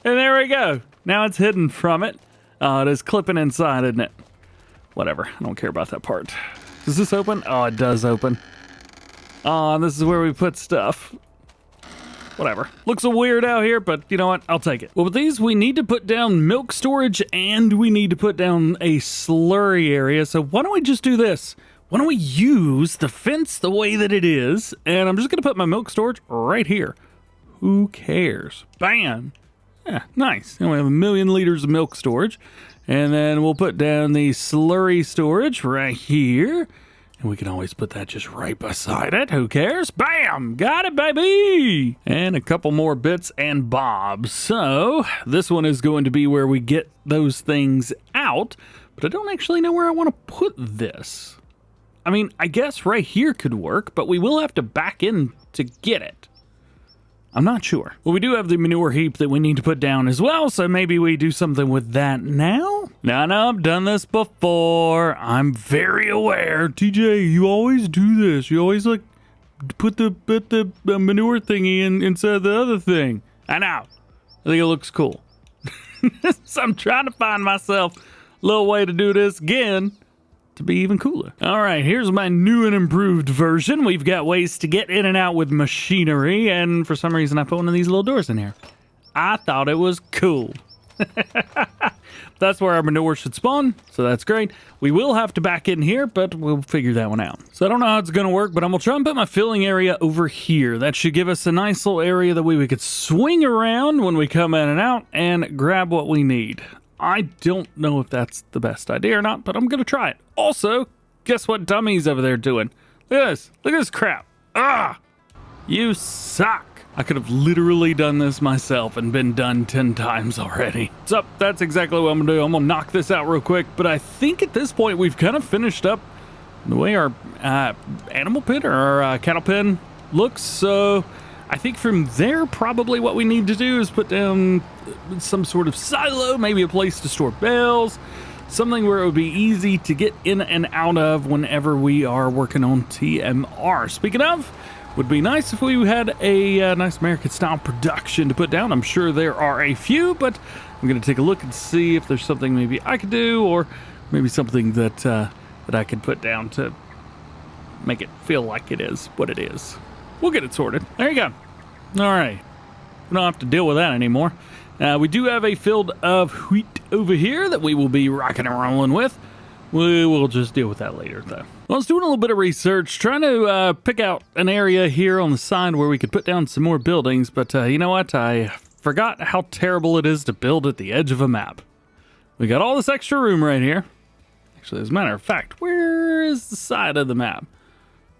And there we go. Now it's hidden from it. It is clipping inside, isn't it? Whatever, I don't care about that part. Does this open? Oh, it does open. Oh, and this is where we put stuff. Whatever. Looks a weird out here, but you know what? I'll take it. Well, with these, we need to put down milk storage and we need to put down a slurry area. So why don't we just do this? Why don't we use the fence the way that it is? And I'm just going to put my milk storage right here. Who cares? Bam. Yeah, nice. And we have 1 million liters of milk storage. And then we'll put down the slurry storage right here. And we can always put that just right beside it. Who cares? Bam! Got it, baby! And a couple more bits and bobs. So this one is going to be where we get those things out. But I don't actually know where I want to put this. I mean, I guess right here could work, but we will have to back in to get it. I'm not sure. Well, we do have the manure heap that we need to put down as well, so maybe we do something with that now? No, I've done this before. I'm very aware. TJ, you always do this. You always, like, put the manure thingy inside the other thing. I know. I think it looks cool. So I'm trying to find myself a little way to do this again to be even cooler. All right, here's my new and improved version. We've got ways to get in and out with machinery, and for some reason I put one of these little doors in here. I thought it was cool. That's where our manure should spawn, so that's great. We will have to back in here, but we'll figure that one out. So I don't know how it's gonna work, but I'm gonna try and put my filling area over here. That should give us a nice little area that we could swing around when we come in and out and grab what we need. I don't know if that's the best idea or not, but I'm gonna try it. Also, guess what Dummy's over there doing? Look at this. Look at this crap. Ah! You suck. I could have literally done this myself and been done 10 times already. So that's exactly what I'm gonna do. I'm gonna knock this out real quick, but I think at this point we've kind of finished up the way our animal pen or our cattle pen looks. So I think from there, probably what we need to do is put down some sort of silo, maybe a place to store bales, something where it would be easy to get in and out of whenever we are working on TMR. Speaking of, would be nice if we had a nice American-style production to put down. I'm sure there are a few, but I'm going to take a look and see if there's something maybe I could do, or maybe something that that I could put down to make it feel like it is what it is. We'll get it sorted. There you go. All right. We don't have to deal with that anymore. We do have a field of wheat over here that we will be rocking and rolling with. We will just deal with that later, though. Well, I was doing a little bit of research, trying to pick out an area here on the side where we could put down some more buildings, but you know what? I forgot how terrible it is to build at the edge of a map. We got all this extra room right here. Actually, as a matter of fact, where is the side of the map?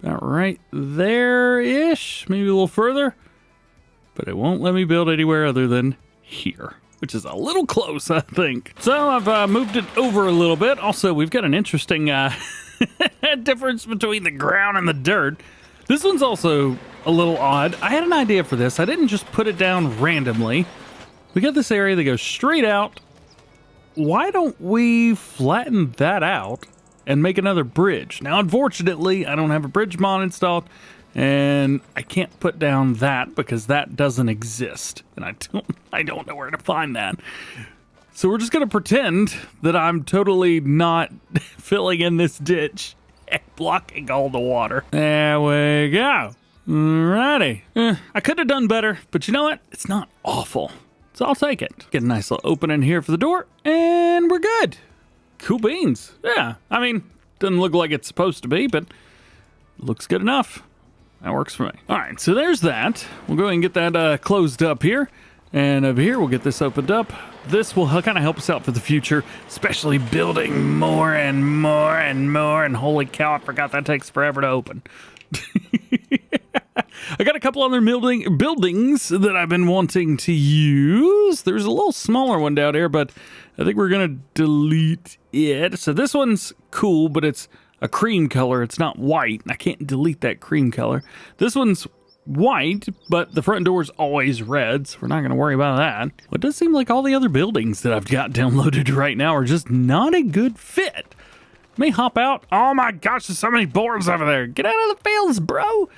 About right there-ish, maybe a little further. But it won't let me build anywhere other than here, which is a little close, I think. So I've moved it over a little bit. Also, we've got an interesting Difference between the ground and the dirt. This one's also a little odd. I had an idea for this. I didn't just put it down randomly. We got this area that goes straight out. Why don't we flatten that out and make another bridge? Now, unfortunately, I don't have a bridge mod installed, and I can't put down that because that doesn't exist, and I don't know where to find that. So we're just gonna pretend that I'm totally not filling in this ditch and blocking all the water. There we go. Alrighty. I could have done better, but you know what? It's not awful. So I'll take it. Get a nice little opening here for the door, and we're good. Cool beans. Yeah, I mean, doesn't look like it's supposed to be, but looks good enough. That works for me. All right, so there's that. We'll go ahead and get that closed up here. And over here, we'll get this opened up. This will kind of help us out for the future, especially building more and more and more. And holy cow, I forgot that takes forever to open. I got a couple other buildings that I've been wanting to use. There's a little smaller one down here, but I think we're going to delete it. So this one's cool, but it's a cream color. It's not white. I can't delete that cream color. This one's white, but the front door is always red, so we're not going to worry about that. Well, it does seem like all the other buildings that I've got downloaded right now are just not a good fit. Let me hop out. Oh my gosh, there's so many boards over there. Get out of the fields, bro.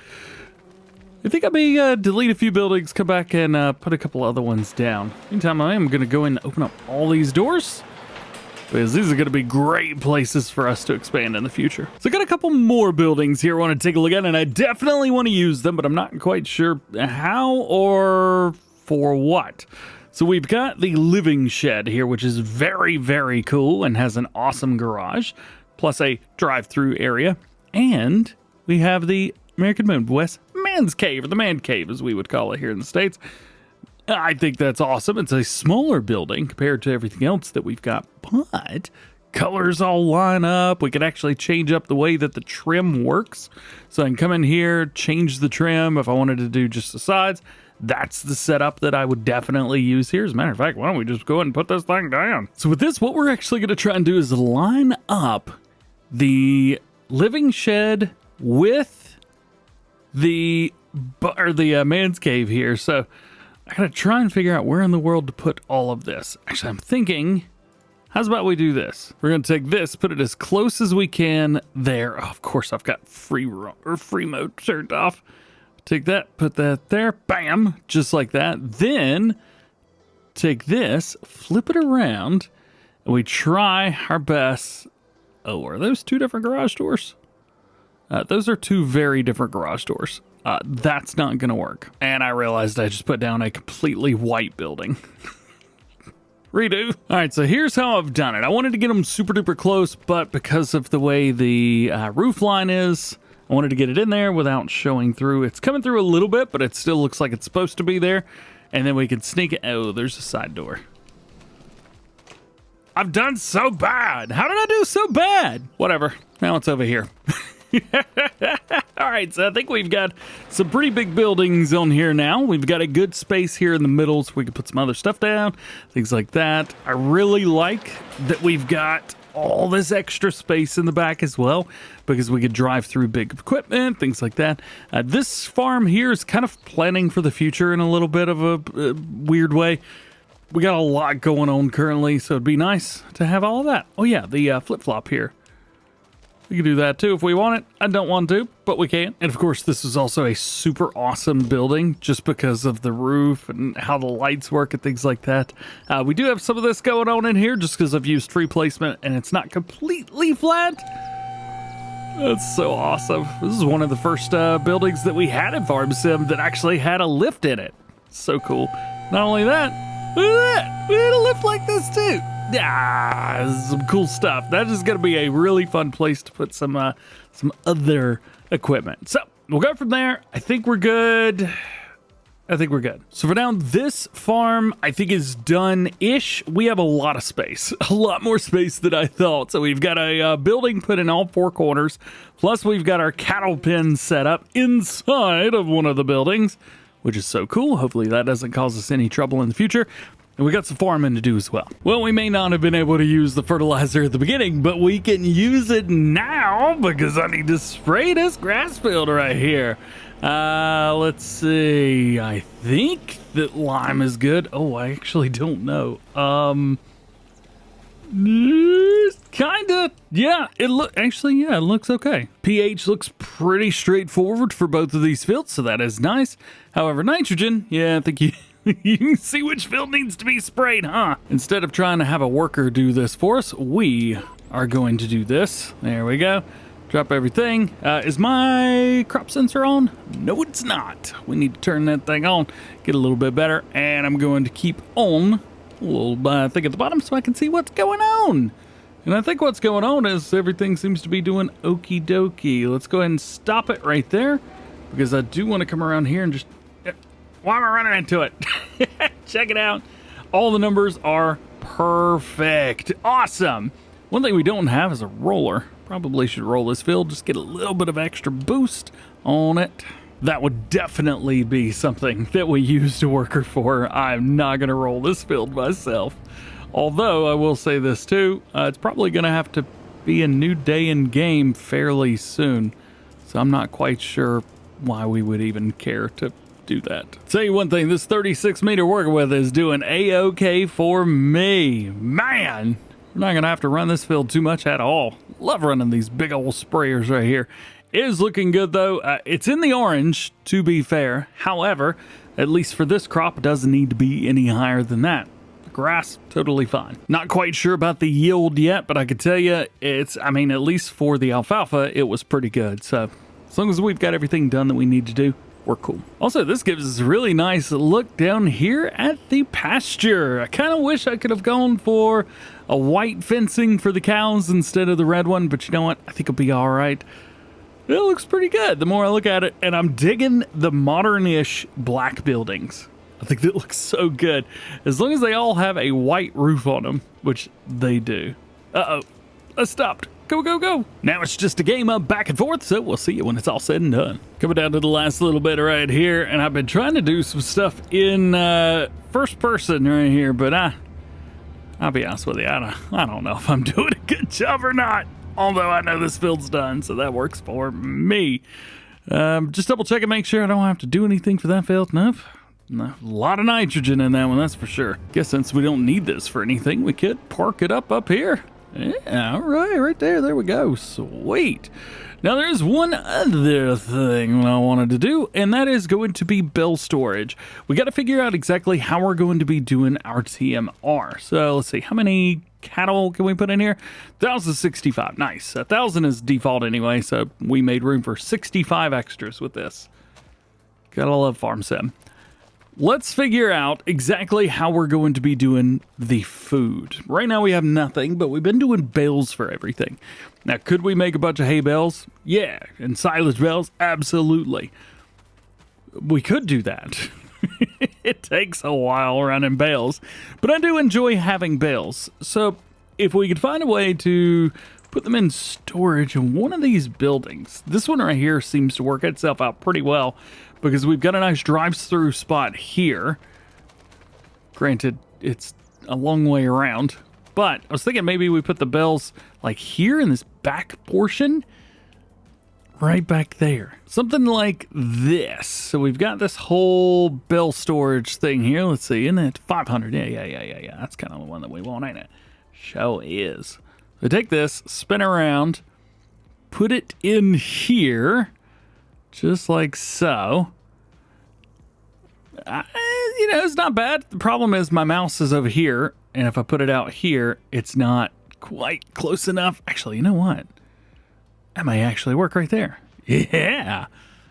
I think I may delete a few buildings, come back and put a couple other ones down. Meantime, I am going to go in and open up all these doors, because these are going to be great places for us to expand in the future. So I got a couple more buildings here I want to take a look at, and I definitely want to use them, but I'm not quite sure how or for what. So we've got the living shed here, which is very, very cool and has an awesome garage, plus a drive-through area. And we have the American Midwest Man's Cave, or the Man Cave as we would call it here in the States. I think that's awesome. It's a smaller building compared to everything else that we've got, but colors all line up. We can actually change up the way that the trim works. So I can come in here, change the trim if I wanted to do just the sides. That's the setup that I would definitely use here. As a matter of fact, why don't we just go ahead and put this thing down? So with this, what we're actually going to try and do is line up the living shed with the man's cave here. So I gotta try and figure out where in the world to put all of this. Actually, I'm thinking, how's about we do this? We're gonna take this, put it as close as we can there. Oh, of course, I've got free mode turned off. Take that, put that there, bam, just like that. Then take this, flip it around, and we try our best. Oh, are those two different garage doors? Those are two very different garage doors. That's not going to work. And I realized I just put down a completely white building. Redo. All right, so here's how I've done it. I wanted to get them super duper close, but because of the way the roof line is, I wanted to get it in there without showing through. It's coming through a little bit, but it still looks like it's supposed to be there. And then we can sneak it. Oh, there's a side door. I've done so bad. How did I do so bad? Whatever. Now it's over here. All right, so I think we've got some pretty big buildings on here now. We've got a good space here in the middle so we can put some other stuff down, things like that. I really like that we've got all this extra space in the back as well, because we could drive through big equipment, things like that. This farm here is kind of planning for the future in a little bit of a weird way. We got a lot going on currently, so it'd be nice to have all of that. Oh yeah, the flip-flop here. We can do that too if we want it. I don't want to, but we can. And of course, this is also a super awesome building just because of the roof and how the lights work and things like that. We do have some of this going on in here just because I've used tree placement and it's not completely flat. That's so awesome. This is one of the first buildings that we had in Farm Sim that actually had a lift in it. So cool. Not only that, look at that. We had a lift like this too. Yeah, this is some cool stuff. That is going to be a really fun place to put some other equipment. So we'll go from there. I think we're good. So for now, this farm I think is done-ish. We have a lot of space, a lot more space than I thought. So we've got a building put in all four corners. Plus we've got our cattle pen set up inside of one of the buildings, which is so cool. Hopefully that doesn't cause us any trouble in the future. And we got some farming to do as well. Well, we may not have been able to use the fertilizer at the beginning, but we can use it now now because I need to spray this grass field right here. Let's see. I think that lime is good. Oh, I actually don't know. Kinda. Yeah, it looks okay. pH looks pretty straightforward for both of these fields, so that is nice. However, nitrogen, yeah, I think you can see which field needs to be sprayed, huh? Instead of trying to have a worker do this for us, we are going to do this. There we go. Drop everything. Is my crop sensor on? No, it's not. We need to turn that thing on, get a little bit better, and I'm going to keep on a little thing at the bottom so I can see what's going on. And I think what's going on is everything seems to be doing okie dokie. Let's go ahead and stop it right there because I do want to come around here and just... Why am I running into it? Check it out. All the numbers are perfect. Awesome. One thing we don't have is a roller. Probably should roll this field, just get a little bit of extra boost on it. That would definitely be something that we used a worker for. I'm not going to roll this field myself. Although, I will say this too, it's probably going to have to be a new day in game fairly soon. So I'm not quite sure why we would even care to do that. Tell you one thing, this 36 meter working with is doing A-OK for me. Man, we're not going to have to run this field too much at all. Love running these big old sprayers right here. It is looking good though. It's in the orange, to be fair. However, at least for this crop, it doesn't need to be any higher than that. Grass, totally fine. Not quite sure about the yield yet, but I can tell you at least for the alfalfa, it was pretty good. So as long as we've got everything done that we need to do, we're cool. Also, this gives us a really nice look down here at the pasture. I kind of wish I could have gone for a white fencing for the cows instead of the red one, but you know what? I think it'll be all right. It looks pretty good the more I look at it, and I'm digging the modern-ish black buildings. I think that looks so good. As long as they all have a white roof on them, which they do. Uh-oh. I stopped. Go, go, go. Now it's just a game of back and forth, so we'll see you when it's all said and done. Coming down to the last little bit right here, and I've been trying to do some stuff in first person right here, but I'll be honest with you, I don't know if I'm doing a good job or not. Although I know this field's done, so that works for me. Just double check and make sure I don't have to do anything for that field. Nope. No, a lot of nitrogen in that one, that's for sure. Guess since we don't need this for anything, we could park it up here. Yeah, all right there we go. Sweet. Now there's one other thing I wanted to do, and that is going to be bale storage. We got to figure out exactly how we're going to be doing our TMR. So let's see, how many cattle can we put in here? 1,065. Nice. 1,000 is default anyway, so we made room for 65 extras with this. Gotta love farm sim. Let's figure out exactly how we're going to be doing the food. Right now we have nothing, but we've been doing bales for everything. Now, could we make a bunch of hay bales? Yeah. And silage bales? Absolutely. We could do that. It takes a while running bales, but I do enjoy having bales. So if we could find a way to put them in storage in one of these buildings, this one right here seems to work itself out pretty well because we've got a nice drive-through spot here. Granted, it's a long way around, but I was thinking maybe we put the bales like here in this back portion, right back there. Something like this. So we've got this whole bale storage thing here. Let's see, isn't it 500? Yeah. That's kind of the one that we want, ain't it? Show is. So take this, spin around, put it in here, just like so. It's not bad. The problem is my mouse is over here, and if I put it out here, it's not quite close enough. Actually, you know what? That may actually work right there. Yeah.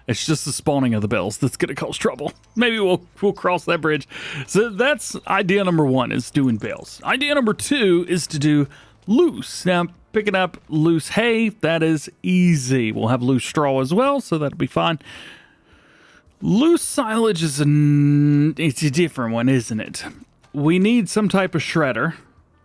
It's just the spawning of the bells that's going to cause trouble. Maybe we'll cross that bridge. So that's idea number one, is doing bales. Idea number two is to do loose. Now, picking up loose hay, that is easy. We'll have loose straw as well, so that'll be fine. Loose silage is it's a different one, isn't it? We need some type of shredder.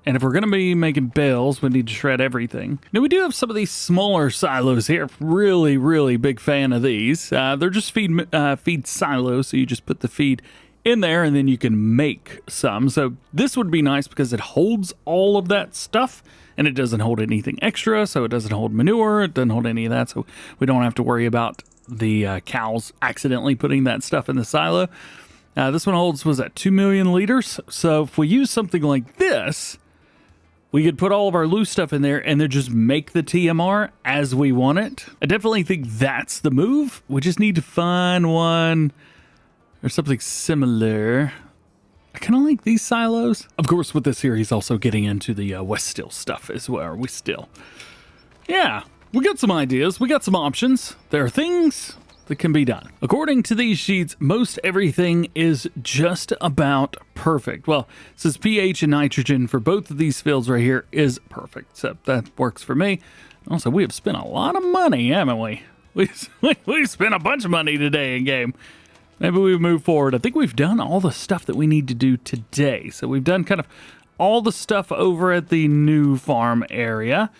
And if we're going to be making bales, we need to shred everything. Now, we do have some of these smaller silos here. Really, really big fan of these. They're just feed silos, so you just put the feed in there, and then you can make some. So this would be nice because it holds all of that stuff, and it doesn't hold anything extra. So it doesn't hold manure, it doesn't hold any of that, so we don't have to worry about the cows accidentally putting that stuff in the silo. This one holds, was that 2 million liters? So if we use something like this, we could put all of our loose stuff in there and then just make the TMR as we want it. I definitely think that's the move. We just need to find one or something similar. I kind of like these silos. Of course, with this series also getting into the West Still stuff as well. Are we still? Yeah, we got some ideas. We got some options. There are things that can be done. According to these sheets, most everything is just about perfect. Well, it says pH and nitrogen for both of these fields right here is perfect. So that works for me. Also, we have spent a lot of money, haven't we? We've spent a bunch of money today in game. Maybe we move forward. I think we've done all the stuff that we need to do today. So we've done kind of all the stuff over at the new farm area.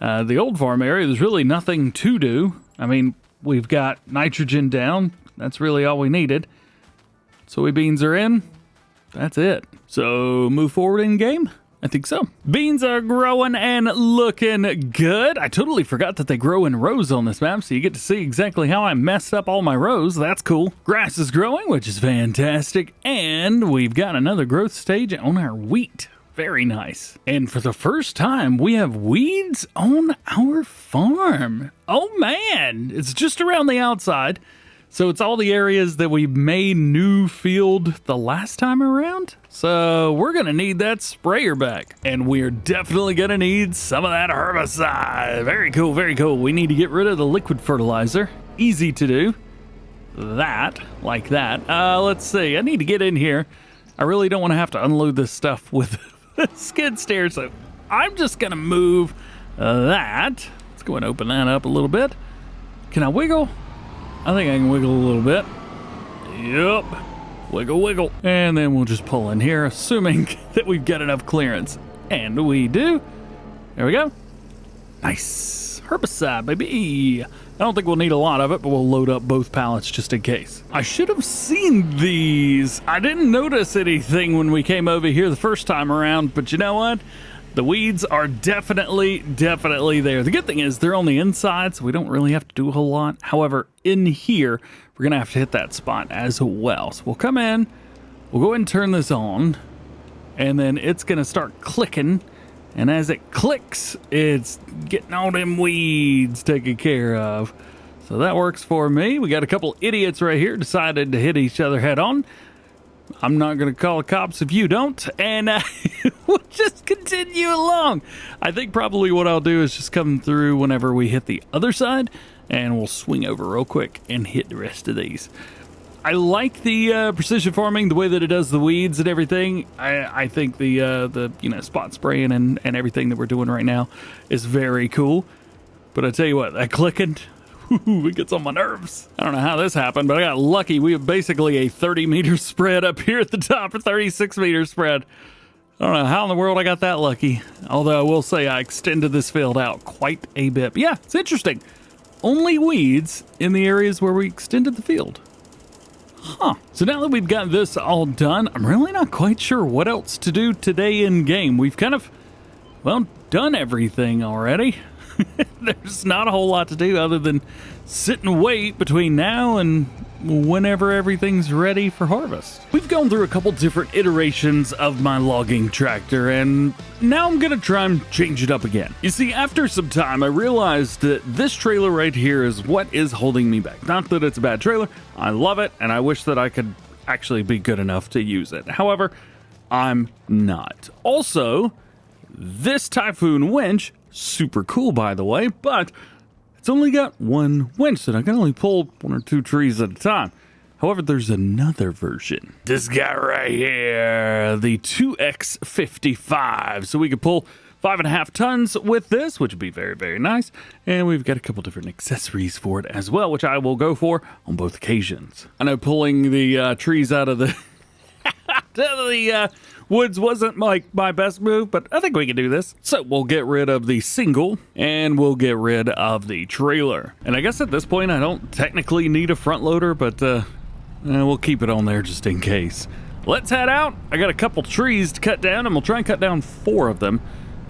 The old farm area, there's really nothing to do. I mean, we've got nitrogen down. That's really all we needed. Soybeans are in. That's it. So move forward in game? I think so. Beans are growing and looking good. I totally forgot that they grow in rows on this map, so you get to see exactly how I messed up all my rows. That's cool. Grass is growing, which is fantastic. And we've got another growth stage on our wheat. Very nice. And for the first time, we have weeds on our farm. Oh man, it's just around the outside. So it's all the areas that we made new field the last time around. So we're gonna need that sprayer back. And we're definitely gonna need some of that herbicide. Very cool, very cool. We need to get rid of the liquid fertilizer. Easy to do. That, like that. Let's see, I need to get in here. I really don't wanna have to unload this stuff with skid steer, so I'm just gonna move that. Let's go and open that up a little bit. Can I wiggle? I think I can wiggle a little bit. Yep. Wiggle, wiggle. And then we'll just pull in here, assuming that we've got enough clearance. And we do. There we go. Nice. Herbicide, baby. I don't think we'll need a lot of it, but we'll load up both pallets just in case. I should have seen these. I didn't notice anything when we came over here the first time around, but you know what? The weeds are definitely there. The good thing is they're on the inside, so we don't really have to do a whole lot. However, in here, we're gonna have to hit that spot as well. So we'll come in, we'll go ahead and turn this on, and then it's gonna start clicking. And as it clicks, it's getting all them weeds taken care of. So that works for me. We got a couple idiots right here decided to hit each other head on. I'm not going to call the cops if you don't, and we'll just continue along. I think probably what I'll do is just come through whenever we hit the other side, and we'll swing over real quick and hit the rest of these. I like the precision farming, the way that it does the weeds and everything. I think the spot spraying and everything that we're doing right now is very cool. But I tell you what, that clicking, it gets on my nerves. I don't know how this happened, but I got lucky. We have basically a 30-meter spread up here at the top, a 36-meter spread. I don't know how in the world I got that lucky. Although I will say I extended this field out quite a bit. But yeah, it's interesting. Only weeds in the areas where we extended the field. Huh. So now that we've got this all done, I'm really not quite sure what else to do today in game. We've kind of, well, done everything already. There's not a whole lot to do other than sit and wait between now and whenever everything's ready for harvest. We've gone through a couple different iterations of my logging tractor, and now I'm gonna try and change it up again. You see, after some time, I realized that this trailer right here is what is holding me back. Not that it's a bad trailer, I love it, and I wish that I could actually be good enough to use it. However, I'm not. Also, this Typhoon winch, super cool by the way, but it's only got one winch, and I can only pull 1 or 2 trees at a time. However, there's another version. This guy right here, the 2X55. So we could pull 5.5 tons with this, which would be very, very nice. And we've got a couple different accessories for it as well, which I will go for on both occasions. I know pulling the trees out of the woods wasn't like my best move, but I think we can do this. So we'll get rid of the single and we'll get rid of the trailer. And I guess at this point I don't technically need a front loader, but We'll keep it on there just in case. Let's head out. I got a couple trees to cut down, and we'll try and cut down 4 of them.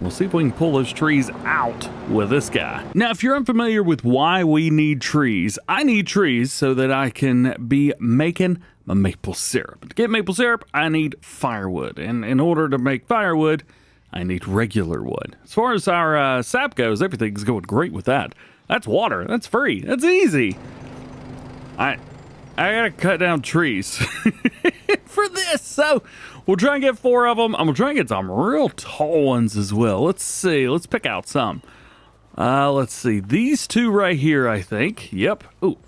We'll see if we can pull those trees out with this guy. Now, if you're unfamiliar with why we need trees, I need trees so that I can be making my maple syrup. To get maple syrup, I need firewood. And in order to make firewood, I need regular wood. As far as our sap goes, everything's going great with that. That's water. That's free. That's easy. I gotta cut down trees for this, so we'll try and get 4 of them. I'm gonna try and get some real tall ones as well. Let's see. Let's pick out some. Let's see. These 2 right here, I think. Yep. Ooh,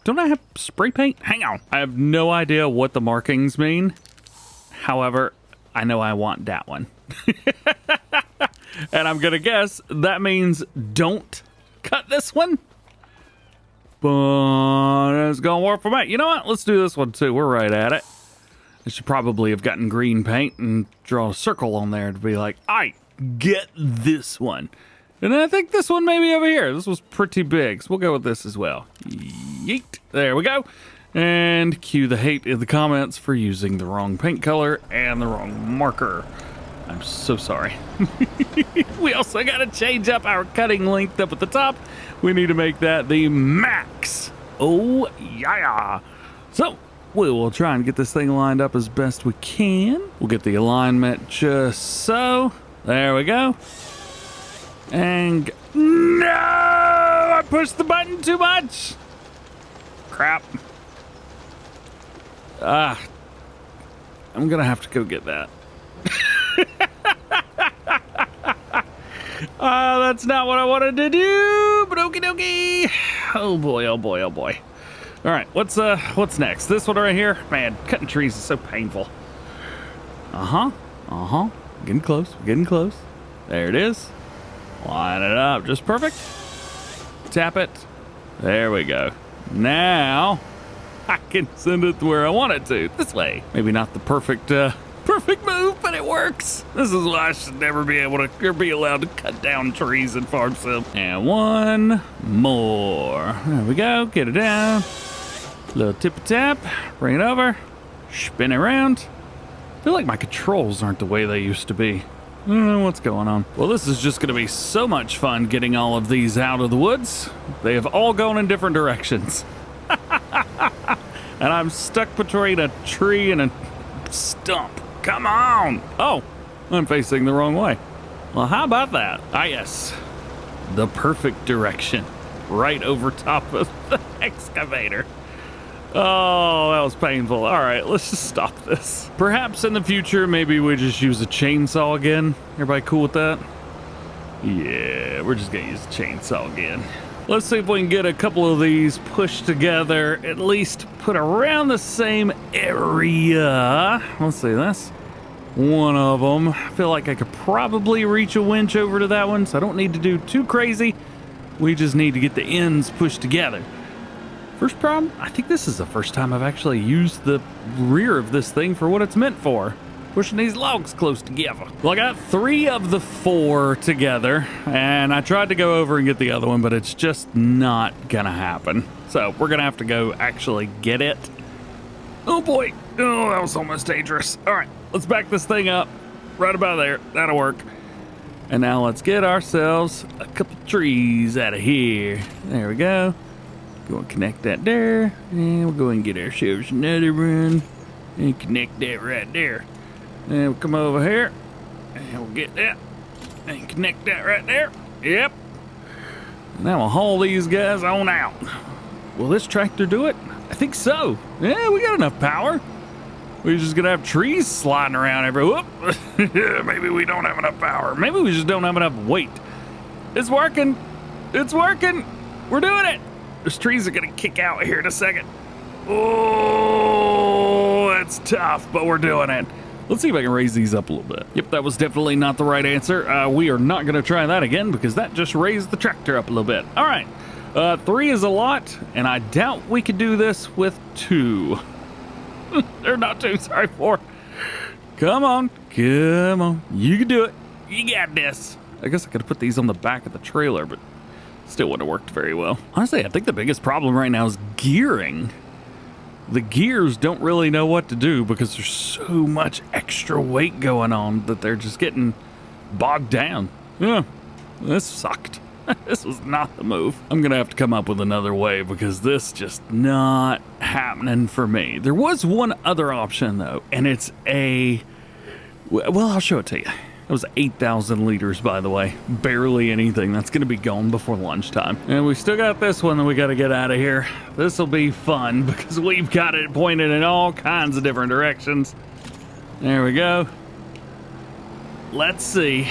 don't I have spray paint? Hang on. I have no idea what the markings mean. However, I know I want that one. And I'm gonna guess that means don't cut this one. But it's gonna work for me. You know what? Let's do this one too. We're right at it. I should probably have gotten green paint and draw a circle on there to be like, I get this one. And I think this one may be over here. This was pretty big, so we'll go with this as well. Yeet. There we go. And cue the hate in the comments for using the wrong paint color and the wrong marker. I'm so sorry. We also got to change up our cutting length up at the top. We need to make that the max. Oh, yeah. So, we will try and get this thing lined up as best we can. We'll get the alignment just so. There we go. And no! I pushed the button too much. Crap. I'm going to have to go get that. That's not what I wanted to do, but okie dokie. Oh boy, oh boy, oh boy. All right, what's next? This one right here? Man, cutting trees is so painful. Getting close, getting close. There it is. Line it up just perfect. Tap it. There we go. Now I can send it to where I want it to. This way. Maybe not the perfect move, but it works. This is why I should never be able to or be allowed to cut down trees in farm sim. And one more. There we go. Get it down. Little tippy tap. Bring it over. Spin it around. I feel like my controls aren't the way they used to be. I don't know what's going on. Well, this is just going to be so much fun getting all of these out of the woods. They have all gone in different directions. And I'm stuck between a tree and a stump. Come on! Oh, I'm facing the wrong way. Well, how about that? Ah, yes. The perfect direction. Right over top of the excavator. Oh, that was painful. All right, let's just stop this. Perhaps in the future, maybe we just use a chainsaw again. Everybody cool with that? Yeah, we're just gonna use a chainsaw again. Let's see if we can get a couple of these pushed together, at least put around the same area. Let's see, that's one of them. I feel like I could probably reach a winch over to that one, so I don't need to do too crazy. We just need to get the ends pushed together. First problem, I think this is the first time I've actually used the rear of this thing for what it's meant for. Pushing these logs close together. Well, I got 3 of the 4 together, and I tried to go over and get the other one, but it's just not gonna happen. So we're gonna have to go actually get it. Oh boy, oh, that was almost dangerous. All right, let's back this thing up right about there. That'll work. And now let's get ourselves a couple trees out of here. There we go. Go and connect that there, and we'll go and get ourselves another one and connect that right there. And we'll come over here, and we'll get that, and connect that right there. Yep. Now we'll haul these guys on out. Will this tractor do it? I think so. Yeah, we got enough power. We're just gonna have trees sliding around everywhere. Maybe we don't have enough power. Maybe we just don't have enough weight. It's working. It's working. We're doing it. Those trees are gonna kick out here in a second. Oh, that's tough, but we're doing it. Let's see if I can raise these up a little bit. Yep, that was definitely not the right answer. We are not gonna try that again because that just raised the tractor up a little bit. All right, 3 is a lot, and I doubt we could do this with 2. They're not 2, sorry, 4. Come on, come on. You can do it. You got this. I guess I could have put these on the back of the trailer, but still wouldn't have worked very well. Honestly, I think the biggest problem right now is gearing. the gears don't really know what to do because there's so much extra weight going on that they're just getting bogged down. Yeah, this sucked. This was not the move. I'm gonna have to come up with another way because this just not happening for me. There was one other option though, and it's well, I'll show it to you. It was 8,000 liters, by the way. Barely anything. That's gonna be gone before lunchtime. And we still got this one that we gotta get out of here. This'll be fun because we've got it pointed in all kinds of different directions. There we go. Let's see.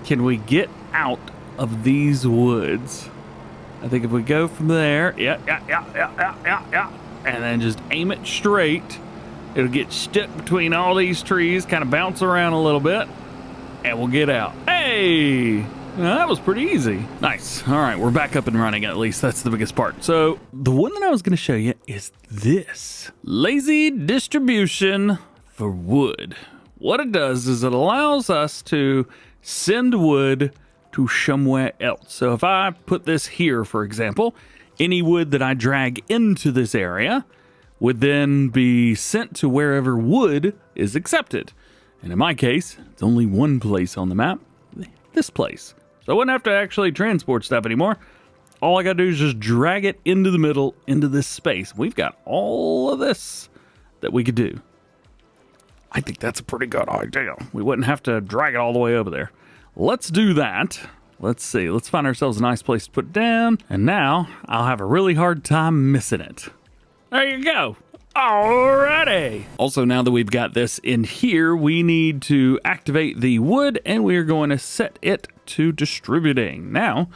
Can we get out of these woods? I think if we go from there, yeah, and then just aim it straight, it'll get stuck between all these trees, kind of bounce around a little bit, and we'll get out. Hey, now that was pretty easy. Nice. All right, we're back up and running. At least that's the biggest part. So the one that I was going to show you is this lazy distribution for wood. What it does is it allows us to send wood to somewhere else. So if I put this here, for example, any wood that I drag into this area would then be sent to wherever wood is accepted. And in my case, it's only one place on the map, this place. So I wouldn't have to actually transport stuff anymore. All I gotta do is just drag it into the middle, into this space. We've got all of this that we could do. I think that's a pretty good idea. We wouldn't have to drag it all the way over there. Let's do that. Let's see. Let's find ourselves a nice place to put it down. And now I'll have a really hard time missing it. There you go. Alrighty. Also, now that we've got this in here, we need to activate the wood and we are going to set it to distributing. Now,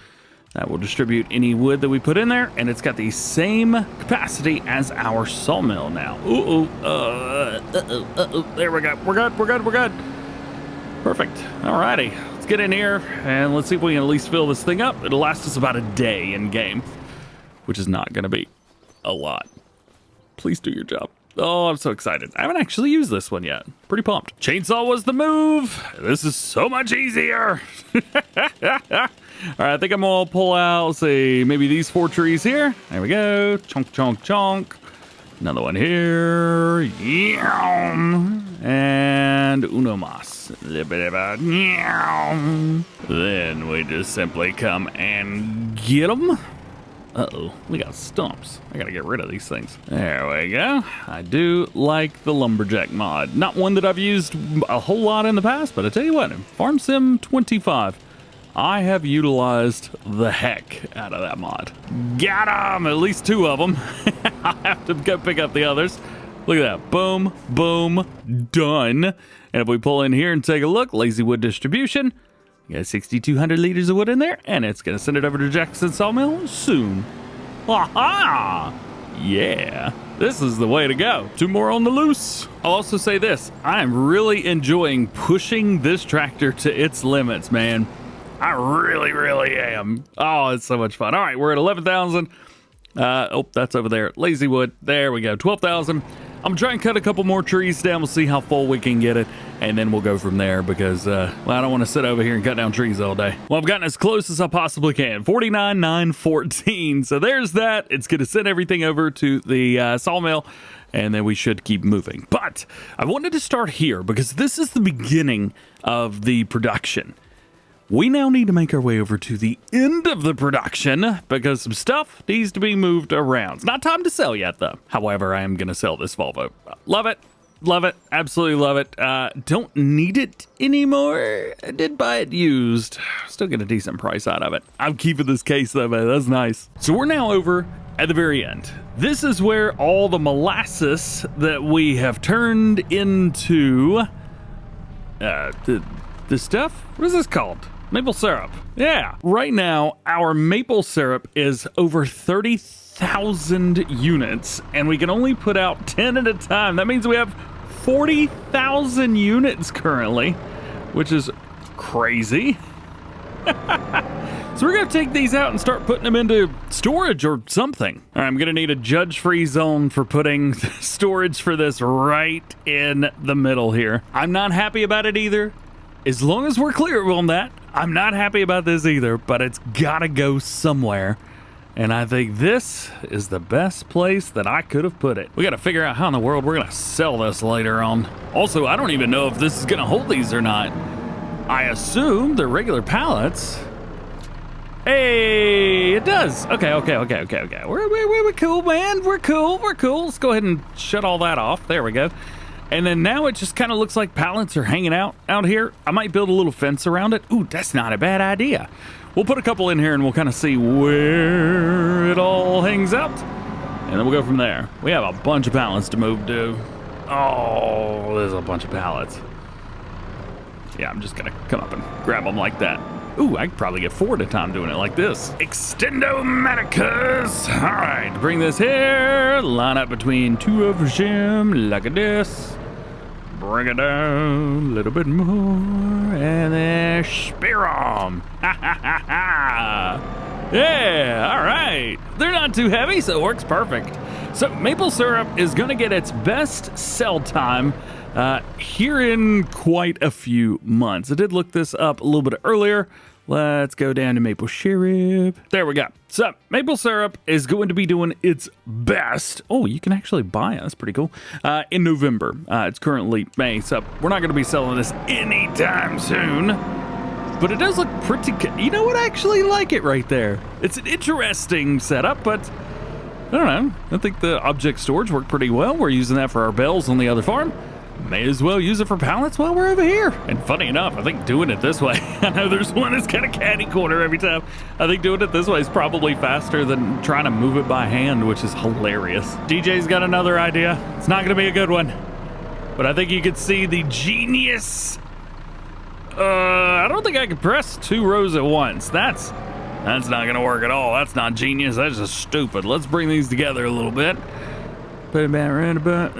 that will distribute any wood that we put in there, and it's got the same capacity as our sawmill now. There we go. We're good. Perfect. Alrighty. Let's get in here and let's see if we can at least fill this thing up. It'll last us about a day in game, which is not going to be a lot. Please do your job. Oh, I'm so excited. I haven't actually used this one yet. Pretty pumped. Chainsaw was the move. This is so much easier. All right, I think I'm gonna pull out, let's see, maybe these 4 trees here. There we go. Chunk, chunk, chunk. Another one here. And uno mas. A little bit about. Then we just simply come and get them. Uh-oh, we got stumps. I gotta get rid of these things. There we go. I do like the lumberjack mod. Not one that I've used a whole lot in the past, but I tell you what, in Farm Sim 25, I have utilized the heck out of that mod. Got 'em! At least 2 of them. I'll have to go pick up the others. Look at that. Boom, boom, done. And if we pull in here and take a look, lazy wood distribution. You got 6,200 liters of wood in there, and it's going to send it over to Jackson Sawmill soon. Ha-ha! Yeah, this is the way to go. 2 more on the loose. I'll also say this. I'm really enjoying pushing this tractor to its limits, man. I really, really am. Oh, it's so much fun. All right, we're at 11,000. Oh, that's over there. Lazy wood. There we go. 12,000. I'm trying to cut a couple more trees down. We'll see how full we can get it, and then we'll go from there because, well, I don't want to sit over here and cut down trees all day. Well, I've gotten as close as I possibly can. 49,914. So there's that. It's going to send everything over to the sawmill, and then we should keep moving. But I wanted to start here because this is the beginning of the production. We now need to make our way over to the end of the production because some stuff needs to be moved around. It's not time to sell yet, though. However, I am going to sell this Volvo. Love it. Love it. Absolutely love it. Don't need it anymore. I did buy it used. Still get a decent price out of it. I'm keeping this case, though, man. That's nice. So we're now over at the very end. This is where all the molasses that we have turned into the stuff. What is this called? Maple syrup. Yeah. Right now, our maple syrup is over 30,000 units, and we can only put out 10 at a time. That means we have 40,000 units currently, which is crazy. So we're going to take these out and start putting them into storage or something. All right, I'm going to need a judge-free zone for putting storage for this right in the middle here. I'm not happy about it either. As long as we're clear on that, I'm not happy about this either, but it's gotta go somewhere. And I think this is the best place that I could have put it. We got to figure out how in the world we're going to sell this later on. Also, I don't even know if this is going to hold these or not. I assume they're regular pallets. Hey, it does. Okay. We're cool, man. We're cool. Let's go ahead and shut all that off. There we go. And then now it just kind of looks like pallets are hanging out here. I might build a little fence around it. Ooh, that's not a bad idea. We'll put a couple in here and we'll kind of see where it all hangs out. And then we'll go from there. We have a bunch of pallets to move to. Oh, there's a bunch of pallets. Yeah, I'm just gonna come up and grab them like that. Ooh, I could probably get 4 at a time doing it like this. Extendo-maticas. All right, bring this here. Line up between 2 of them like this. Bring it down a little bit more, and then spear them. Yeah, all right. They're not too heavy, so it works perfect. So maple syrup is going to get its best sell time here in quite a few months. I did look this up a little bit earlier. Let's go down to maple syrup. There we go. So maple syrup is going to be doing its best. Oh, you can actually buy it. That's pretty cool. In November. It's currently May, so we're not going to be selling this anytime soon. But it does look pretty good. You know what? I actually like it right there. It's an interesting setup, but I don't know. I think the object storage worked pretty well. We're using that for our bells on the other farm. May as well use it for pallets while we're over here. And funny enough, I think doing it this way, I know there's one that's kind of catty corner every time. I think doing it this way is probably faster than trying to move it by hand, which is hilarious. DJ's got another idea. It's not going to be a good one, but I think you can see the genius. I don't think I can press 2 rows at once. That's not going to work at all. That's not genius. That's just stupid. Let's bring these together a little bit. Put it back around about.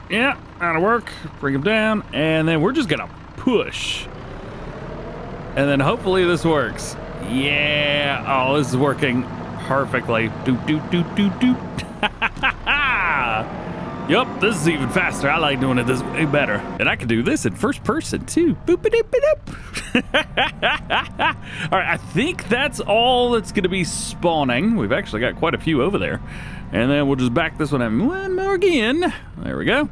Yeah, that'll work. Bring them down, and then we're just gonna push, and then hopefully this works. Yeah. Oh, this is working perfectly. Doop doop doop doop doop. Yup, this is even faster. I like doing it this way better, and I can do this in first person too. Boop a doop a doop. All right, I think that's all that's gonna be spawning. We've actually got quite a few over there. And then we'll just back this one up one more again. There we go.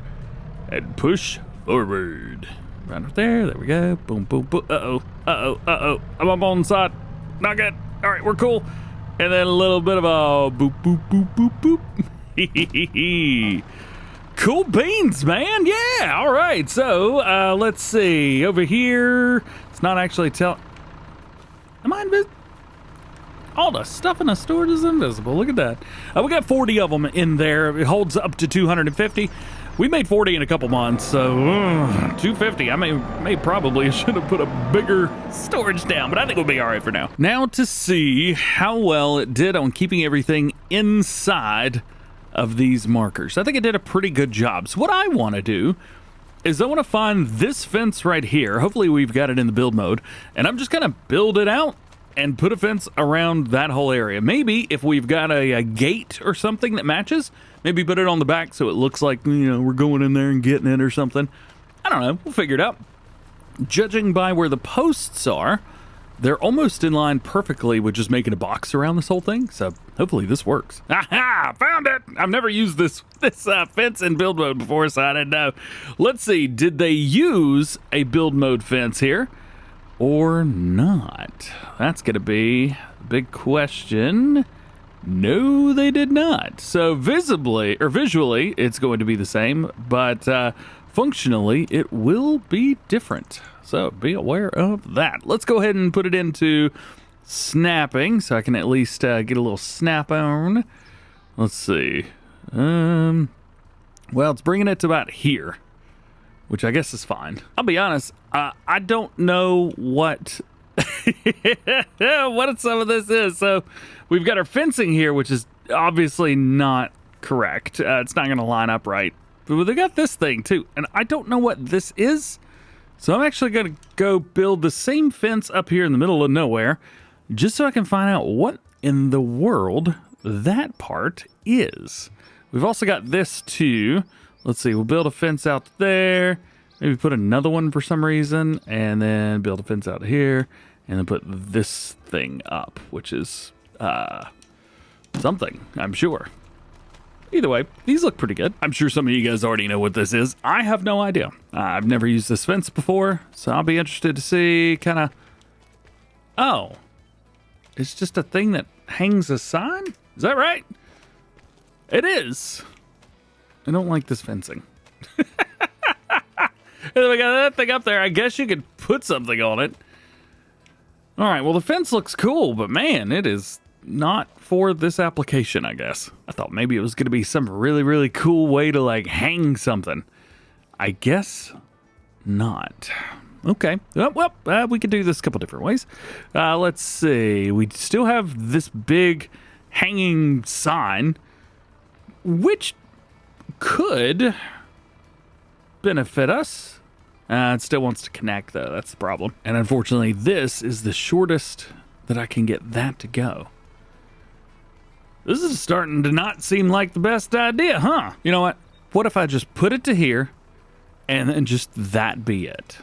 And push forward. Right up there. There we go. Boom, boom, boom. Uh-oh. I'm up on the side. Not good. All right, we're cool. And then a little bit of a boop, boop, boop, boop, boop. Cool beans, man. Yeah. All right. So let's see. Over here. It's not actually Am I invisible? All the stuff in the storage is invisible. Look at that. We got 40 of them in there. It holds up to 250. We made 40 in a couple months, so 250. I may probably should have put a bigger storage down, but I think we'll be all right for now. Now to see how well it did on keeping everything inside of these markers. I think it did a pretty good job. So what I want to do is I want to find this fence right here. Hopefully we've got it in the build mode, and I'm just going to build it out and put a fence around that whole area. Maybe if we've got a gate or something that matches, maybe put it on the back so it looks like, you know, we're going in there and getting it or something. I don't know. We'll figure it out. Judging by where the posts are, they're almost in line perfectly with just making a box around this whole thing. So hopefully this works. Aha! Found it! I've never used this fence in build mode before, so I didn't know. Let's see. Did they use a build mode fence here or not? That's going to be a big question. No, they did not. So visually, it's going to be the same, but functionally, it will be different. So be aware of that. Let's go ahead and put it into snapping so I can at least get a little snap on. Let's see. Well, it's bringing it to about here, which I guess is fine. I'll be honest, I don't know what what some of this is. So we've got our fencing here, which is obviously not correct. It's not going to line up right. But they got this thing too, and I don't know what this is. So I'm actually going to go build the same fence up here in the middle of nowhere, just so I can find out what in the world that part is. We've also got this too. Let's see, we'll build a fence out there, maybe put another one for some reason, and then build a fence out here, and then put this thing up, which is something, I'm sure. Either way, these look pretty good. I'm sure some of you guys already know what this is. I have no idea. I've never used this fence before, so I'll be interested to see kind of... Oh, it's just a thing that hangs a sign? Is that right? It is. I don't like this fencing. And then we got that thing up there. I guess you could put something on it. All right, well, the fence looks cool, but man, it is not for this application, I guess. I thought maybe it was going to be some really, really cool way to, like, hang something. I guess not. Okay, well, we could do this a couple different ways. Let's see. We still have this big hanging sign, which could benefit us. It still wants to connect, though. That's the problem. And unfortunately, this is the shortest that I can get that to go. This is starting to not seem like the best idea, huh? You know what? What if I just put it to here and then just that be it?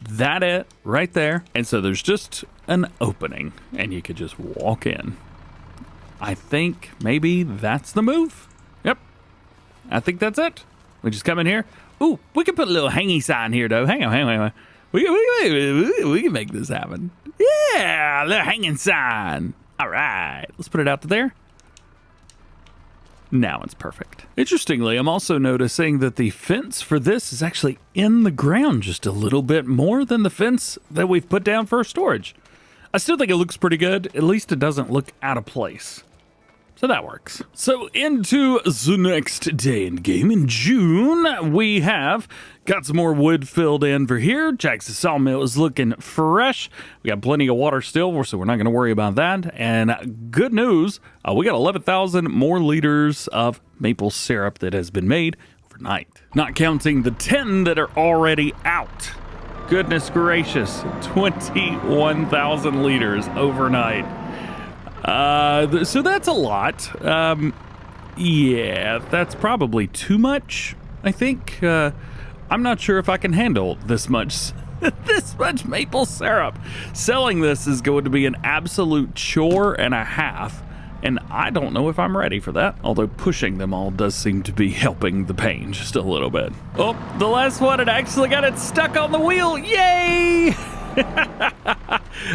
That it right there. And so there's just an opening and you could just walk in. I think maybe that's the move. Yep. I think that's it. We just come in here. Ooh, we can put a little hangy sign here, though. Hang on. We can make this happen. Yeah, the hanging sign. All right, let's put it out to there. Now it's perfect. Interestingly, I'm also noticing that the fence for this is actually in the ground just a little bit more than the fence that we've put down for storage. I still think it looks pretty good. At least it doesn't look out of place. So that works. So into the next day in game in June, we have got some more wood filled in for here. Jackson's sawmill is looking fresh. We got plenty of water still, so we're not going to worry about that. And good news, we got 11,000 more liters of maple syrup that has been made overnight. Not counting the 10 that are already out. Goodness gracious, 21,000 liters overnight. So that's a lot. Yeah, that's probably too much, I think. I'm not sure if I can handle this much this much maple syrup. Selling this is going to be an absolute chore and a half, and I don't know if I'm ready for that, although pushing them all does seem to be helping the pain just a little bit. Oh, the last one, it actually got it stuck on the wheel. Yay!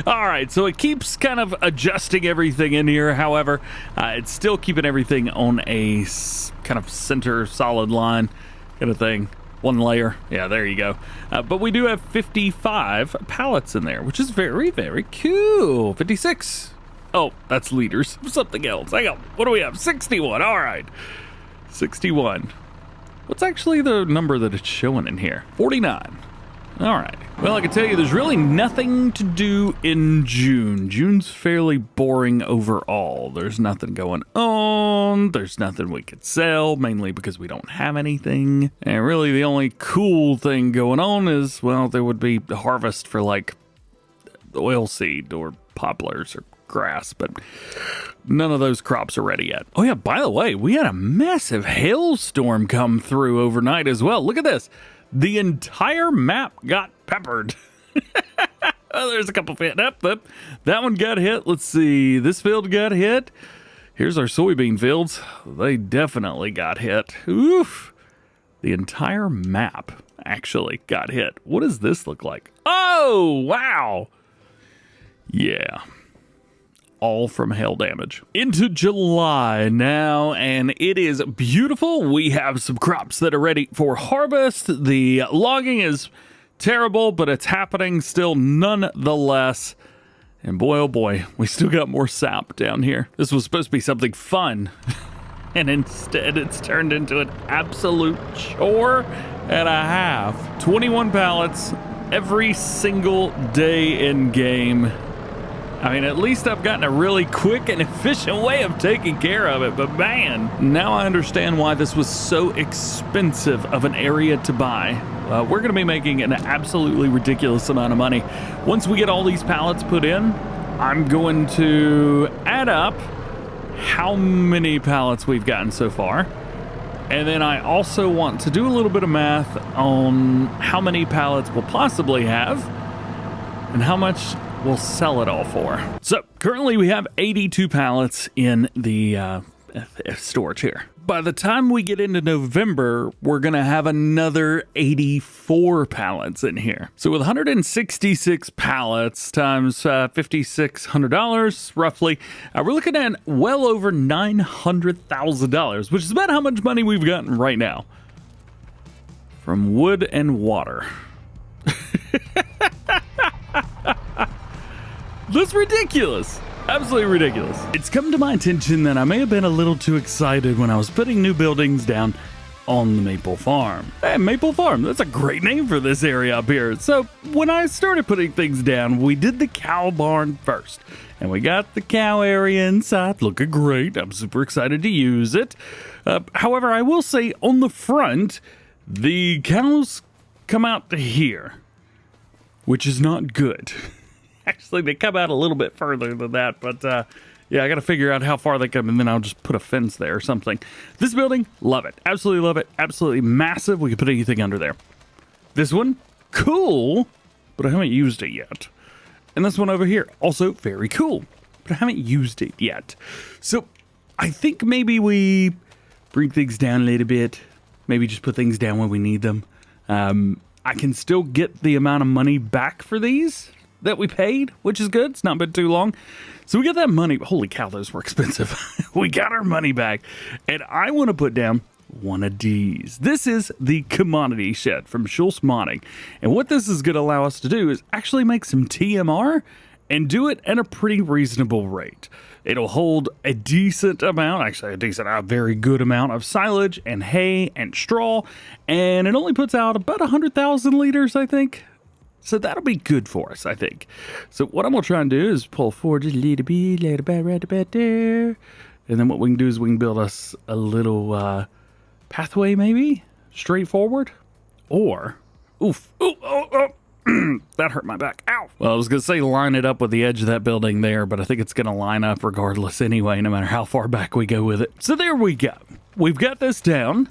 All right, so it keeps kind of adjusting everything in here. However, it's still keeping everything on a kind of center solid line kind of thing. One layer. Yeah, there you go. But we do have 55 pallets in there, which is very, very cool. 56. Oh, that's liters. Something else. Hang on. What do we have? 61. All right. 61. What's actually the number that it's showing in here? 49. All right. Well, I can tell you there's really nothing to do in June. June's fairly boring overall. There's nothing going on. There's nothing we could sell, mainly because we don't have anything. And really the only cool thing going on is, well, there would be the harvest for like oilseed or poplars or grass, but none of those crops are ready yet. Oh yeah, by the way, we had a massive hailstorm come through overnight as well. Look at this. The entire map got peppered. Oh, there's a couple fit up. That one got hit. Let's see. This field got hit. Here's our soybean fields. They definitely got hit. Oof. The entire map actually got hit. What does this look like? Oh, wow. Yeah. All from hail damage. Into July now, and it is beautiful. We have some crops that are ready for harvest. The logging is terrible, but it's happening still nonetheless. And boy, oh boy, we still got more sap down here. This was supposed to be something fun, and instead it's turned into an absolute chore and a half. 21 pallets every single day in game. I mean, at least I've gotten a really quick and efficient way of taking care of it, but man, now I understand why this was so expensive of an area to buy. We're going to be making an absolutely ridiculous amount of money. Once we get all these pallets put in, I'm going to add up how many pallets we've gotten so far. And then I also want to do a little bit of math on how many pallets we'll possibly have and how much we'll sell it all for. So currently we have 82 pallets in the storage here. By the time we get into November, we're going to have another 84 pallets in here. So with 166 pallets times $5,600 roughly, we're looking at well over $900,000, which is about how much money we've gotten right now from wood and water. That's ridiculous. Absolutely ridiculous. It's come to my attention that I may have been a little too excited when I was putting new buildings down on the Maple Farm. Hey, Maple Farm, that's a great name for this area up here. So when I started putting things down, we did the cow barn first. And we got the cow area inside looking great. I'm super excited to use it. However, I will say on the front, the cows come out to here, which is not good. Actually, they come out a little bit further than that, but yeah, I got to figure out how far they come, and then I'll just put a fence there or something. This building, love it. Absolutely love it. Absolutely massive. We can put anything under there. This one, cool, but I haven't used it yet. And this one over here, also very cool, but I haven't used it yet. So I think maybe we bring things down a little bit. Maybe just put things down when we need them. I can still get the amount of money back for these that we paid, which is good. It's not been too long. So we got that money. Holy cow, those were expensive. We got our money back. And I want to put down one of these. This is the commodity shed from Schultz Modding. And what this is going to allow us to do is actually make some TMR and do it at a pretty reasonable rate. It'll hold a decent amount, actually a very good amount of silage and hay and straw. And it only puts out about 100,000 liters, I think. So that'll be good for us, I think. So what I'm going to try and do is pull forward just a little bit, right about there. And then what we can do is we can build us a little pathway, maybe, straight forward. Or, that hurt my back. Ow. Well, I was going to say line it up with the edge of that building there, but I think it's going to line up regardless anyway, no matter how far back we go with it. So there we go. We've got this down.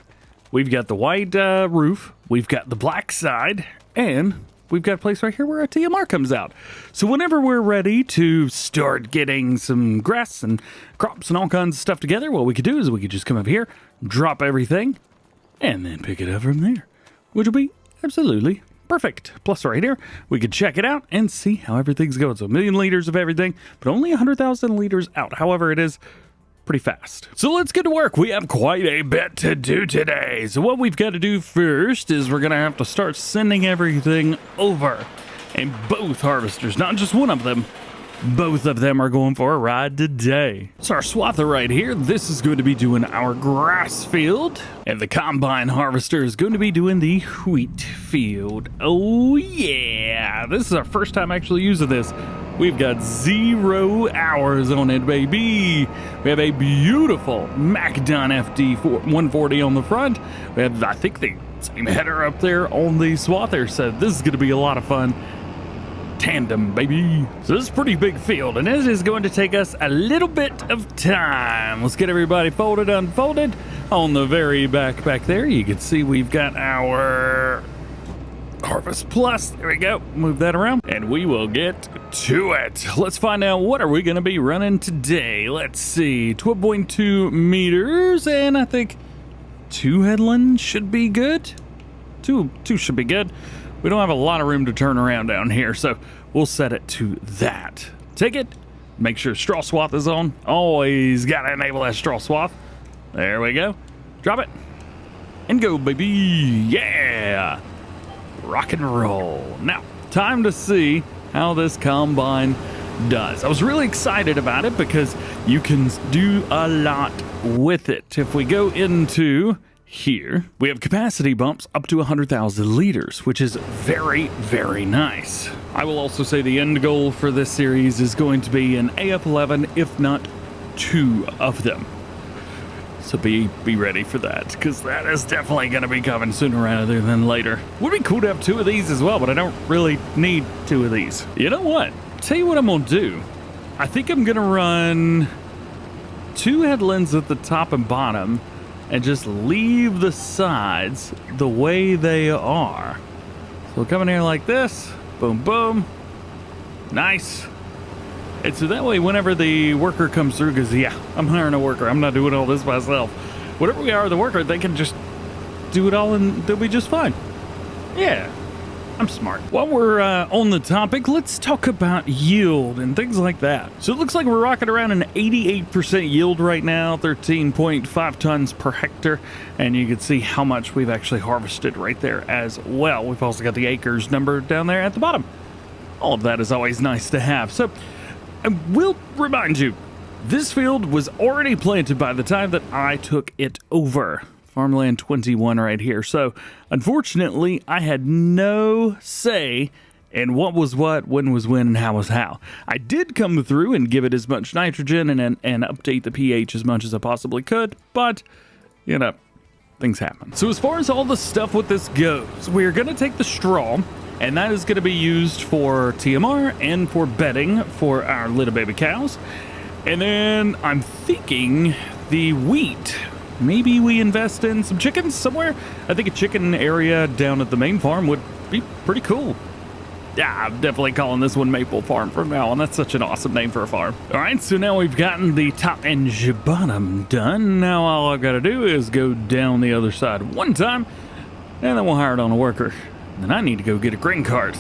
We've got the white roof. We've got the black side. And we've got a place right here where our TMR comes out. So whenever we're ready to start getting some grass and crops and all kinds of stuff together, what we could do is we could just come up here, drop everything, and then pick it up from there, which will be absolutely perfect. Plus right here, we could check it out and see how everything's going. So 1 million liters of everything, but only 100,000 liters out. However, it is pretty fast. So let's get to work. We have quite a bit to do today. So what we've got to do first is we're going to have to start sending everything over. And both harvesters, not just one of them, both of them are going for a ride today. So our swather right here, this is going to be doing our grass field. And the combine harvester is going to be doing the wheat field. Oh yeah, this is our first time actually using this. We've got 0 hours on it, baby. We have a beautiful MacDon FD 140 on the front. We have, I think, the same header up there on the swather. So this is going to be a lot of fun. Tandem, baby. So this is a pretty big field, and it is going to take us a little bit of time. Let's get everybody folded, unfolded. On the very back there, you can see we've got our Harvest Plus. There we go. Move that around, and we will get to it. Let's find out what are we going to be running today. Let's see. 12.2 meters, and I think 2 headlands should be good. Two should be good. We don't have a lot of room to turn around down here, so we'll set it to that. Take it. Make sure straw swath is on. Always got to enable that straw swath. There we go. Drop it. And go, baby. Yeah. Rock and roll. Now, time to see how this combine does. I was really excited about it because you can do a lot with it. If we go into here, we have capacity bumps up to 100,000 liters, which is very, very nice. I will also say the end goal for this series is going to be an AF11, if not 2 of them. So be ready for that, because that is definitely going to be coming sooner rather than later. Would be cool to have 2 of these as well, but I don't really need 2 of these. You know what? Tell you what I'm going to do. I think I'm going to run 2 headlands at the top and bottom, and just leave the sides the way they are. So we'll come in here like this, boom, boom, Nice. And so that way, whenever the worker comes through, because, yeah, I'm hiring a worker. I'm not doing all this myself. Whenever we hire the worker, they can just do it all and they'll be just fine. Yeah, I'm smart. While we're on the topic, let's talk about yield and things like that. So it looks like we're rocking around an 88% yield right now, 13.5 tons per hectare. And you can see how much we've actually harvested right there as well. We've also got the acres number down there at the bottom. All of that is always nice to have. So I will remind you, this field was already planted by the time that I took it over. Farmland 21 right here. So unfortunately, I had no say in what was what, when was when, and how was how. I did come through and give it as much nitrogen and update the pH as much as I possibly could, but, you know, things happen. So as far as all the stuff with this goes, we're going to take the straw, and that is going to be used for TMR and for bedding for our little baby cows. And then I'm thinking the wheat. Maybe we invest in some chickens somewhere. I think a chicken area down at the main farm would be pretty cool. Yeah, I'm definitely calling this one Maple Farm from now on. That's such an awesome name for a farm. All right, so now we've gotten the top and bottom done. Now all I've got to do is go down the other side one time, and then we'll hire it on a worker. Then I need to go get a grain cart.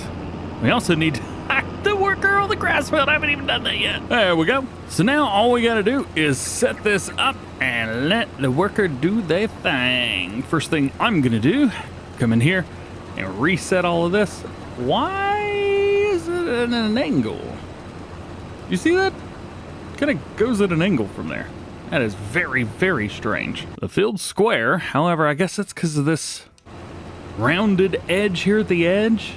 We also need to hire the worker on the grass field. I haven't even done that yet. There we go. So now all we got to do is set this up and let the worker do their thing. First thing I'm going to do, come in here and reset all of this. Why is it at an angle? You see that? Kind of goes at an angle from there. That is very, very strange. The field's square. However, I guess that's because of this rounded edge here at the edge.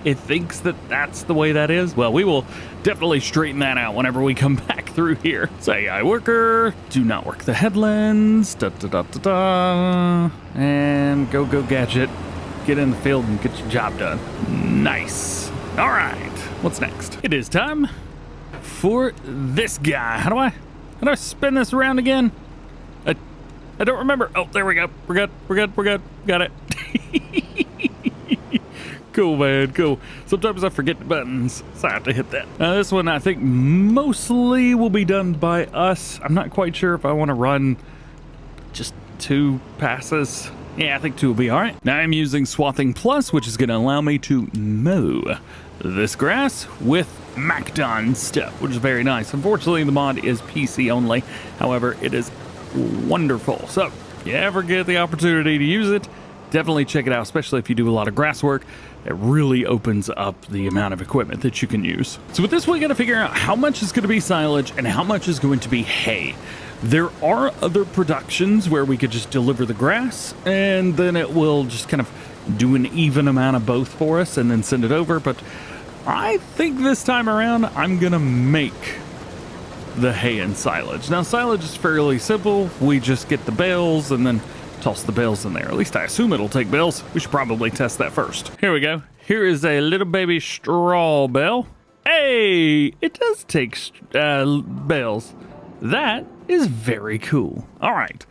It thinks that that's the way that is. Well, we will definitely straighten that out whenever we come back through here. Say, AI worker, do not work the headlands, and go gadget. Get in the field and get your job done. Nice. All right, what's next? It is time for this guy. How do I spin this around again? I don't remember. Oh, there we go. We're good. Got it. Cool, man, cool. Sometimes I forget the buttons, so I have to hit that. Now this one I think mostly will be done by us. I'm not quite sure if I want to run just 2 passes. Yeah, I think 2 will be all right. Now I'm using Swathing Plus, which is going to allow me to mow this grass with Macdon stuff, which is very nice. Unfortunately, the mod is PC only. However, it is wonderful. So if you ever get the opportunity to use it, definitely check it out, especially if you do a lot of grass work. It really opens up the amount of equipment that you can use. So with this, we got to figure out how much is going to be silage and how much is going to be hay. There are other productions where we could just deliver the grass and then it will just kind of do an even amount of both for us and then send it over. But I think this time around, I'm going to make the hay and silage. Now, silage is fairly simple. We just get the bales and then toss the bales in there. At least I assume it'll take bales. We should probably test that first. Here we go. Here is a little baby straw bale. Hey, it does take bales. That is very cool. All right,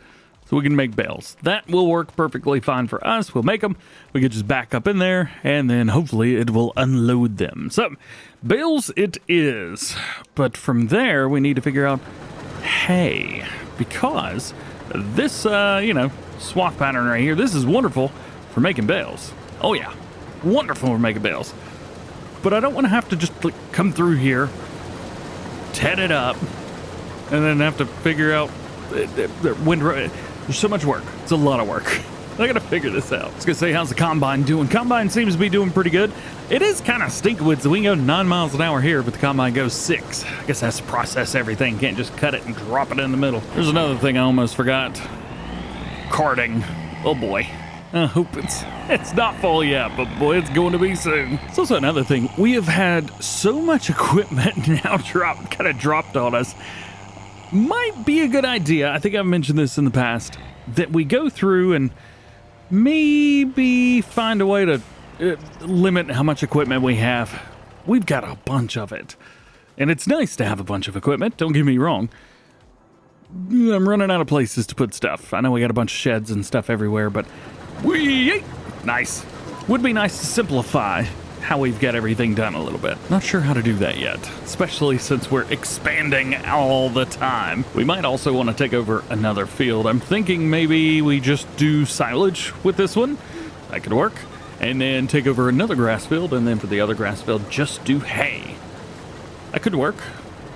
so we can make bales. That will work perfectly fine for us. We'll make them. We can just back up in there, and then hopefully it will unload them. So, bales it is. But from there, we need to figure out hay, because this, swath pattern right here, this is wonderful for making bales. Oh yeah, wonderful for making bales. But I don't want to have to just come through here, ted it up, and then have to figure out when. There's so much work. It's a lot of work. I gotta figure this out. I was gonna say, how's the combine doing? Combine seems to be doing pretty good. It is kind of stinkwood, so we can go 9 miles an hour here, but the combine goes 6. I guess that's to process everything. Can't just cut it and drop it in the middle. There's another thing I almost forgot. Carting. Oh boy. I hope it's not full yet, but boy, it's going to be soon. It's also another thing. We have had so much equipment now kind of dropped on us. Might be a good idea, I think I've mentioned this in the past, that we go through and maybe find a way to limit how much equipment we have. We've got a bunch of it. And it's nice to have a bunch of equipment, don't get me wrong. I'm running out of places to put stuff. I know we got a bunch of sheds and stuff everywhere, but nice. Would be nice to simplify how we've got everything done a little bit. Not sure how to do that yet, especially since we're expanding all the time. We might also want to take over another field. I'm thinking maybe we just do silage with this one. That could work. And then take over another grass field, and then for the other grass field, just do hay. That could work.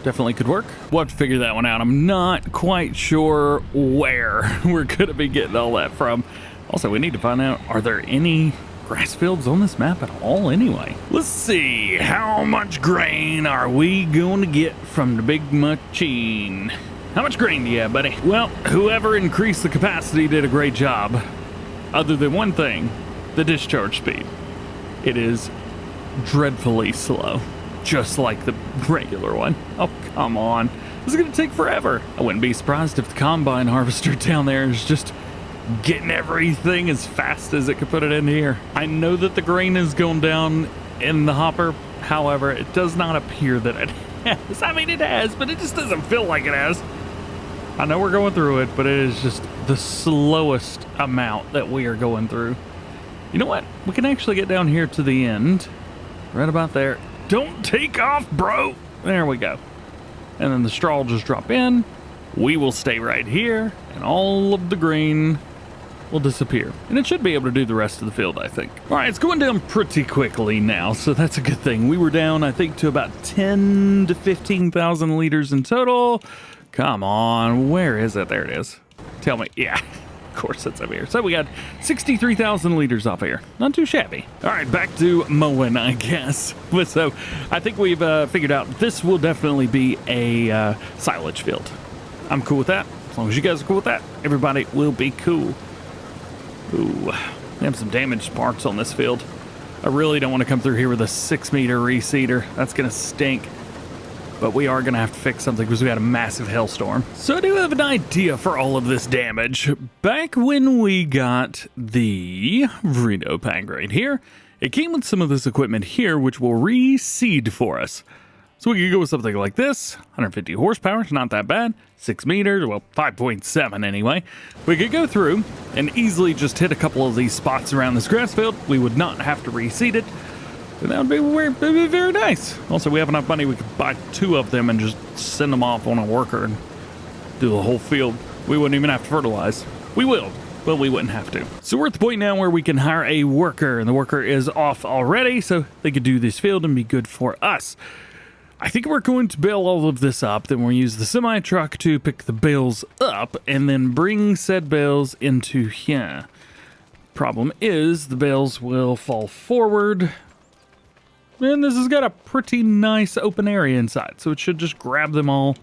Definitely could work. We'll have to figure that one out. I'm not quite sure where we're going to be getting all that from. Also, we need to find out, are there any grass fields on this map at all anyway? Let's see, how much grain are we going to get from the big machine? How much grain do you have, buddy? Well, whoever increased the capacity did a great job. Other than one thing, the discharge speed. It is dreadfully slow, just like the regular one. Oh, come on. This is going to take forever. I wouldn't be surprised if the combine harvester down there is just getting everything as fast as it could put it in here. I know that the grain is going down in the hopper. However, it does not appear that it has. I mean, it has, but it just doesn't feel like it has. I know we're going through it, but it is just the slowest amount that we are going through. You know what? We can actually get down here to the end. Right about there. Don't take off, bro. There we go. And then the straw will just drop in. We will stay right here, and all of the grain will disappear. And it should be able to do the rest of the field, I think. All right, it's going down pretty quickly now, so that's a good thing. We were down, I think, to about 10 to 15,000 liters in total. Come on, where is it? There it is. Tell me. Yeah, of course it's up here. So we got 63,000 liters off here. Not too shabby. All right, back to mowing, I guess. But so I think we've figured out this will definitely be a silage field. I'm cool with that. As long as you guys are cool with that, everybody will be cool. Ooh, we have some damaged parts on this field. I really don't want to come through here with a 6-meter reseeder. That's going to stink. But we are going to have to fix something because we had a massive hailstorm. So I do have an idea for all of this damage. Back when we got the Vrito pack right here, it came with some of this equipment here, which will reseed for us. So we could go with something like this, 150 horsepower, not that bad, 6 meters, well, 5.7 anyway. We could go through and easily just hit a couple of these spots around this grass field. We would not have to reseed it, and that would be very nice. Also, we have enough money, we could buy 2 of them and just send them off on a worker and do the whole field. We wouldn't even have to fertilize. We will, but we wouldn't have to. So we're at the point now where we can hire a worker, and the worker is off already, so they could do this field and be good for us. I think we're going to bale all of this up, then we'll use the semi-truck to pick the bales up and then bring said bales into here. Problem is, the bales will fall forward, and this has got a pretty nice open area inside, so it should just grab them all.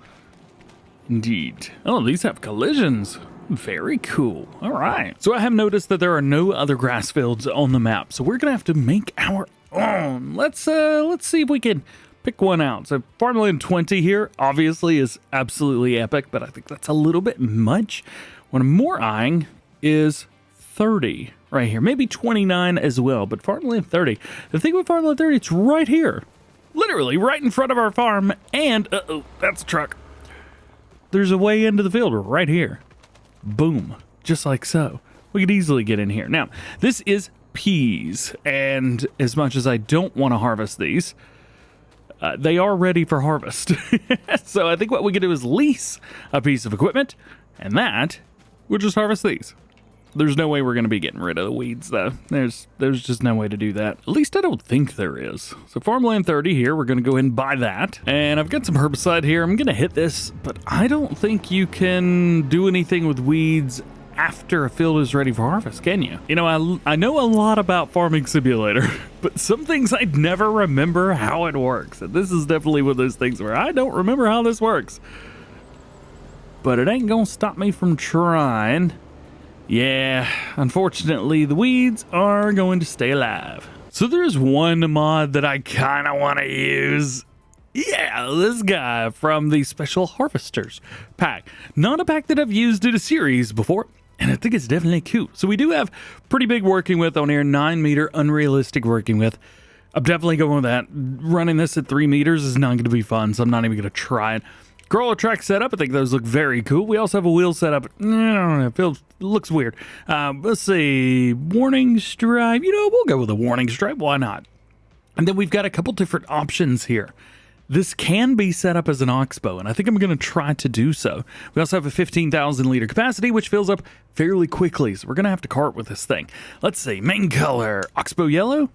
Indeed. Oh, these have collisions. Very cool. All right. So I have noticed that there are no other grass fields on the map, so we're going to have to make our own. Let's see if we can pick one out. So Farmland 20 here obviously is absolutely epic, but I think that's a little bit much. What I'm more eyeing is 30 right here, maybe 29 as well, but Farmland 30. The thing with Farmland 30, it's right here, literally right in front of our farm, and that's a truck. There's a way into the field right here. Boom, just like so. We could easily get in here. Now, this is peas, and as much as I don't want to harvest these, they are ready for harvest. So I think what we can do is lease a piece of equipment, and that we'll just harvest these. There's no way we're going to be getting rid of the weeds, though. There's just no way to do that. At least I don't think there is. So Farmland 30 here, we're going to go ahead and buy that. And I've got some herbicide here. I'm going to hit this, but I don't think you can do anything with weeds after a field is ready for harvest, can you? You know, I know a lot about Farming Simulator, but some things I never remember how it works. And this is definitely one of those things where I don't remember how this works. But it ain't gonna stop me from trying. Yeah, unfortunately, the weeds are going to stay alive. So there's one mod that I kind of want to use. Yeah, this guy from the Special Harvesters pack. Not a pack that I've used in a series before, and I think it's definitely cool. So we do have pretty big working width on here, 9 meter unrealistic working width. I'm definitely going with that. Running this at 3 meters is not going to be fun, so I'm not even going to try it. Crawler track setup, I think those look very cool. We also have a wheel setup. I don't know, it looks weird. Let's see, warning stripe. You know, we'll go with a warning stripe. Why not? And then we've got a couple different options here. This can be set up as an oxbow, and I think I'm going to try to do so. We also have a 15,000 liter capacity, which fills up fairly quickly, so we're going to have to cart with this thing. Let's see, main color, oxbow yellow?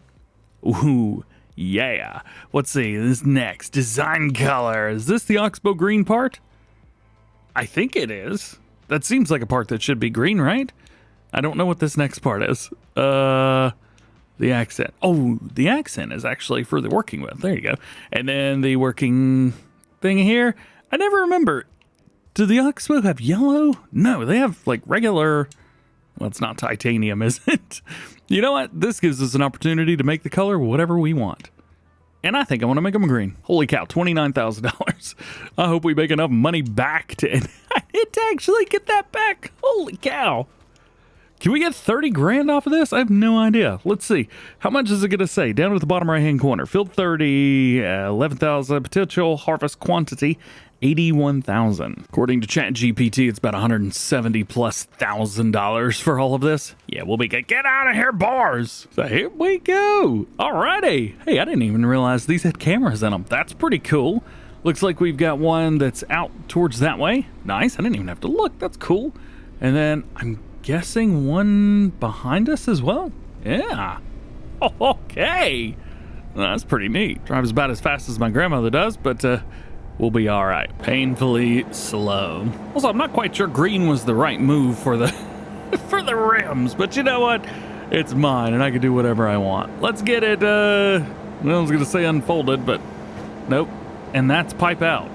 Ooh, yeah. Let's see, this next, design color. Is this the oxbow green part? I think it is. That seems like a part that should be green, right? I don't know what this next part is. The accent. Oh, the accent is actually for the working with. There you go. And then the working thing here. I never remember. Do the oxbow have yellow? No, they have like regular. Well, it's not titanium, is it? You know what? This gives us an opportunity to make the color whatever we want. And I think I want to make them green. Holy cow, $29,000. I hope we make enough money back to actually get that back. Holy cow. Can we get 30 grand off of this? I have no idea. Let's see. How much is it going to say? Down at the bottom right-hand corner. Field 30, 11,000. Potential harvest quantity, 81,000. According to ChatGPT, it's about $170,000+ for all of this. Yeah, we'll be good. Get out of here, bars. So here we go. Alrighty. Hey, I didn't even realize these had cameras in them. That's pretty cool. Looks like we've got one that's out towards that way. Nice. I didn't even have to look. That's cool. And then I'm guessing one behind us as well? Yeah. Oh, okay. Well, that's pretty neat. Drives about as fast as my grandmother does, but we'll be all right. Painfully slow. Also, I'm not quite sure green was the right move for the for the rims, but you know what? It's mine, and I can do whatever I want. Let's get it, well, I was going to say unfolded, but nope. And that's pipe out.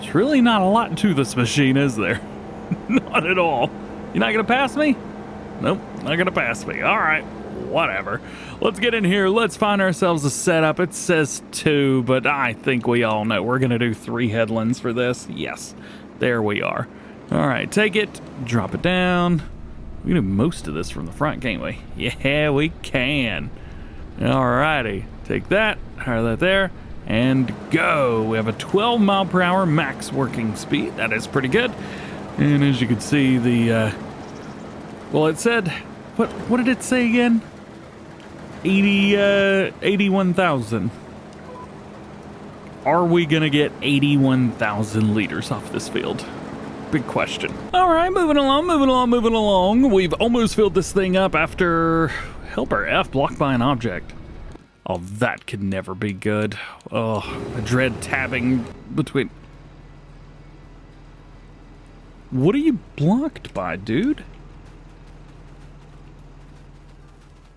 There's really not a lot to this machine, is there? Not at all. You're not going to pass me? Nope, not going to pass me. All right, whatever. Let's get in here. Let's find ourselves a setup. It says 2, but I think we all know we're going to do 3 headlands for this. Yes, there we are. All right, take it, drop it down. We can do most of this from the front, can't we? Yeah, we can. All righty, take that, hire that there, and go. We have a 12 mile per hour max working speed. That is pretty good. And as you can see, the, well, it said, what did it say again? 81,000. Are we going to get 81,000 liters off this field? Big question. All right, moving along. We've almost filled this thing up after helper F blocked by an object. Oh, that could never be good. Oh, I dread tabbing between. What are you blocked by, dude?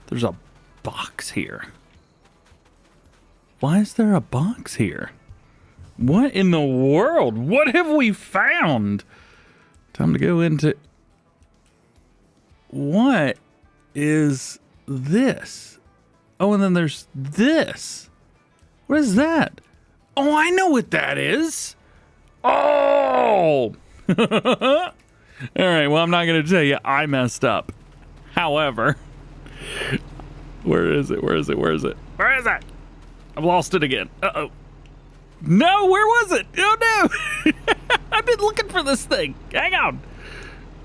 There's a box here. Why is there a box here? What in the world? What have we found? Time to go into... What is this? Oh, and then there's this. What is that? Oh, I know what that is. Oh! All right, well, I'm not going to tell you I messed up. However, where is it? I've lost it again. Uh-oh. No, where was it? Oh, no. I've been looking for this thing. Hang on.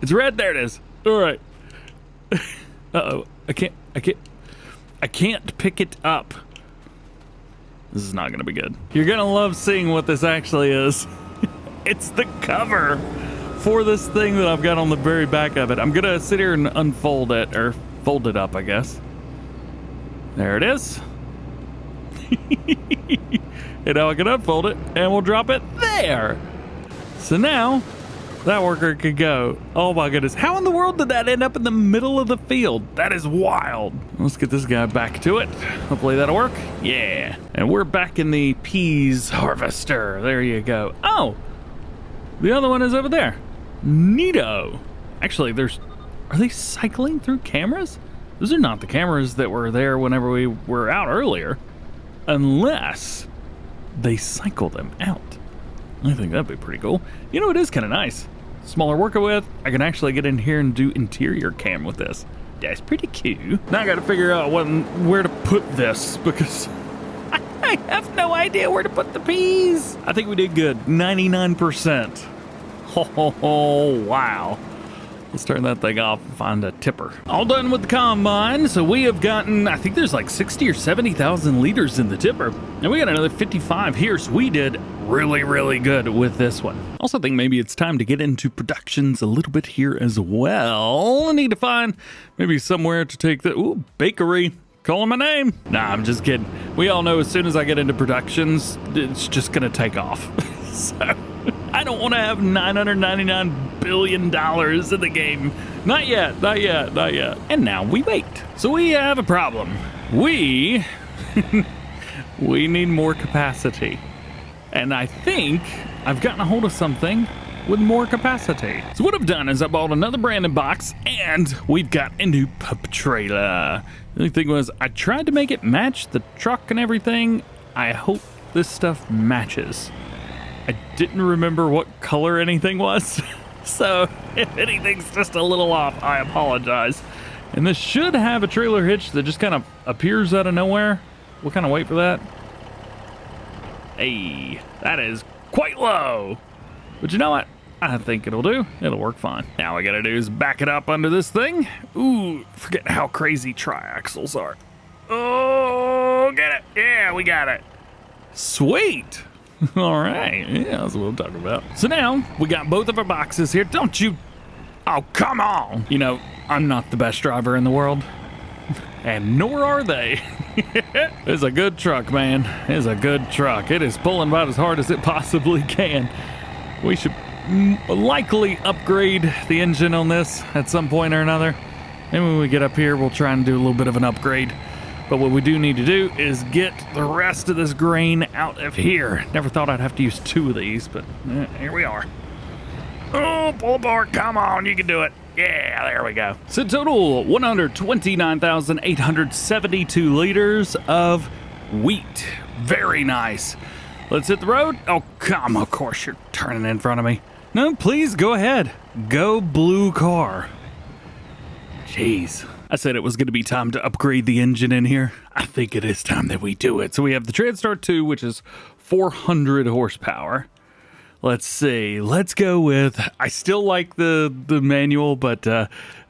It's red. There it is. All right. Uh-oh. I can't pick it up. This is not going to be good. You're going to love seeing what this actually is. It's the cover for this thing that I've got on the very back of it. I'm going to sit here and unfold it, or fold it up, I guess. There it is. And now I can unfold it, and we'll drop it there. So now, that worker could go. Oh my goodness. How in the world did that end up in the middle of the field? That is wild. Let's get this guy back to it. Hopefully that'll work. Yeah. And we're back in the peas harvester. There you go. Oh, the other one is over there. Neato. Actually, are they cycling through cameras? Those are not the cameras that were there whenever we were out earlier. Unless they cycle them out. I think that'd be pretty cool. You know, it is kind of nice. Smaller worker with. I can actually get in here and do interior cam with this. That's pretty cool. Now I got to figure out where to put this because I have no idea where to put the peas. I think we did good. 99%. Oh, wow. Let's turn that thing off and find a tipper. All done with the combine. So we have gotten, I think there's like 60 or 70,000 liters in the tipper. And we got another 55 here. So we did really, really good with this one. Also think maybe it's time to get into productions a little bit here as well. I need to find maybe somewhere to take the, ooh, bakery. Calling my name. Nah, I'm just kidding. We all know as soon as I get into productions, it's just gonna take off. So I don't want to have $999 billion in the game. Not yet, not yet, not yet. And now we wait. So we have a problem. We need more capacity. And I think I've gotten a hold of something with more capacity. So what I've done is I bought another branded box and we've got a new pup trailer. The only thing was I tried to make it match the truck and everything. I hope this stuff matches. I didn't remember what color anything was. So if anything's just a little off, I apologize. And this should have a trailer hitch that just kind of appears out of nowhere. We'll kind of wait for that. Hey, that is quite low. But you know what? I think it'll do. It'll work fine. Now all we gotta do is back it up under this thing. Ooh, forget how crazy triaxles are. Oh, get it. Yeah, we got it. Sweet. All right. Yeah, that's what I'm talking about. So now we got both of our boxes here. Don't you? Oh, come on. You know, I'm not the best driver in the world. And nor are they. It's a good truck, man. It's a good truck. It is pulling about as hard as it possibly can. We should likely upgrade the engine on this at some point or another. And when we get up here, we'll try and do a little bit of an upgrade. But what we do need to do is get the rest of this grain out of here. Never thought I'd have to use two of these, but here we are. Oh, pull apart. Come on, you can do it. Yeah, there we go. So total 129,872 liters of wheat. Very nice. Let's hit the road. Oh, come, of course you're turning in front of me. No, please go ahead. Go blue car. Jeez. I said it was going to be time to upgrade the engine in here. I think it is time that we do it. So we have the Transstar 2, which is 400 horsepower. Let's see. Let's go with, I still like the manual, but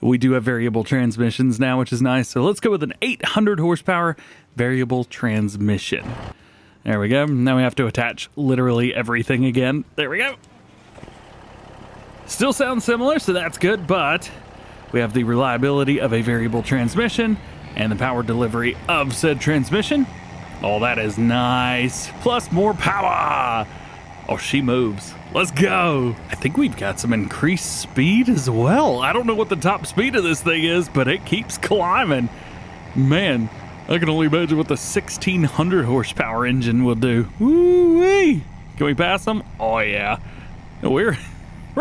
we do have variable transmissions now, which is nice. So let's go with an 800 horsepower variable transmission. There we go. Now we have to attach literally everything again. There we go. Still sounds similar, so that's good, but we have the reliability of a variable transmission and the power delivery of said transmission. Oh, that is nice. Plus more power. Oh, she moves. Let's go. I think we've got some increased speed as well. I don't know what the top speed of this thing is, but it keeps climbing. Man, I can only imagine what the 1600 horsepower engine will do. Woo-wee. Can we pass them? Oh, yeah. We're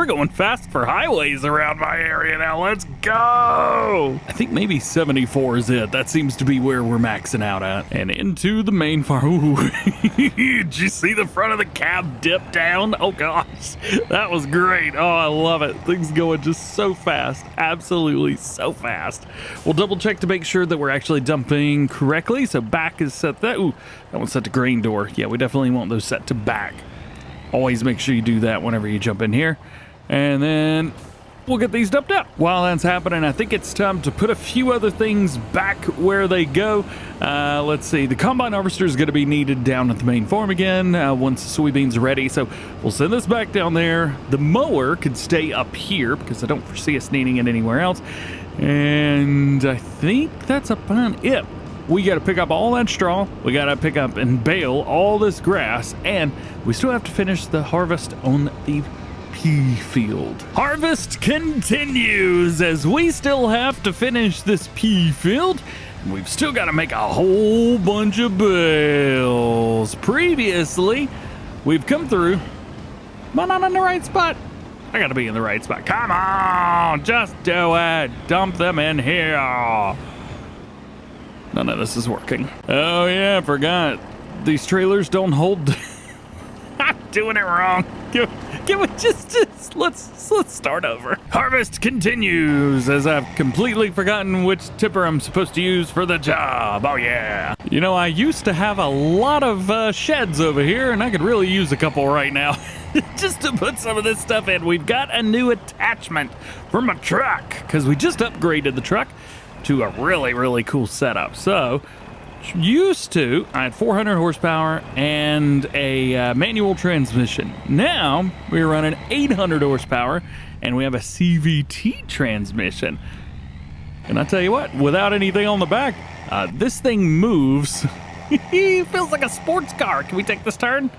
going fast for highways around my area now. Let's go. I think maybe 74 is it. That seems to be where we're maxing out at. And into the main farm. Ooh. Did you see the front of the cab dip down? Oh, gosh. That was great. Oh, I love it. Things going just so fast. Absolutely so fast. We'll double check to make sure that we're actually dumping correctly. So back is set that. Ooh, that one's set to grain door. Yeah, we definitely want those set to back. Always make sure you do that whenever you jump in here. And then we'll get these dumped out. While that's happening, I think it's time to put a few other things back where they go. Let's see. The combine harvester is going to be needed down at the main farm again once the soybeans are ready. So we'll send this back down there. The mower could stay up here because I don't foresee us needing it anywhere else. And I think that's about it. We got to pick up all that straw. We got to pick up and bale all this grass. And we still have to finish the harvest on the pea field. Harvest continues as we still have to finish this pea field. We've still got to make a whole bunch of bales. Previously, we've come through. Am I not in the right spot? I got to be in the right spot. Come on, just do it. Dump them in here. None of this is working. Oh yeah, I forgot. These trailers don't hold doing it wrong. Can we just let's start over. Harvest continues as I've completely forgotten which tipper I'm supposed to use for the job. Oh yeah. You know, I used to have a lot of sheds over here, and I could really use a couple right now. Just to put some of this stuff in. We've got a new attachment for my truck because we just upgraded the truck to a really cool setup. So used to, I had 400 horsepower and a manual transmission. Now we're running 800 horsepower and we have a CVT transmission. And I tell you what, without anything on the back, this thing moves. It feels like a sports car. Can we take this turn?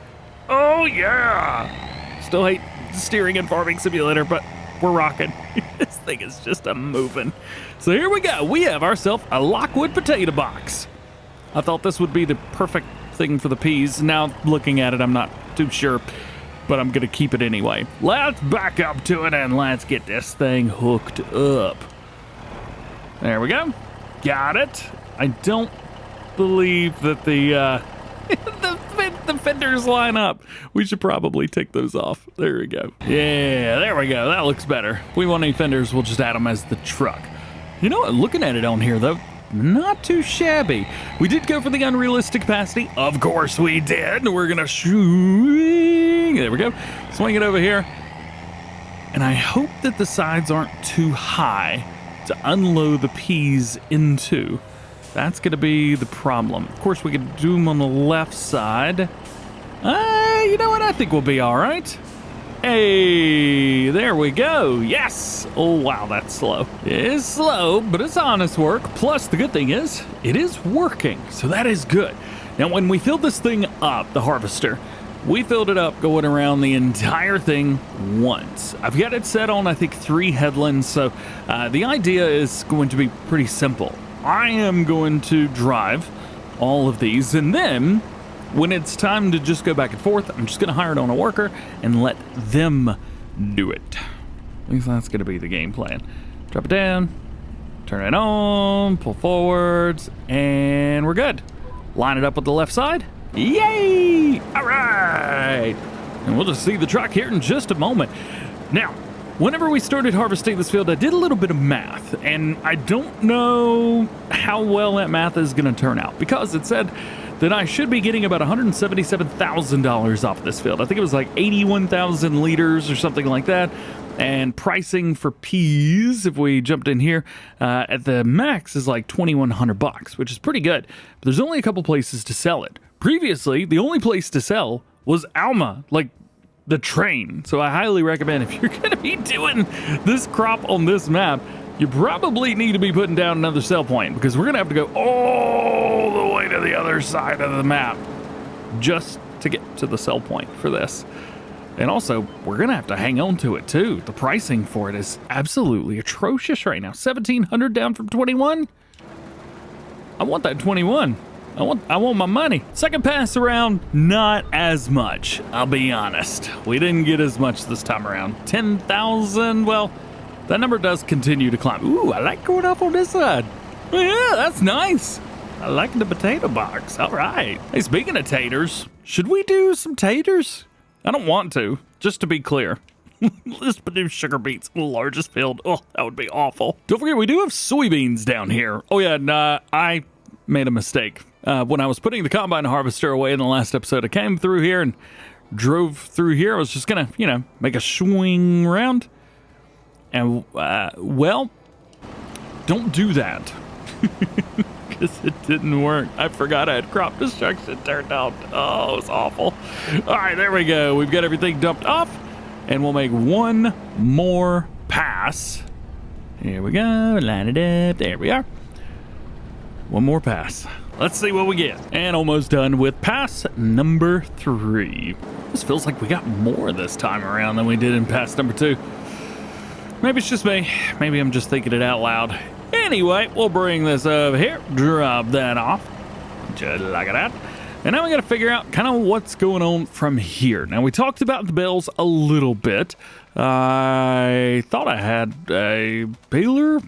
Oh yeah! Still hate steering and farming simulator, but we're rocking. This thing is just a moving. So here we go. We have ourselves a Lockwood potato box. I thought this would be the perfect thing for the peas. Now looking at it, I'm not too sure, but I'm gonna keep it anyway. Let's back up to it and let's get this thing hooked up. There we go. Got it. I don't believe that the the fenders line up. We should probably take those off. There we go. Yeah, there we go. That looks better. If we want any fenders, we'll just add them as the truck. You know what? Looking at it on here, though, not too shabby. We did go for the unrealistic capacity. Of course we did. We're gonna swing. There we go. Swing it over here. And I hope that the sides aren't too high to unload the peas into. That's gonna be the problem. Of course, we could do them on the left side. You know what? I think we'll be all right. Hey, there we go. Yes. Oh, wow, that's slow. It is slow, but it's honest work. Plus, the good thing is, it is working. So that is good. Now, when we filled this thing up, the harvester, we filled it up going around the entire thing once. I've got it set on, I think, 3 headlands. So the idea is going to be pretty simple. I am going to drive all of these, and then when it's time to just go back and forth, I'm just going to hire it on a worker and let them do it. At least that's going to be the game plan. Drop it down, turn it on, pull forwards, and we're good. Line it up with the left side. Yay! All right! And we'll just see the truck here in just a moment. Now, whenever we started harvesting this field, I did a little bit of math, and I don't know how well that math is going to turn out, because it said that I should be getting about $177,000 off this field. I think it was like 81,000 liters or something like that. And pricing for peas, if we jumped in here, at the max is like $2,100, which is pretty good. But there's only a couple places to sell it. Previously, the only place to sell was Alma, like the train. So I highly recommend, if you're going to be doing this crop on this map, you probably need to be putting down another sell point, because we're going to have to go all the way to the other side of the map just to get to the sell point for this. And also, we're going to have to hang on to it too. The pricing for it is absolutely atrocious right now. 1,700 down from 21. I want that 21. I want my money. Second pass around, not as much. I'll be honest. We didn't get as much this time around. 10,000, well, that number does continue to climb. Ooh, I like going up on this side. Yeah, that's nice. I like the potato box. All right. Hey, speaking of taters, should we do some taters? I don't want to, just to be clear. Let's produce sugar beets in the largest field. Oh, that would be awful. Don't forget, we do have soybeans down here. Oh yeah, and I made a mistake. When I was putting the combine harvester away in the last episode, I came through here and drove through here. I was just gonna, make a swing round. And, well, don't do that. Because it didn't work. I forgot I had crop destruction turned out. Oh, it was awful. All right, there we go. We've got everything dumped off. And we'll make one more pass. Here we go. Line it up. There we are. One more pass. Let's see what we get. And almost done with pass number 3. This feels like we got more this time around than we did in pass number 2. Maybe it's just me. Maybe I'm just thinking it out loud. Anyway, we'll bring this over here. Drop that off. Just like that. And now we got to figure out kind of what's going on from here. Now, we talked about the bells a little bit. I thought I had a Bueller?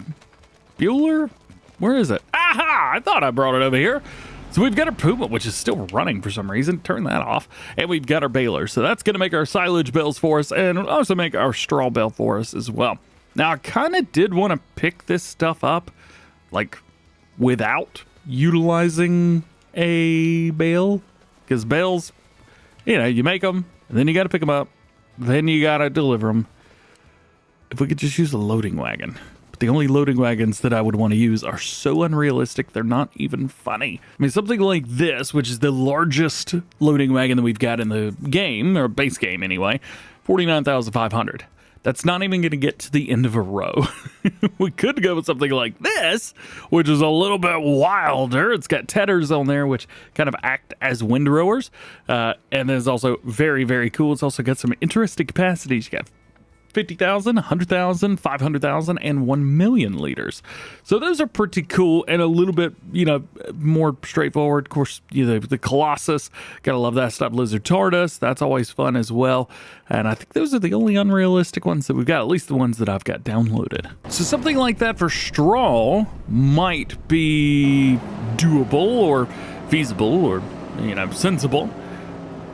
Where is it? Aha! I thought I brought it over here. So we've got our Puma, which is still running for some reason. Turn that off. And we've got our baler. So that's going to make our silage bales for us and also make our straw bale for us as well. Now, I kind of did want to pick this stuff up, like, without utilizing a bale. Because bales, you make them, and then you got to pick them up, then you got to deliver them. If we could just use a loading wagon. But the only loading wagons that I would want to use are so unrealistic, they're not even funny. I mean, something like this, which is the largest loading wagon that we've got in the game, or base game anyway, 49,500. That's not even going to get to the end of a row. We could go with something like this, which is a little bit wilder. It's got tethers on there, which kind of act as windrowers. And it's also very, very cool. It's also got some interesting capacities. You got 50,000, 100,000, 500,000, and 1 million liters. So those are pretty cool and a little bit, more straightforward. Of course, the Colossus, gotta love that stuff. Lizard Tardus, that's always fun as well. And I think those are the only unrealistic ones that we've got, at least the ones that I've got downloaded. So something like that for straw might be doable or feasible or, sensible.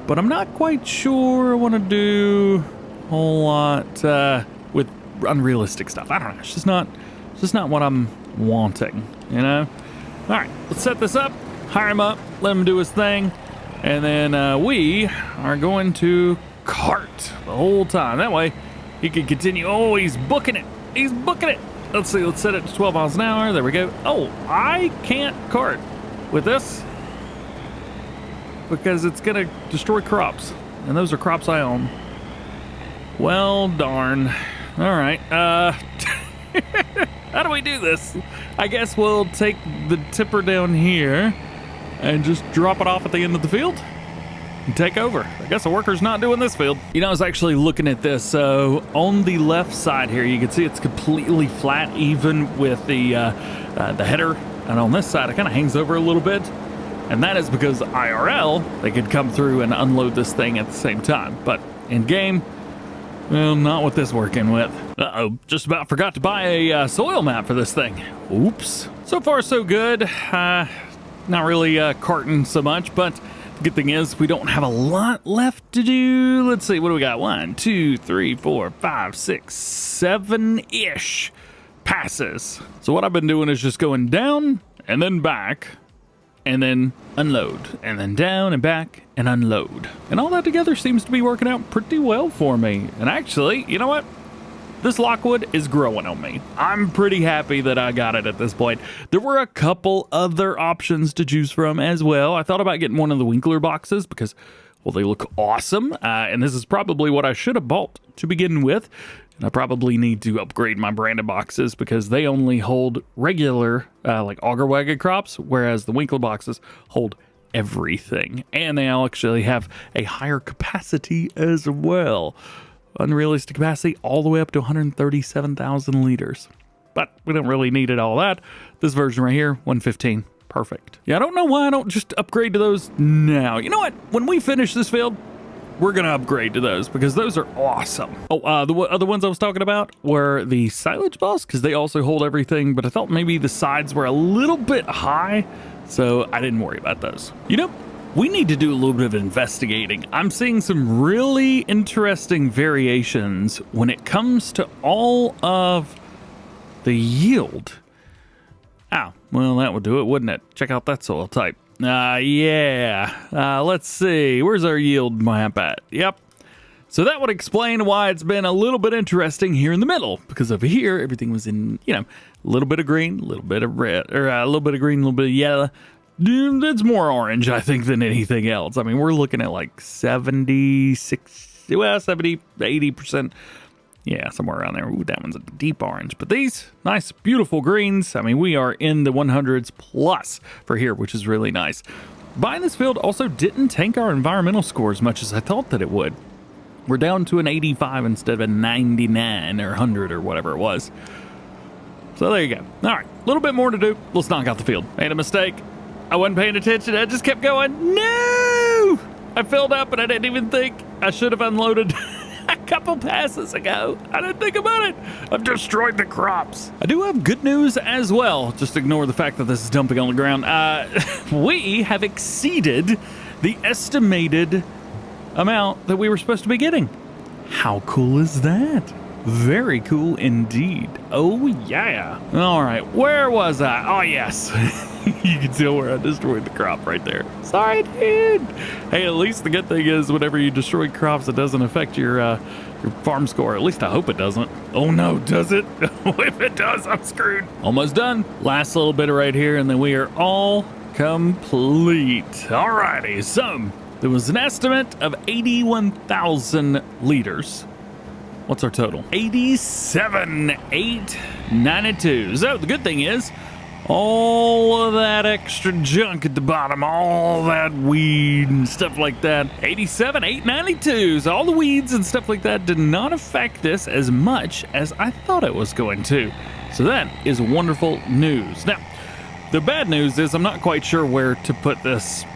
But I'm not quite sure I want to do whole lot with unrealistic stuff. I don't know. It's just not what I'm wanting, All right, let's set this up, hire him up, let him do his thing, and then we are going to cart the whole time. That way he can continue. Oh, he's booking it. He's booking it. Let's see. Let's set it to 12 miles an hour. There we go. Oh, I can't cart with this because it's going to destroy crops, and those are crops I own. Well, darn. All right. How do we do this? I guess we'll take the tipper down here and just drop it off at the end of the field and take over. I guess the worker's not doing this field. I was actually looking at this. So on the left side here, you can see it's completely flat, even with the header. And on this side, it kind of hangs over a little bit. And that is because IRL, they could come through and unload this thing at the same time. But in game, well, not with this working with. Uh-oh, just about forgot to buy a soil map for this thing. Oops. So far, so good. Not really carting so much, but the good thing is we don't have a lot left to do. Let's see, what do we got? 1, 2, 3, 4, 5, 6, 7-ish passes. So what I've been doing is just going down and then back, and then unload, and then down and back and unload. And all that together seems to be working out pretty well for me. And actually, you know what? This Lockwood is growing on me. I'm pretty happy that I got it at this point. There were a couple other options to choose from as well. I thought about getting one of the Winkler boxes because, well, they look awesome. And this is probably what I should have bought to begin with. And I probably need to upgrade my branded boxes because they only hold regular, like auger wagon crops, whereas the Winkler boxes hold everything. And they all actually have a higher capacity as well. Unrealistic capacity all the way up to 137,000 liters. But we don't really need it all that. This version right here, 115. Perfect. Yeah, I don't know why I don't just upgrade to those now. You know what? When we finish this field, we're going to upgrade to those because those are awesome. Oh, the other ones I was talking about were the silage bus because they also hold everything, but I thought maybe the sides were a little bit high, so I didn't worry about those. We need to do a little bit of investigating. I'm seeing some really interesting variations when it comes to all of the yield. Oh, well, that would do it, wouldn't it? Check out that soil type. Yeah. Let's see. Where's our yield map at? Yep. So that would explain why it's been a little bit interesting here in the middle. Because over here, everything was in, a little bit of green, a little bit of red, or a little bit of green, a little bit of yellow. It's more orange, I think, than anything else. I mean, we're looking at like 70, 80%. Yeah, somewhere around there. Ooh, that one's a deep orange. But these nice, beautiful greens, I mean, we are in the 100s plus for here, which is really nice. Buying this field also didn't tank our environmental score as much as I thought that it would. We're down to an 85 instead of a 99 or 100 or whatever it was. So there you go. All right, a little bit more to do. Let's knock out the field. Made a mistake. I wasn't paying attention. I just kept going. No! I filled up and I didn't even think I should have unloaded. I couple passes ago. I didn't think about it. I've destroyed the crops. I do have good news as well. Just ignore the fact that this is dumping on the ground. We have exceeded the estimated amount that we were supposed to be getting. How cool is that? Very cool indeed. Oh, yeah. All right, where was I? Oh, yes. You can tell where I destroyed the crop right there. Sorry, dude. Hey, at least the good thing is whenever you destroy crops, it doesn't affect your farm score. At least I hope it doesn't. Oh, no, does it? If it does, I'm screwed. Almost done. Last little bit right here, and then we are all complete. All righty, so there was an estimate of 81,000 liters. What's our total? 87,892. So the good thing is, all of that extra junk at the bottom, all that weed and stuff like that, 87,892. So all the weeds and stuff like that did not affect this as much as I thought it was going to. So that is wonderful news. Now, the bad news is I'm not quite sure where to put this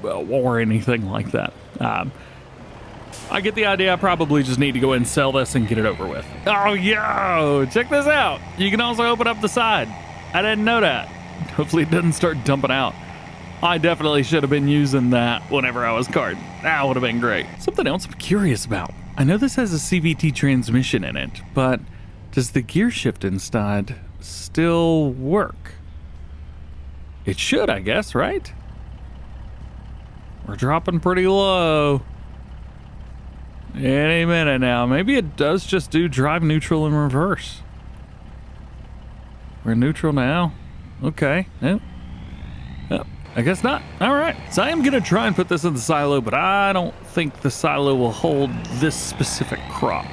or anything like that. I get the idea. I probably just need to go ahead and sell this and get it over with. Oh, yo, check this out. You can also open up the side. I didn't know that. Hopefully it doesn't start dumping out. I definitely should have been using that whenever I was carting. That would have been great. Something else I'm curious about. I know this has a CVT transmission in it, but does the gear shift inside still work? It should, I guess, right? We're dropping pretty low. Any minute now. Maybe it does just do drive neutral and reverse. We're neutral now. Okay. Nope. Nope. I guess not. All right. So I am going to try and put this in the silo, but I don't think the silo will hold this specific crop.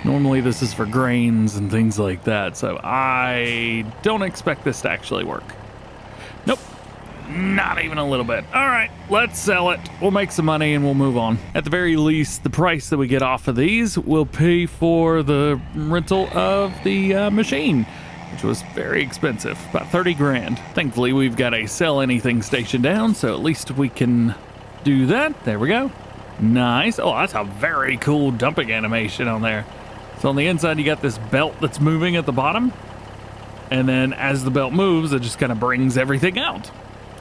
Normally this is for grains and things like that, so I don't expect this to actually work. Nope. Not even a little bit. All right, let's sell it. We'll make some money and we'll move on. At the very least, the price that we get off of these will pay for the rental of the machine, which was very expensive, about 30 grand. Thankfully, we've got a sell anything station down, so at least we can do that. There we go. Nice. Oh, that's a very cool dumping animation on there. So on the inside, you got this belt that's moving at the bottom. And then as the belt moves, it just kind of brings everything out.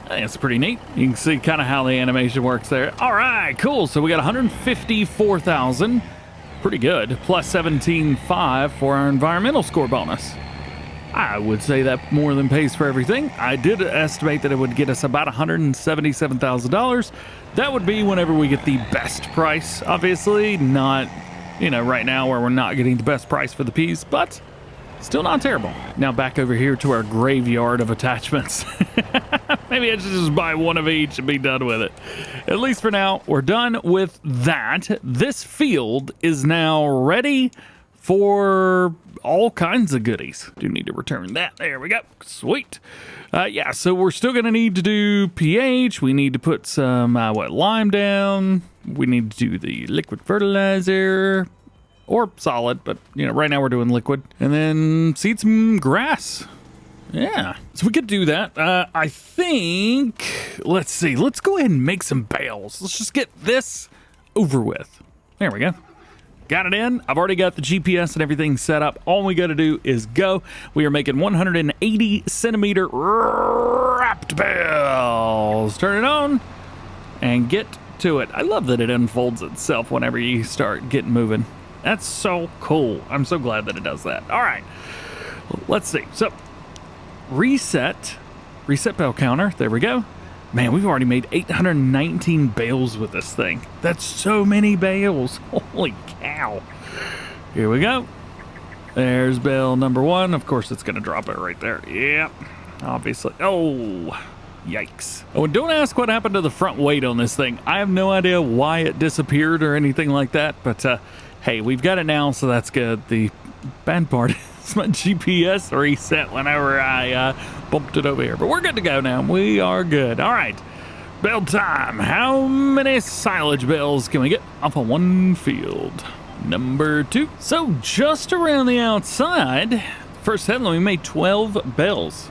I think it's pretty neat. You can see kind of how the animation works there. All right, cool. So we got 154,000. Pretty good. Plus 17.5 for our environmental score bonus. I would say that more than pays for everything. I did estimate that it would get us about $177,000. That would be whenever we get the best price, obviously. Not, right now where we're not getting the best price for the piece, but still not terrible. Now back over here to our graveyard of attachments. Maybe I should just buy one of each and be done with it. At least for now, we're done with that. This field is now ready for all kinds of goodies. Do need to return that. There we go. Sweet. Yeah, so we're still going to need to do pH. We need to put some, lime down. We need to do the liquid fertilizer. Or solid, but, right now we're doing liquid. And then seed some grass. Yeah. So we could do that. I think, let's see. Let's go ahead and make some bales. Let's just get this over with. There we go. Got it in. I've already got the GPS and everything set up. All we got to do is go. We are making 180 centimeter wrapped bales. Turn it on and get to it. I love that it unfolds itself whenever you start getting moving. That's so cool. I'm so glad that it does that. All right. Let's see. So reset bale counter. There we go. Man, we've already made 819 bales with this thing. That's so many bales. Holy cow. Here we go. There's bale number one. Of course, it's going to drop it right there. Yep. Obviously. Oh, yikes. Oh, and don't ask what happened to the front weight on this thing. I have no idea why it disappeared or anything like that. But, hey, we've got it now, so that's good. The bad part is my GPS reset whenever I bumped it over here. But we're good to go now. We are good. All right. Bale time. How many silage bales can we get off of one field? Number 2. So just around the outside, first headland, we made 12 bales.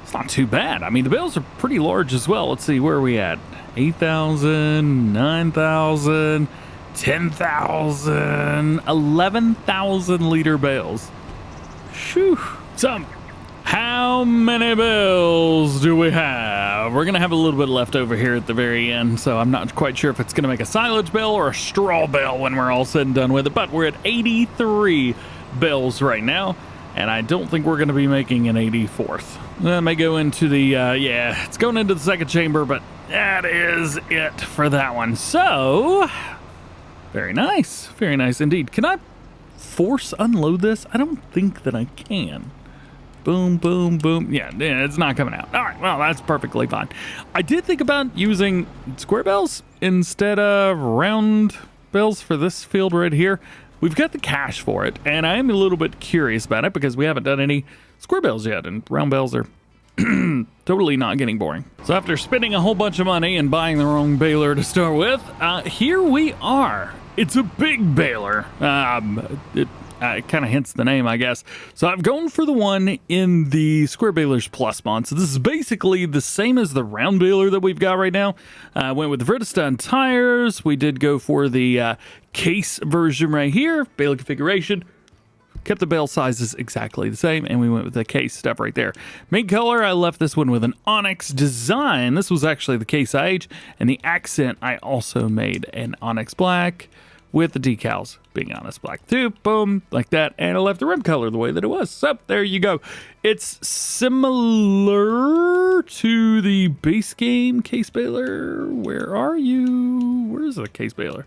It's not too bad. I mean, the bales are pretty large as well. Let's see, where are we at? 8,000, 9,000. 10,000, 11,000 liter bales. Phew. So, how many bales do we have? We're going to have a little bit left over here at the very end, so I'm not quite sure if it's going to make a silage bale or a straw bale when we're all said and done with it, but we're at 83 bales right now, and I don't think we're going to be making an 84th. That may go into the, yeah, it's going into the second chamber, but that is it for that one. So, very nice indeed. Can I force unload this? I don't think that I can. Boom, boom, boom. Yeah, it's not coming out. All right, well, that's perfectly fine. I did think about using square bells instead of round bells for this field right here. We've got the cash for it, and I am a little bit curious about it because we haven't done any square bells yet, and round bells are totally not getting boring. So after spending a whole bunch of money and buying the wrong baler to start with, here we are. It's a big baler. It kind of hints the name, I guess. So I've gone for the one in the Square Balers Plus mod. So this is basically the same as the round baler that we've got right now. I went with the Vredestein tires. We did go for the case version right here. Baler configuration. Kept the bale sizes exactly the same, and we went with the case stuff right there. Main color, I left this one with an onyx design. This was actually the Case IH, and the accent I also made an onyx black with the decals being onyx black too. Boom, like that, and I left the rim color the way that it was. So there you go. It's similar to the base game Case Baler. Where are you? Where's the Case Baler?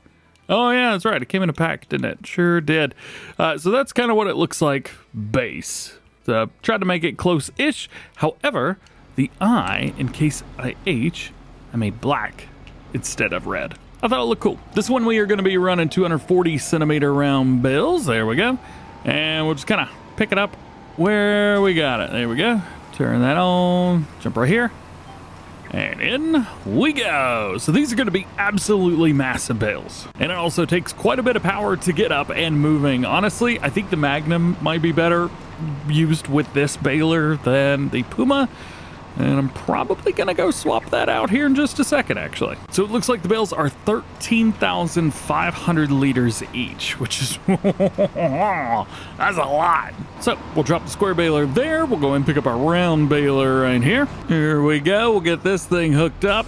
Oh, yeah, that's right. It came in a pack, didn't it? Sure did. So that's kind of what it looks like base. So tried to make it close-ish. However, the I in Case IH, I made black instead of red. I thought it looked cool. This one we are going to be running 240 centimeter round bales. There we go. And we'll just kind of pick it up where we got it. There we go. Turn that on. Jump right here. And in we go. So these are going to be absolutely massive bales. And it also takes quite a bit of power to get up and moving. Honestly, I think the Magnum might be better used with this baler than the Puma. And I'm probably going to go swap that out here in just a second, actually. So it looks like the bales are 13,500 liters each, which is, that's a lot. So we'll drop the square baler there. We'll go ahead and pick up our round baler right here. Here we go. We'll get this thing hooked up.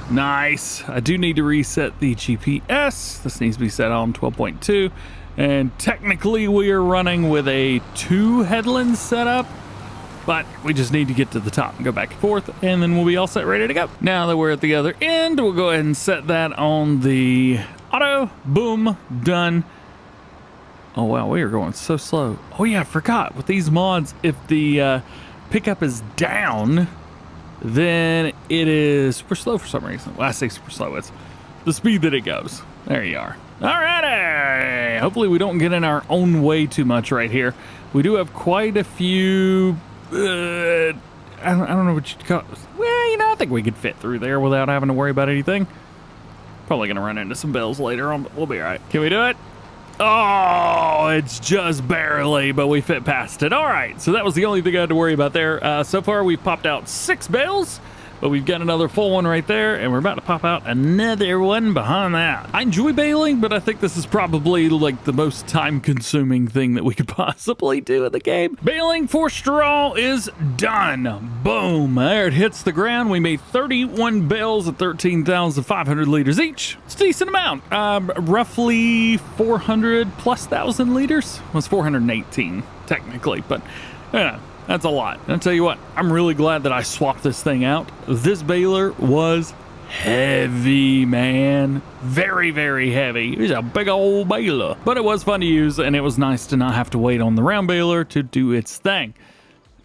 Nice. I do need to reset the GPS. This needs to be set on 12.2. And technically we are running with a 2 headland setup. But we just need to get to the top and go back and forth, and then we'll be all set, ready to go. Now that we're at the other end, we'll go ahead and set that on the auto. Boom, done. Oh, wow, we are going so slow. Oh, yeah, I forgot. With these mods, if the pickup is down, then it is super slow for some reason. Well, I say super slow. It's the speed that it goes. There you are. All righty. Hopefully we don't get in our own way too much right here. We do have quite a few... I don't know what you'd call it. Well, you know, I think we could fit through there without having to worry about anything. Probably going to run into some bells later on, but we'll be all right. Can we do it? Oh, it's just barely, but we fit past it. All right, so that was the only thing I had to worry about there. So far, we've popped out 6 bells, but we've got another full one right there, and we're about to pop out another one behind that. I enjoy baling, but I think this is probably like the most time-consuming thing that we could possibly do in the game. Baling for straw is done. Boom. There it hits the ground. We made 31 bales at 13,500 liters each. It's a decent amount. Roughly 400 plus thousand liters. Well, it's 418, technically, but yeah. That's a lot. I'll tell you what, I'm really glad that I swapped this thing out. This baler was heavy, man. Very, very heavy. It was a big old baler. But it was fun to use, and it was nice to not have to wait on the round baler to do its thing.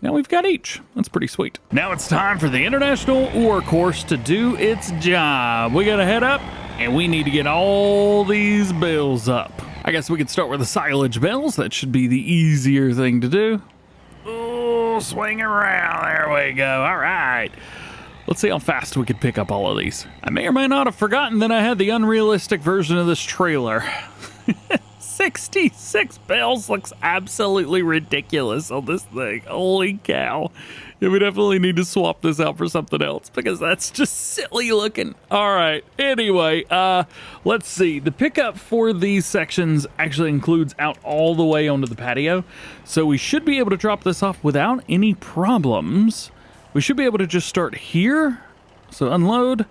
Now we've got each. That's pretty sweet. Now it's time for the International Ore Course to do its job. We gotta head up, and we need to get all these bales up. I guess we could start with the silage bales. That should be the easier thing to do. Swing around. There we go. All right. Let's see how fast we could pick up all of these. I may or may not have forgotten that I had the unrealistic version of this trailer. 66 bells looks absolutely ridiculous on this thing. Holy cow. Yeah, we definitely need to swap this out for something else because that's just silly looking. All right. Anyway, let's see. The pickup for these sections actually includes out all the way onto the patio. So we should be able to drop this off without any problems. We should be able to just start here. So unload.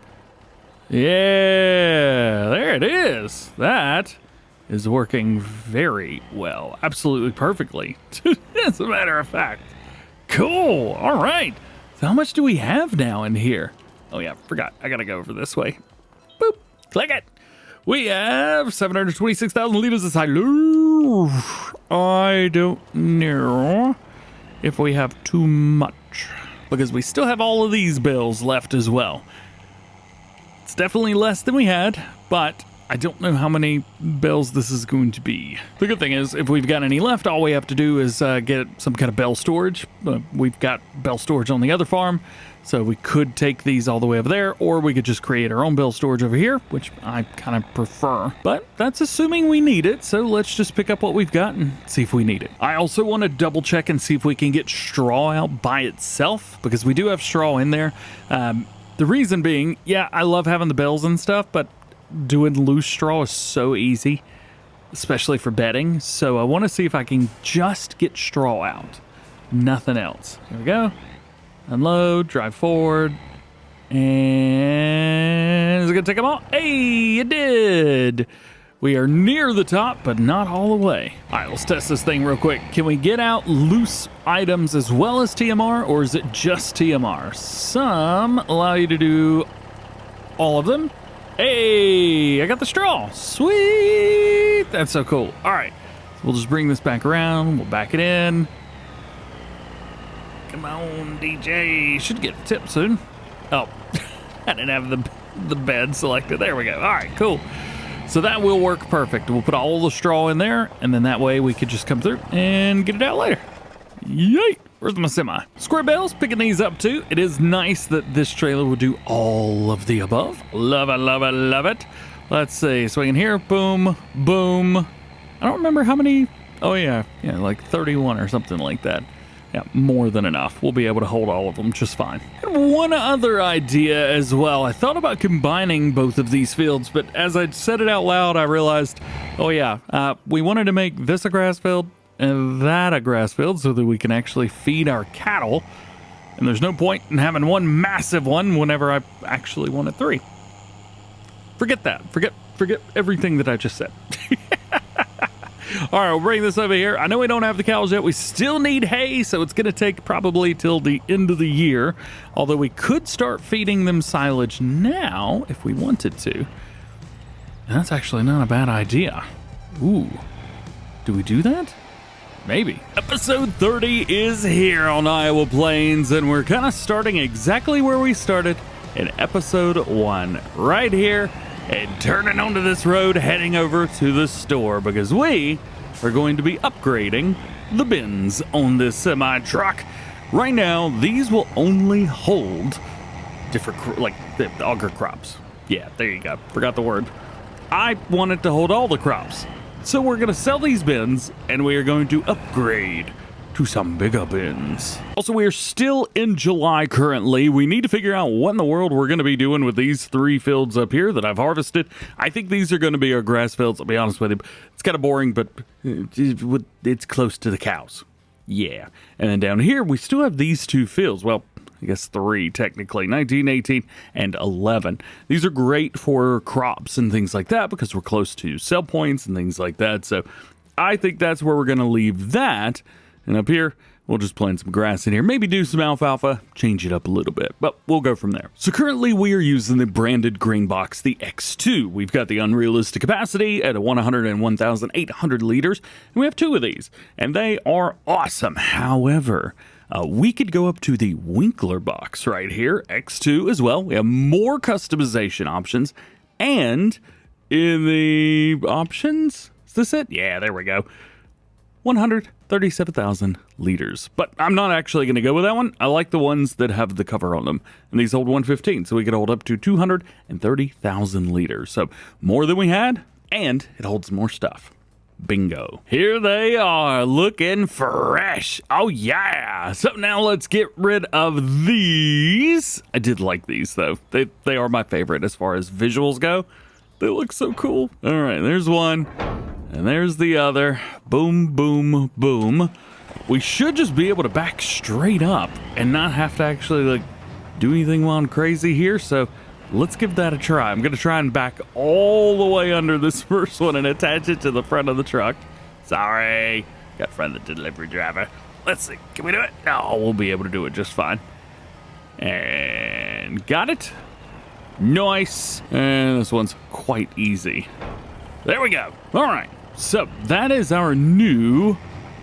Yeah, there it is. That is working very well. Absolutely perfectly. As a matter of fact. Cool. All right. So how much do we have now in here? Oh, yeah. Forgot. I got to go over this way. Boop. Click it. We have 726,000 liters of silage. I don't know if we have too much because we still have all of these bills left as well. It's definitely less than we had, but I don't know how many bells this is going to be. The good thing is, if we've got any left, all we have to do is get some kind of bell storage. We've got bell storage on the other farm, so we could take these all the way over there, or we could just create our own bell storage over here, which I kind of prefer. But that's assuming we need it, so let's just pick up what we've got and see if we need it. I also want to double check and see if we can get straw out by itself, because we do have straw in there. The reason being, yeah, I love having the bells and stuff, but doing loose straw is so easy, especially for bedding. So I want to see if I can just get straw out. Nothing else. Here we go. Unload, drive forward. And is it going to take them all? Hey, it did. We are near the top, but not all the way. All right, let's test this thing real quick. Can we get out loose items as well as TMR, or is it just TMR? Some allow you to do all of them. Hey, I got the straw. Sweet. That's so cool. All right. So we'll just bring this back around. We'll back it in. Come on, DJ. Should get a tip soon. Oh, I didn't have the bed selected. There we go. All right, cool. So that will work perfect. We'll put all the straw in there, and then that way we could just come through and get it out later. Yay. Where's my semi? Square bells, picking these up too. It is nice that this trailer will do all of the above. Love it, love it, love it. Let's see, swing in here, boom, boom. I don't remember how many, oh yeah, like 31 or something like that. Yeah, more than enough. We'll be able to hold all of them just fine. And one other idea as well. I thought about combining both of these fields, but as I said it out loud, I realized, oh yeah, we wanted to make this a grass field and that a grass field so that we can actually feed our cattle. And there's no point in having one massive one whenever I actually wanted three. Forget that. Forget everything that I just said. All right, we'll bring this over here. I know we don't have the cows yet. We still need hay, so it's going to take probably till the end of the year. Although we could start feeding them silage now if we wanted to. And that's actually not a bad idea. Ooh. Do we do that? Maybe. Episode 30 is here on Iowa Plains, and we're kind of starting exactly where we started in episode 1. Right here, and turning onto this road, heading over to the store, because we are going to be upgrading the bins on this semi-truck. Right now, these will only hold different, like the auger crops. Yeah, there you go. Forgot the word. I wanted to hold all the crops. So we're going to sell these bins, and we are going to upgrade to some bigger bins. Also, we are still in July currently. We need to figure out what in the world we're going to be doing with these 3 fields up here that I've harvested. I think these are going to be our grass fields, I'll be honest with you. It's kind of boring, but it's close to the cows. Yeah. And then down here, we still have these 2 fields. Well, I guess 3 technically, 19, 18, and 11. These are great for crops and things like that because we're close to sell points and things like that. So I think that's where we're going to leave that. And up here, we'll just plant some grass in here. Maybe do some alfalfa, change it up a little bit, but we'll go from there. So currently we are using the branded grain box, the X2. We've got the unrealistic capacity at 101,800 liters, and we have 2 of these, and they are awesome. However, we could go up to the Winkler box right here, X2 as well. We have more customization options, and in the options, is this it? Yeah, there we go. 137,000 liters. But I'm not actually going to go with that one. I like the ones that have the cover on them. And these hold 115, so we could hold up to 230,000 liters. So more than we had, and it holds more stuff. Bingo. Here they are, looking fresh. Oh, yeah. So now let's get rid of these. I did like these, though. They are my favorite as far as visuals go. They look so cool. All right, there's one. And there's the other. Boom, boom, boom. We should just be able to back straight up and not have to actually, like, do anything while I'm crazy here. So let's give that a try. I'm going to try and back all the way under this first one and attach it to the front of the truck. Sorry. Got front of the delivery driver. Let's see. Can we do it? No, we'll be able to do it just fine. And got it. Nice. And this one's quite easy. There we go. All right. So that is our new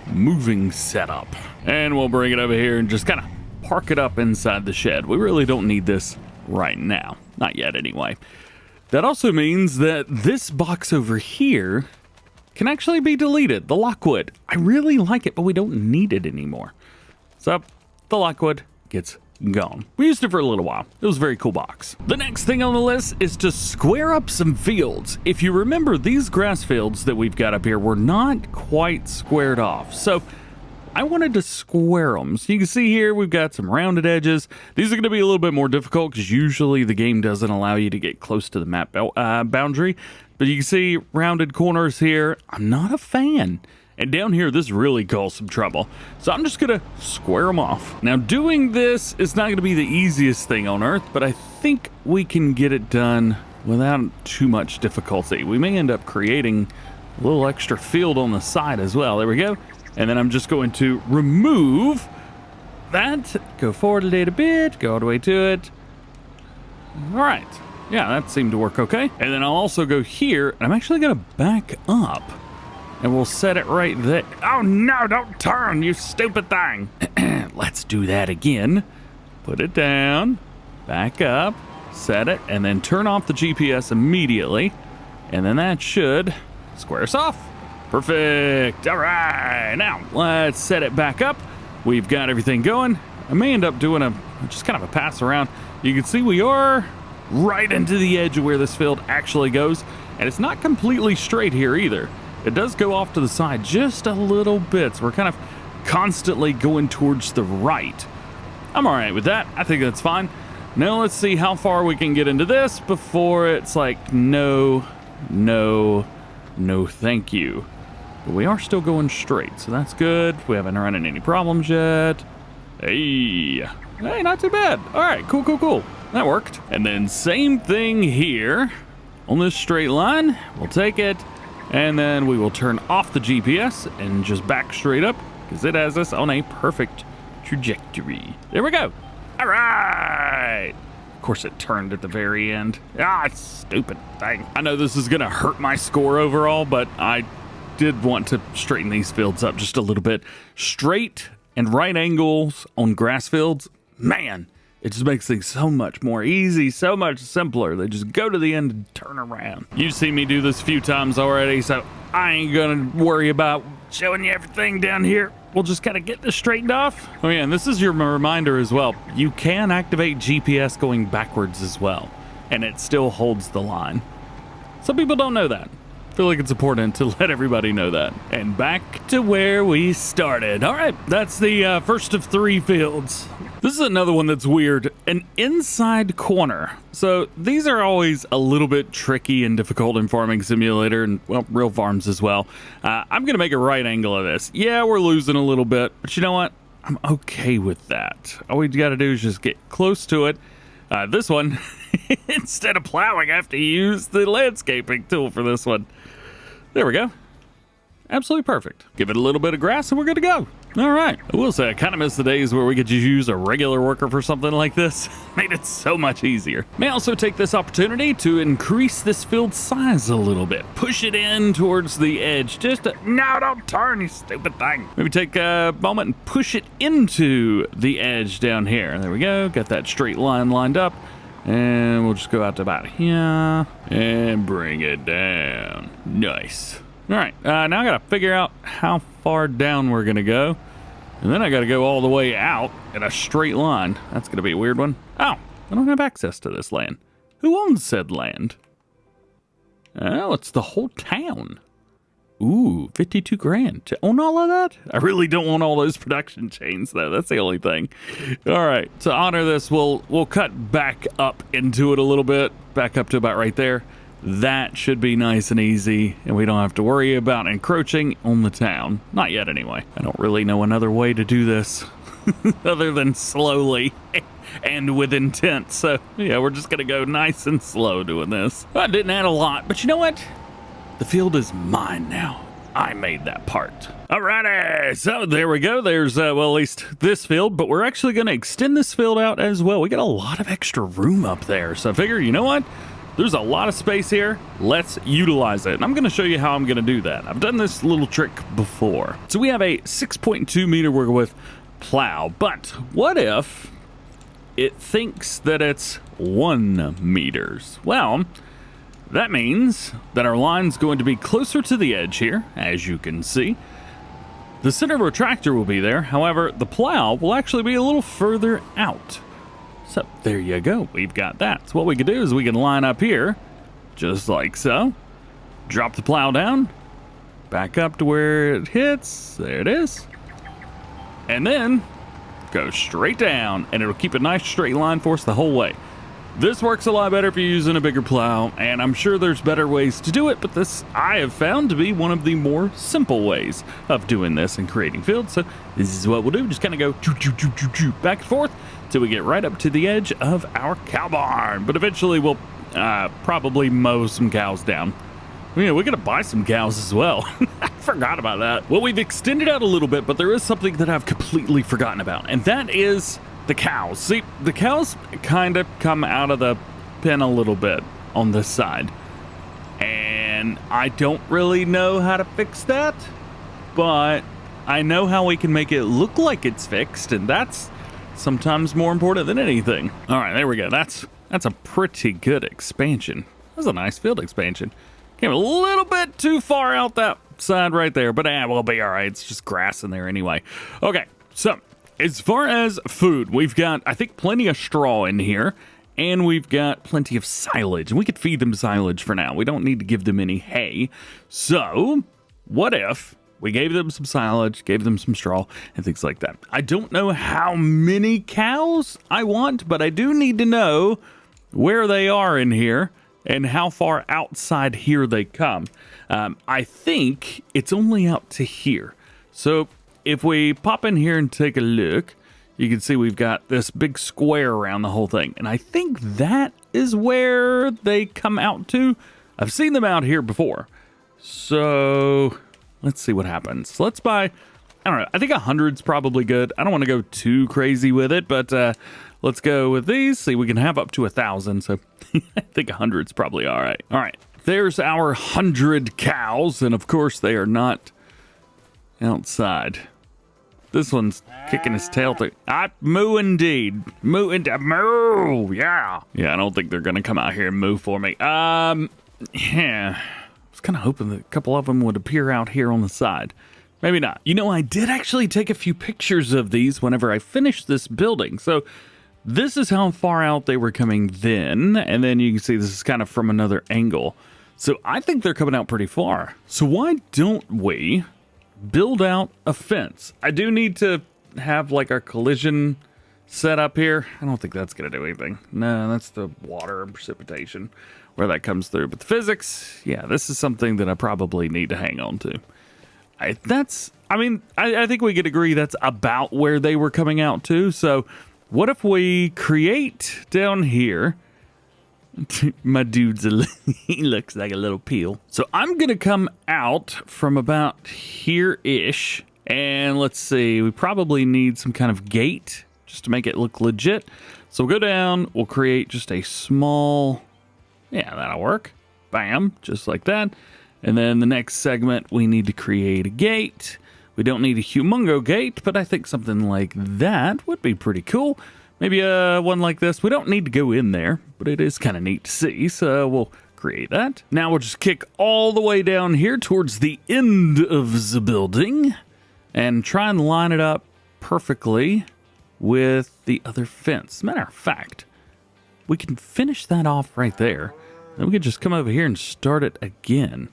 moving setup. And we'll bring it over here and just kind of park it up inside the shed. We really don't need this right now. Not yet, anyway. That also means that this box over here can actually be deleted. The Lockwood. I really like it, but we don't need it anymore. So the Lockwood gets gone. We used it for a little while. It was a very cool box. The next thing on the list is to square up some fields. If you remember, these grass fields that we've got up here were not quite squared off. So I wanted to square them. So you can see here we've got some rounded edges. These are going to be a little bit more difficult because usually the game doesn't allow you to get close to the map boundary. But you can see rounded corners here. I'm not a fan. And down here, this really caused some trouble. So I'm just going to square them off. Now, doing this is not going to be the easiest thing on earth, but I think we can get it done without too much difficulty. We may end up creating a little extra field on the side as well. There we go. And then I'm just going to remove that, go forward a little bit, go all the way to it. All right. Yeah, that seemed to work okay. And then I'll also go here, and I'm actually going to back up, and we'll set it right there. Oh, no, don't turn, you stupid thing. Let's do that again. Put it down, back up, set it, and then turn off the GPS immediately. And then that should square us off. Perfect. All right. Now, let's set it back up. We've got everything going. I may end up doing just kind of a pass around. You can see we are right into the edge of where this field actually goes. And it's not completely straight here either. It does go off to the side just a little bit. So we're kind of constantly going towards the right. I'm all right with that. I think that's fine. Now let's see how far we can get into this before it's like, no, thank you. But we are still going straight, so that's good. We haven't run into any problems yet. Hey, not too bad. All right, cool. That worked. And then same thing here on this straight line. We'll take it, and then we will turn off the GPS and just back straight up because it has us on a perfect trajectory. There we go. All right. Of course, it turned at the very end. Stupid thing. I know this is going to hurt my score overall, but I did want to straighten these fields up just a little bit. Straight and right angles on grass fields, man, it just makes things so much more easy, so much simpler. They just go to the end and turn around. You've seen me do this a few times already, so I ain't going to worry about showing you everything down here. We'll just kind of get this straightened off. Oh yeah, and this is your reminder as well. You can activate GPS going backwards as well, and it still holds the line. Some people don't know that. I feel like it's important to let everybody know that. And back to where we started. All right, that's the first of 3 fields. This is another one that's weird, an inside corner. So these are always a little bit tricky and difficult in Farming Simulator and, well, real farms as well. I'm gonna make a right angle of this. Yeah, we're losing a little bit, but you know what? I'm okay with that. All we gotta do is just get close to it. This one, instead of plowing, I have to use the landscaping tool for this one. There we go. Absolutely perfect. Give it a little bit of grass and we're good to go. All right. I will say I kind of miss the days where we could just use a regular worker for something like this. Made it so much easier. May also take this opportunity to increase this field size a little bit. Push it in towards the edge. No, don't turn, you stupid thing. Maybe take a moment and push it into the edge down here. There we go. Got that straight line lined up. And we'll just go out to about here and bring it down. Nice. All right, now I gotta figure out how far down we're gonna go. And then I gotta go all the way out in a straight line. That's gonna be a weird one. Oh, I don't have access to this land. Who owns said land? Oh, it's the whole town. Ooh, 52 grand to own all of that? I really don't want all those production chains though. That's the only thing. All right, to honor this, we'll cut back up into it a little bit, back up to about right there. That should be nice and easy, and we don't have to worry about encroaching on the town. Not yet anyway. I don't really know another way to do this other than slowly and with intent. So yeah, we're just gonna go nice and slow doing this. I didn't add a lot, but you know what? The field is mine now. I made that part. Alrighty, so there we go. There's, well, at least this field, but we're actually going to extend this field out as well. We got a lot of extra room up there. So I figure, you know what? There's a lot of space here. Let's utilize it. And I'm going to show you how I'm going to do that. I've done this little trick before. So we have a 6.2 meter work width plow, but what if it thinks that it's 1 meters? Well, that means that our line's going to be closer to the edge here, as you can see. The center retractor will be there. However, the plow will actually be a little further out. So there you go. We've got that. So what we can do is we can line up here, just like so. Drop the plow down, back up to where it hits. There it is. And then go straight down, and it'll keep a nice straight line for us the whole way. This works a lot better if you're using a bigger plow, and I'm sure there's better ways to do it, but this I have found to be one of the more simple ways of doing this and creating fields. So this is what we'll do. Just kind of go back and forth till we get right up to the edge of our cow barn. But eventually we'll probably mow some cows down. Yeah, we're gonna buy some cows as well. I forgot about that. Well, we've extended out a little bit, but there is something that I've completely forgotten about, and that is the cows. See, the cows kind of come out of the pen a little bit on this side, and I don't really know how to fix that, but I know how we can make it look like it's fixed, and that's sometimes more important than anything. All right, there we go. That's a pretty good expansion. That's a nice field expansion. Came a little bit too far out that side right there, but we'll be all right. It's just grass in there anyway. Okay, so as far as food, we've got, I think, plenty of straw in here, and we've got plenty of silage. And we could feed them silage for now. We don't need to give them any hay. So what if we gave them some silage, gave them some straw, and things like that? I don't know how many cows I want, but I do need to know where they are in here and how far outside here they come. I think it's only out to here. So if we pop in here and take a look, you can see we've got this big square around the whole thing. And I think that is where they come out to. I've seen them out here before. So let's see what happens. Let's buy, I don't know, I think 100's probably good. I don't want to go too crazy with it, but let's go with these. See, we can have up to 1,000. So I think 100's probably all right. All right, there's our 100 cows. And of course they are not outside. This one's kicking his tail through. Moo indeed. Moo, yeah. Yeah, I don't think they're going to come out here and moo for me. Yeah. I was kind of hoping that a couple of them would appear out here on the side. Maybe not. You know, I did actually take a few pictures of these whenever I finished this building. So this is how far out they were coming then. And then you can see this is kind of from another angle. So I think they're coming out pretty far. So why don't we build out a fence? I do need to have like our collision set up here. I don't think that's going to do anything. No, that's the water and precipitation where that comes through. But the physics, yeah, this is something that I probably need to hang on to. I think we could agree that's about where they were coming out to. So what if we create down here? My dude's he looks like a little peel. So I'm gonna come out from about here-ish, and let's see, we probably need some kind of gate just to make it look legit. So we'll go down, we'll create just a small, yeah, that'll work. Bam, just like that. And then the next segment, we need to create a gate. We don't need a humongo gate, but I think something like that would be pretty cool. Maybe one like this. We don't need to go in there, but it is kind of neat to see, so we'll create that. Now we'll just kick all the way down here towards the end of the building and try and line it up perfectly with the other fence. Matter of fact, we can finish that off right there. Then we can just come over here and start it again.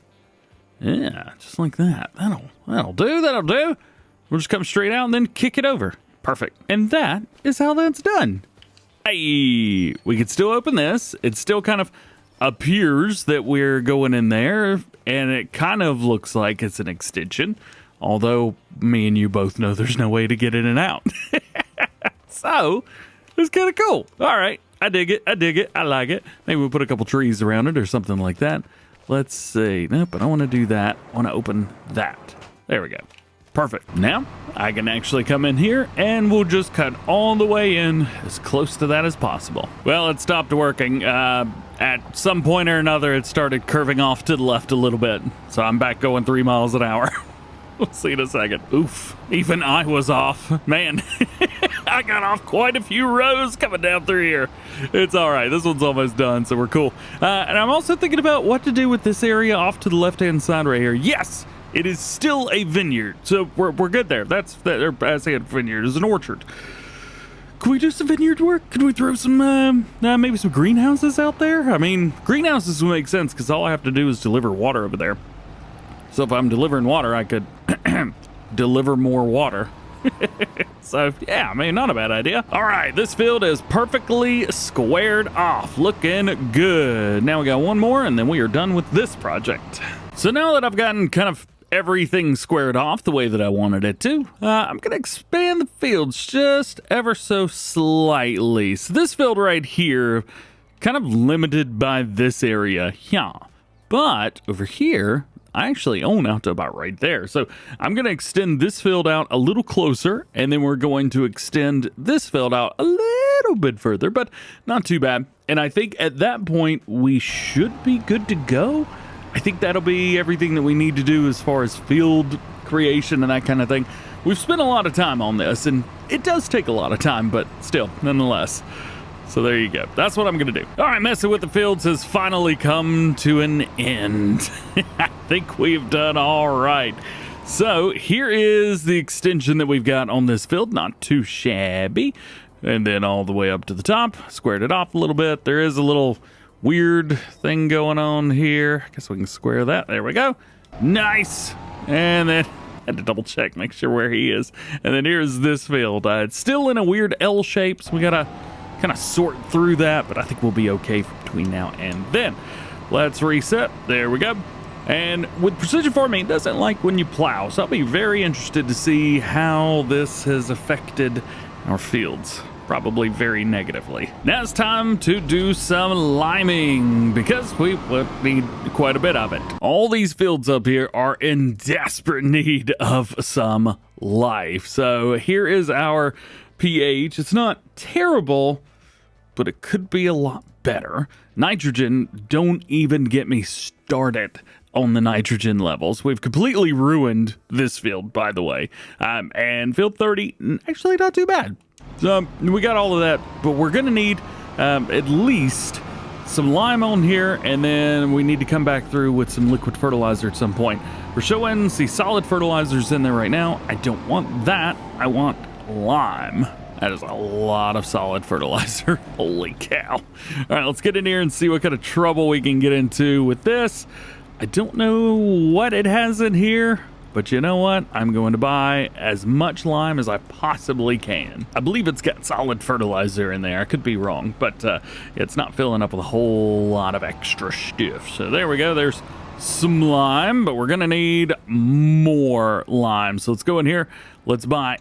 Yeah, just like that. That'll do. That'll do. We'll just come straight out and then kick it over. Perfect. And that is how that's done. Hey, we can still open this. It still kind of appears that we're going in there, and it kind of looks like it's an extension, although me and you both know there's no way to get in and out. So it's kind of cool. All right, I dig it. I like it. Maybe we'll put a couple trees around it or something like that. Let's see. Nope, I don't want to do that. I want to open that. There we go. Perfect. Now I can actually come in here and we'll just cut all the way in as close to that as possible. Well, it stopped working. At some point or another, it started curving off to the left a little bit. So I'm back going 3 miles an hour. We'll see in a second. Oof. Even I was off. Man, I got off quite a few rows coming down through here. It's all right. This one's almost done, so we're cool. And I'm also thinking about what to do with this area off to the left-hand side right here. Yes! It is still a vineyard, so we're good there. I say a vineyard is an orchard. Can we do some vineyard work? Could we throw some, maybe some greenhouses out there? I mean, greenhouses would make sense because all I have to do is deliver water over there. So if I'm delivering water, I could deliver more water. So, yeah, I mean, not a bad idea. All right, this field is perfectly squared off. Looking good. Now we got one more, and then we are done with this project. So now that I've gotten kind of everything squared off the way that I wanted it to, I'm going to expand the fields just ever so slightly. So this field right here, kind of limited by this area. Yeah. But over here, I actually own out to about right there. So I'm going to extend this field out a little closer, and then we're going to extend this field out a little bit further, but not too bad. And I think at that point, we should be good to go. I think that'll be everything that we need to do as far as field creation and that kind of thing. We've spent a lot of time on this, and it does take a lot of time, but still, nonetheless. So there you go. That's what I'm going to do. All right, messing with the fields has finally come to an end. I think we've done all right. So here is the extension that we've got on this field. Not too shabby. And then all the way up to the top. Squared it off a little bit. There is a little weird thing going on here. I guess we can square that. There we go. Nice. And then I had to double check, make sure where he is. And then here's this field. It's still in a weird L shape, so we gotta kind of sort through that, but I think we'll be okay between now and then. Let's reset. There we go. And with precision farming, it doesn't like when you plow, so I'll be very interested to see how this has affected our fields. Probably very negatively. Now it's time to do some liming because we need quite a bit of it. All these fields up here are in desperate need of some life. So here is our pH. It's not terrible, but it could be a lot better. Nitrogen, don't even get me started on the nitrogen levels. We've completely ruined this field, by the way. And field 30, actually not too bad. So we got all of that, but we're going to need at least some lime on here, and then we need to come back through with some liquid fertilizer at some point. We're showing the solid fertilizers in there right now. I don't want that. I want lime. That is a lot of solid fertilizer. Holy cow. All right, let's get in here and see what kind of trouble we can get into with this. I don't know what it has in here, but you know what? I'm going to buy as much lime as I possibly can. I believe it's got solid fertilizer in there. I could be wrong, but it's not filling up with a whole lot of extra stuff. So there we go. There's some lime, but we're going to need more lime. So let's go in here. Let's buy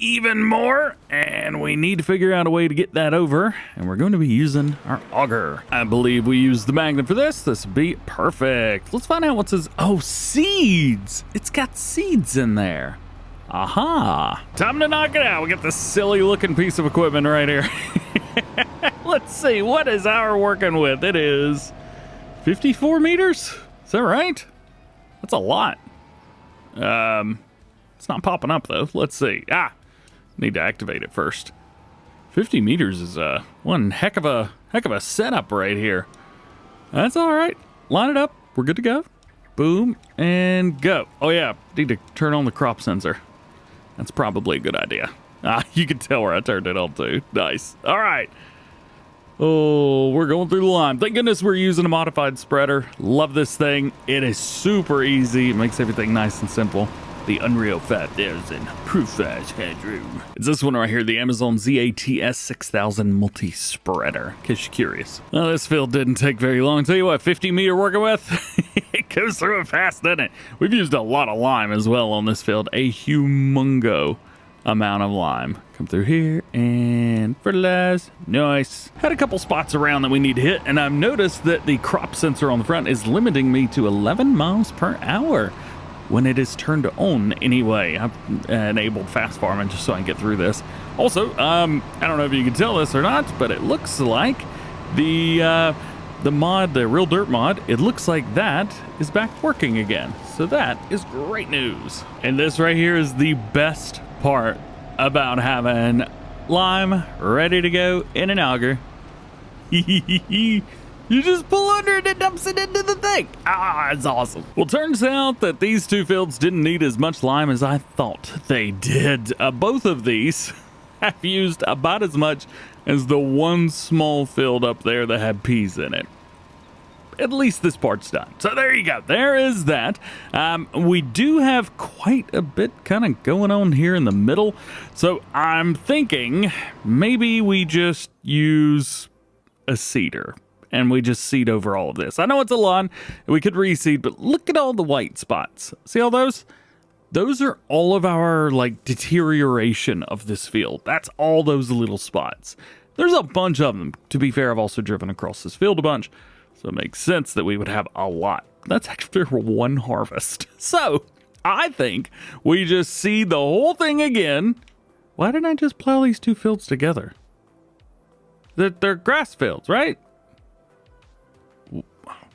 even more, and we need to figure out a way to get that over, and we're going to be using our auger. I believe we use the magnet for this. This would be perfect. Let's find out what says. Oh, seeds. It's got seeds in there. Aha. Time to knock it out. We got this silly looking piece of equipment right here. Let's see, what is our working with? It is 54 meters. Is that right? That's a lot. It's not popping up though. Let's see. Need to activate it first. 50 meters is one heck of a setup right here. That's all right. Line it up. We're good to go. Boom and go. Oh yeah, need to turn on the crop sensor. That's probably a good idea. You can tell where I turned it on to. Nice. All right. Oh, we're going through the lime. Thank goodness we're using a modified spreader. Love this thing. It is super easy. It makes everything nice and simple. The Unreal 5000 Proof-Size Headroom. It's this one right here, the Amazon ZATS 6000 Multi-Spreader, in case you're curious. Well, this field didn't take very long. Tell you what, 50 meter working with, it goes through it fast, doesn't it? We've used a lot of lime as well on this field. A humongo amount of lime. Come through here and fertilize. Nice. Had a couple spots around that we need to hit, and I've noticed that the crop sensor on the front is limiting me to 11 miles per hour. When it is turned on anyway. I've enabled fast farming just so I can get through this. Also, I don't know if you can tell this or not, but it looks like the mod, the Real Dirt mod, it looks like that is back working again. So that is great news. And this right here is the best part about having lime ready to go in an auger. You just pull under it and it dumps it into the thing. Ah, it's awesome. Well, turns out that these two fields didn't need as much lime as I thought they did. Both of these have used about as much as the one small field up there that had peas in it. At least this part's done. So there you go. There is that. We do have quite a bit kind of going on here in the middle. So I'm thinking maybe we just use a seeder. And we just seed over all of this. I know it's a lawn, we could reseed, but look at all the white spots. See all those? Those are all of our, like, deterioration of this field. That's all those little spots. There's a bunch of them. To be fair, I've also driven across this field a bunch, so it makes sense that we would have a lot. That's actually one harvest. So, I think we just seed the whole thing again. Why didn't I just plow these two fields together? They're grass fields, right?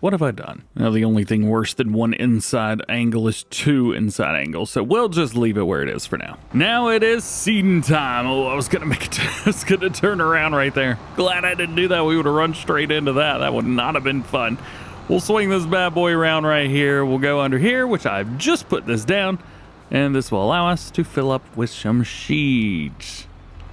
What have I done? Now, the only thing worse than one inside angle is two inside angles, so we'll just leave it where it is for now. Now it is seeding time. Oh, I was gonna turn around right there. Glad I didn't do that. We would have run straight into that. That would not have been fun. We'll swing this bad boy around right here. We'll go under here, which I've just put this down, and this will allow us to fill up with some seeds.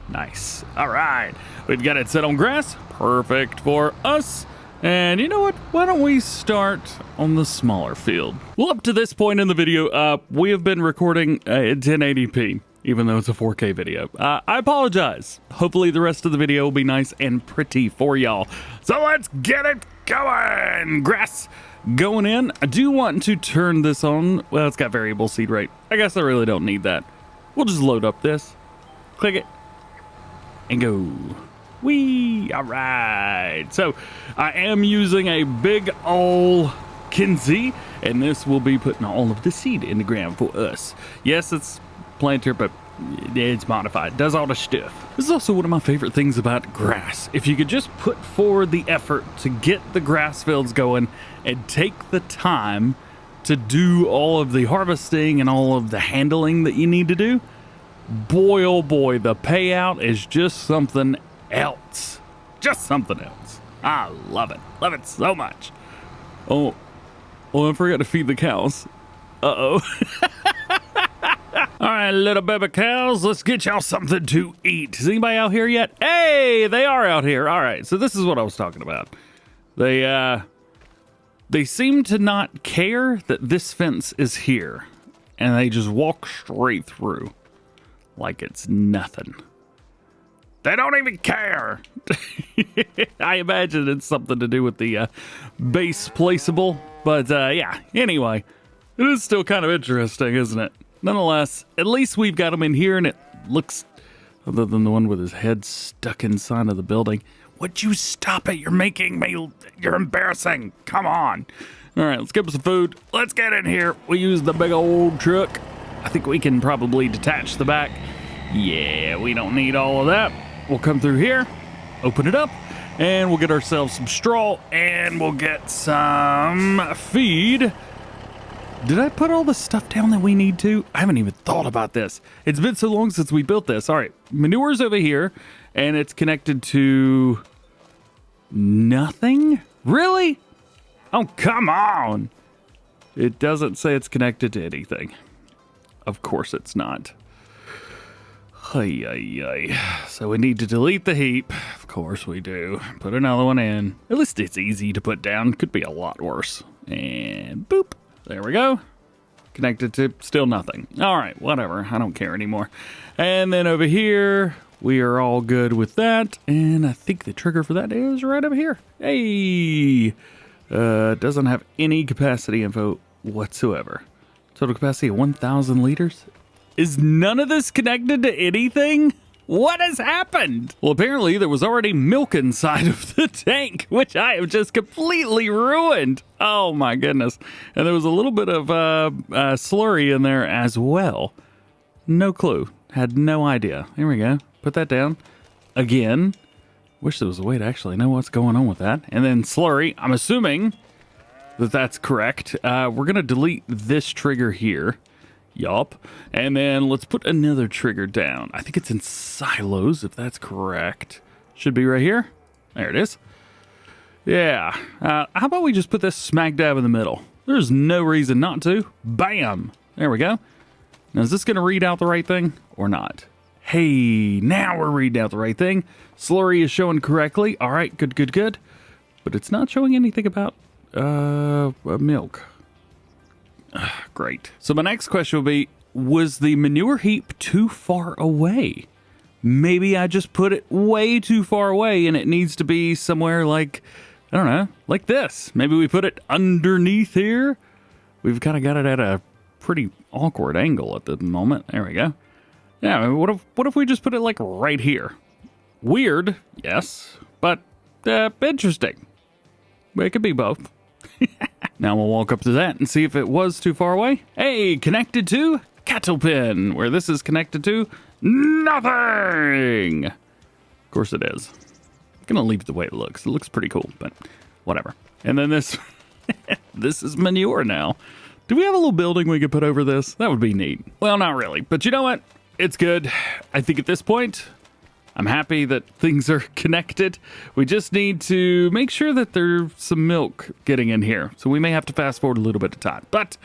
Nice. All right. We've got it set on grass. Perfect for us. And you know what? Why don't we start on the smaller field? Well, up to this point in the video, we have been recording in 1080p, even though it's a 4K video. I apologize. Hopefully the rest of the video will be nice and pretty for y'all. So let's get it going. Grass going in. I do want to turn this on. Well, it's got variable seed rate. I guess I really don't need that. We'll just load up this. Click it. And go. Whee! All right. So I am using a big ol' Kinsey, and this will be putting all of the seed in the ground for us. Yes, it's planter, but it's modified. It does all the stuff. This is also one of my favorite things about grass. If you could just put forward the effort to get the grass fields going and take the time to do all of the harvesting and all of the handling that you need to do, boy, oh boy, the payout is just something else. Just something else. I love it. Love it so much. Oh, I forgot to feed the cows. Uh-oh. All right, little baby cows, let's get y'all something to eat. Is anybody out here yet? Hey, they are out here. All right, so this is what I was talking about. They seem to not care that this fence is here, and they just walk straight through like it's nothing. They don't even care. I imagine it's something to do with the base placeable. But yeah, anyway, it is still kind of interesting, isn't it? Nonetheless, at least we've got him in here, and it looks, other than the one with his head stuck inside of the building. Would you stop it? You're making me, you're embarrassing. Come on. All right, let's get some food. Let's get in here. We use the big old truck. I think we can probably detach the back. Yeah, we don't need all of that. We'll come through here, open it up, and we'll get ourselves some straw, and we'll get some feed. Did I put all the stuff down that we need to? I haven't even thought about this. It's been so long since we built this. All right, manure's over here, and it's connected to nothing? Really? Oh, come on. It doesn't say it's connected to anything. Of course it's not. So we need to delete the heap. Of course we do. Put another one in. At least it's easy to put down. Could be a lot worse. And boop. There we go. Connected to still nothing. All right, whatever. I don't care anymore. And then over here, we are all good with that. And I think the trigger for that is right over here. Hey! Doesn't have any capacity info whatsoever. Total capacity of 1,000 liters. Is none of this connected to anything? What has happened? Well, apparently there was already milk inside of the tank, which I have just completely ruined. Oh my goodness. And there was a little bit of slurry in there as well. No clue. Had no idea. Here we go. Put that down. Again. Wish there was a way to actually know what's going on with that. And then slurry. I'm assuming that that's correct. We're going to delete this trigger here. Yup. And then let's put another trigger down. I think it's in silos, if that's correct. Should be right here. There it is. Yeah. How about we just put this smack dab in the middle? There's no reason not to. Bam. There we go. Now, is this going to read out the right thing or not? Hey, now we're reading out the right thing. Slurry is showing correctly. All right, good, good, good. But it's not showing anything about milk. Great. So my next question will be, was the manure heap too far away? Maybe I just put it way too far away and it needs to be somewhere like, I don't know, like this. Maybe we put it underneath here. We've kind of got it at a pretty awkward angle at the moment. There we go. Yeah, what if we just put it like right here? Weird, yes, but interesting. It could be both. Now we'll walk up to that and see if it was too far away. Hey, connected to cattle pen, where this is connected to nothing. Of course it is. I'm gonna leave it the way it looks. It looks pretty cool, but whatever. And then this, this is manure now. Do we have a little building we could put over this? That would be neat. Well, not really, but you know what? It's good. I think at this point, I'm happy that things are connected. We just need to make sure that there's some milk getting in here. So we may have to fast forward a little bit of time. But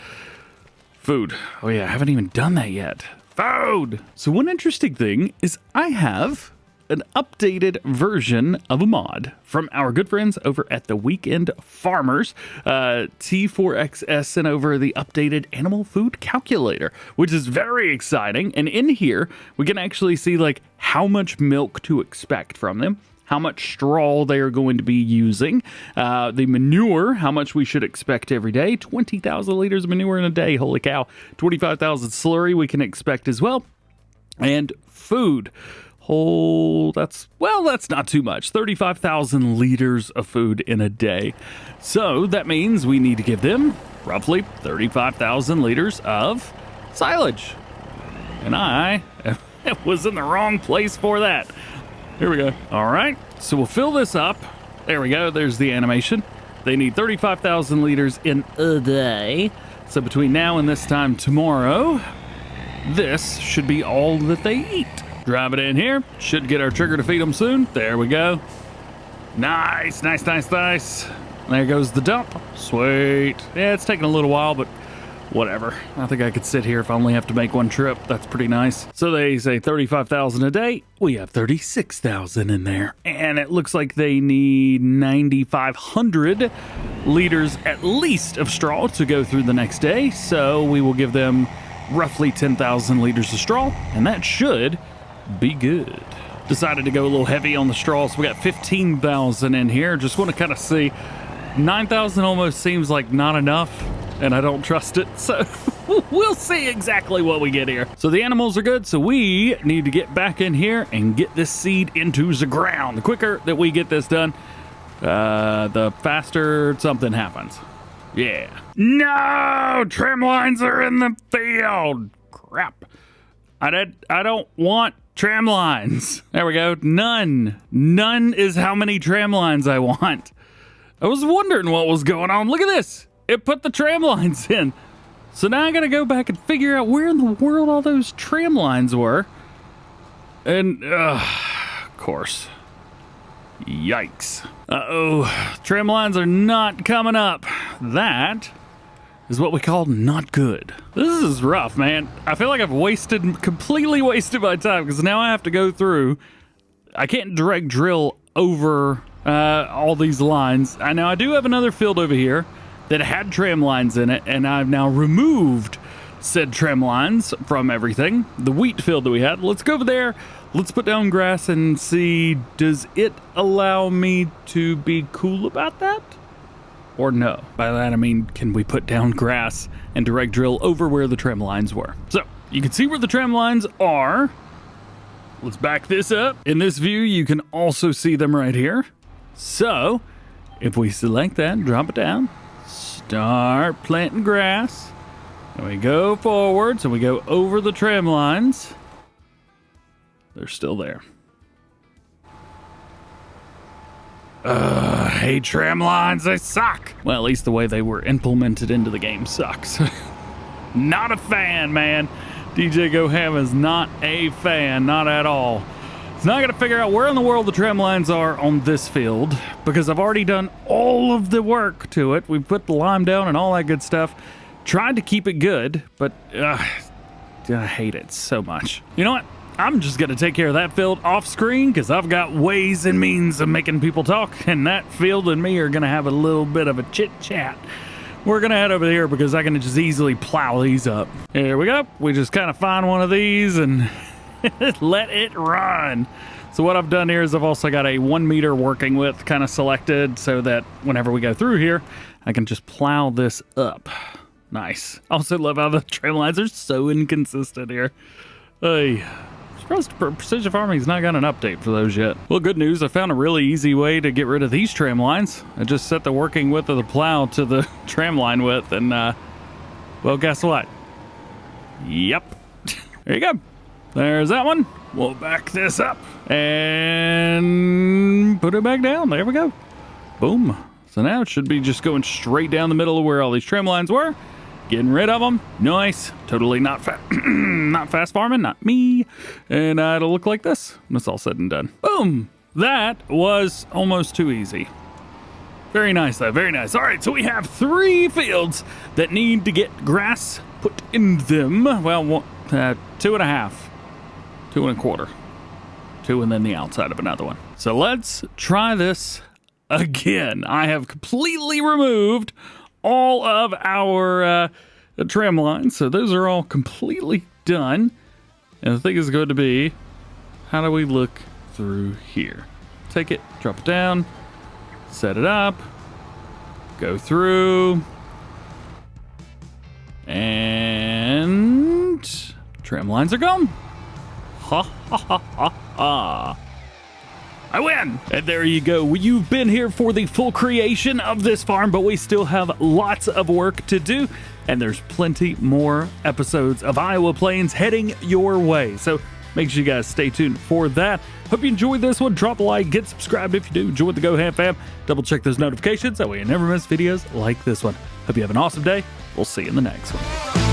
food. Oh yeah, I haven't even done that yet. Food! So one interesting thing is I have an updated version of a mod from our good friends over at the Weekend Farmers. T4XS sent over the updated animal food calculator, which is very exciting. And in here, we can actually see like how much milk to expect from them, how much straw they are going to be using, the manure, how much we should expect every day, 20,000 liters of manure in a day, holy cow, 25,000 slurry we can expect as well, and food. Oh, that's not too much. 35,000 liters of food in a day. So that means we need to give them roughly 35,000 liters of silage. And I was in the wrong place for that. Here we go. All right, so we'll fill this up. There we go. There's the animation. They need 35,000 liters in a day. So between now and this time tomorrow, this should be all that they eat. Drive it in here. Should get our trigger to feed them soon. There we go. Nice, nice, nice, nice. There goes the dump. Sweet. Yeah, it's taking a little while, but whatever. I think I could sit here if I only have to make one trip. That's pretty nice. So they say 35,000 a day. We have 36,000 in there. And it looks like they need 9,500 liters at least of straw to go through the next day. So we will give them roughly 10,000 liters of straw, and that should be good. Decided to go a little heavy on the straw, so we got 15,000 in here. Just want to kind of see. 9,000 almost seems like not enough, and I don't trust it, so we'll see exactly what we get here. So the animals are good, so we need to get back in here and get this seed into the ground. The quicker that we get this done, the faster something happens. Yeah. No! Trim lines are in the field! Crap. I don't want tram lines. There we go. None. None is how many tram lines I want. I was wondering what was going on. Look at this. It put the tram lines in. So now I gotta go back and figure out where in the world all those tram lines were. And, of course. Yikes. Uh-oh. Trim lines are not coming up. That is what we call not good. This is rough, man. I feel like I've completely wasted my time because now I have to go through. I can't direct drill over all these lines. Now I do have another field over here that had tram lines in it, and I've now removed said tram lines from everything. The wheat field that we had. Let's go over there. Let's put down grass and see, does it allow me to be cool about that? Or no? By that I mean, can we put down grass and direct drill over where the tram lines were? So, you can see where the tram lines are. Let's back this up. In this view, you can also see them right here. So, if we select that, drop it down, start planting grass, and we go forward, so we go over the tram lines. They're still there. Hey, tram lines, they suck. Well, at least the way they were implemented into the game sucks. Not a fan, man. DjGoHam is not a fan, not at all. It's not going to figure out where in the world the tram lines are on this field, because I've already done all of the work to it. We've put the lime down and all that good stuff. Tried to keep it good, but I hate it so much. You know what? I'm just going to take care of that field off screen, because I've got ways and means of making people talk, and that field and me are going to have a little bit of a chit chat. We're going to head over here because I can just easily plow these up. Here we go. We just kind of find one of these and let it run. So what I've done here is I've also got a 1 meter working width kind of selected so that whenever we go through here, I can just plow this up. Nice. Also love how the tram lines are so inconsistent here. Hey. Precision Farming's not got an update for those yet. Well, good news, I found a really easy way to get rid of these tram lines. I just set the working width of the plow to the tram line width, and well, guess what? Yep. There you go. There's that one. We'll back this up and put it back down. There we go. Boom. So now it should be just going straight down the middle of where all these tram lines were. Getting rid of them. Nice. Totally not not fast farming, not me. And it'll look like this when it's all said and done. Boom. That was almost too easy. Very nice, though. Very nice. All right, so we have 3 fields that need to get grass put in them. Well, 2.5. 2 1/4. 2 and then the outside of another one. So let's try this again. I have completely removed all of our tram lines, so those are all completely done. And the thing is going to be, how do we look through here? Take it, drop it down, set it up, go through, and tram lines are gone. Ha ha ha ha ha. I win! And there you go. You've been here for the full creation of this farm, but we still have lots of work to do, and there's plenty more episodes of Iowa Plains heading your way. So make sure you guys stay tuned for that. Hope you enjoyed this one. Drop a like, get subscribed if you do. Join the GoHam fam. Double check those notifications. That way you never miss videos like this one. Hope you have an awesome day. We'll see you in the next one.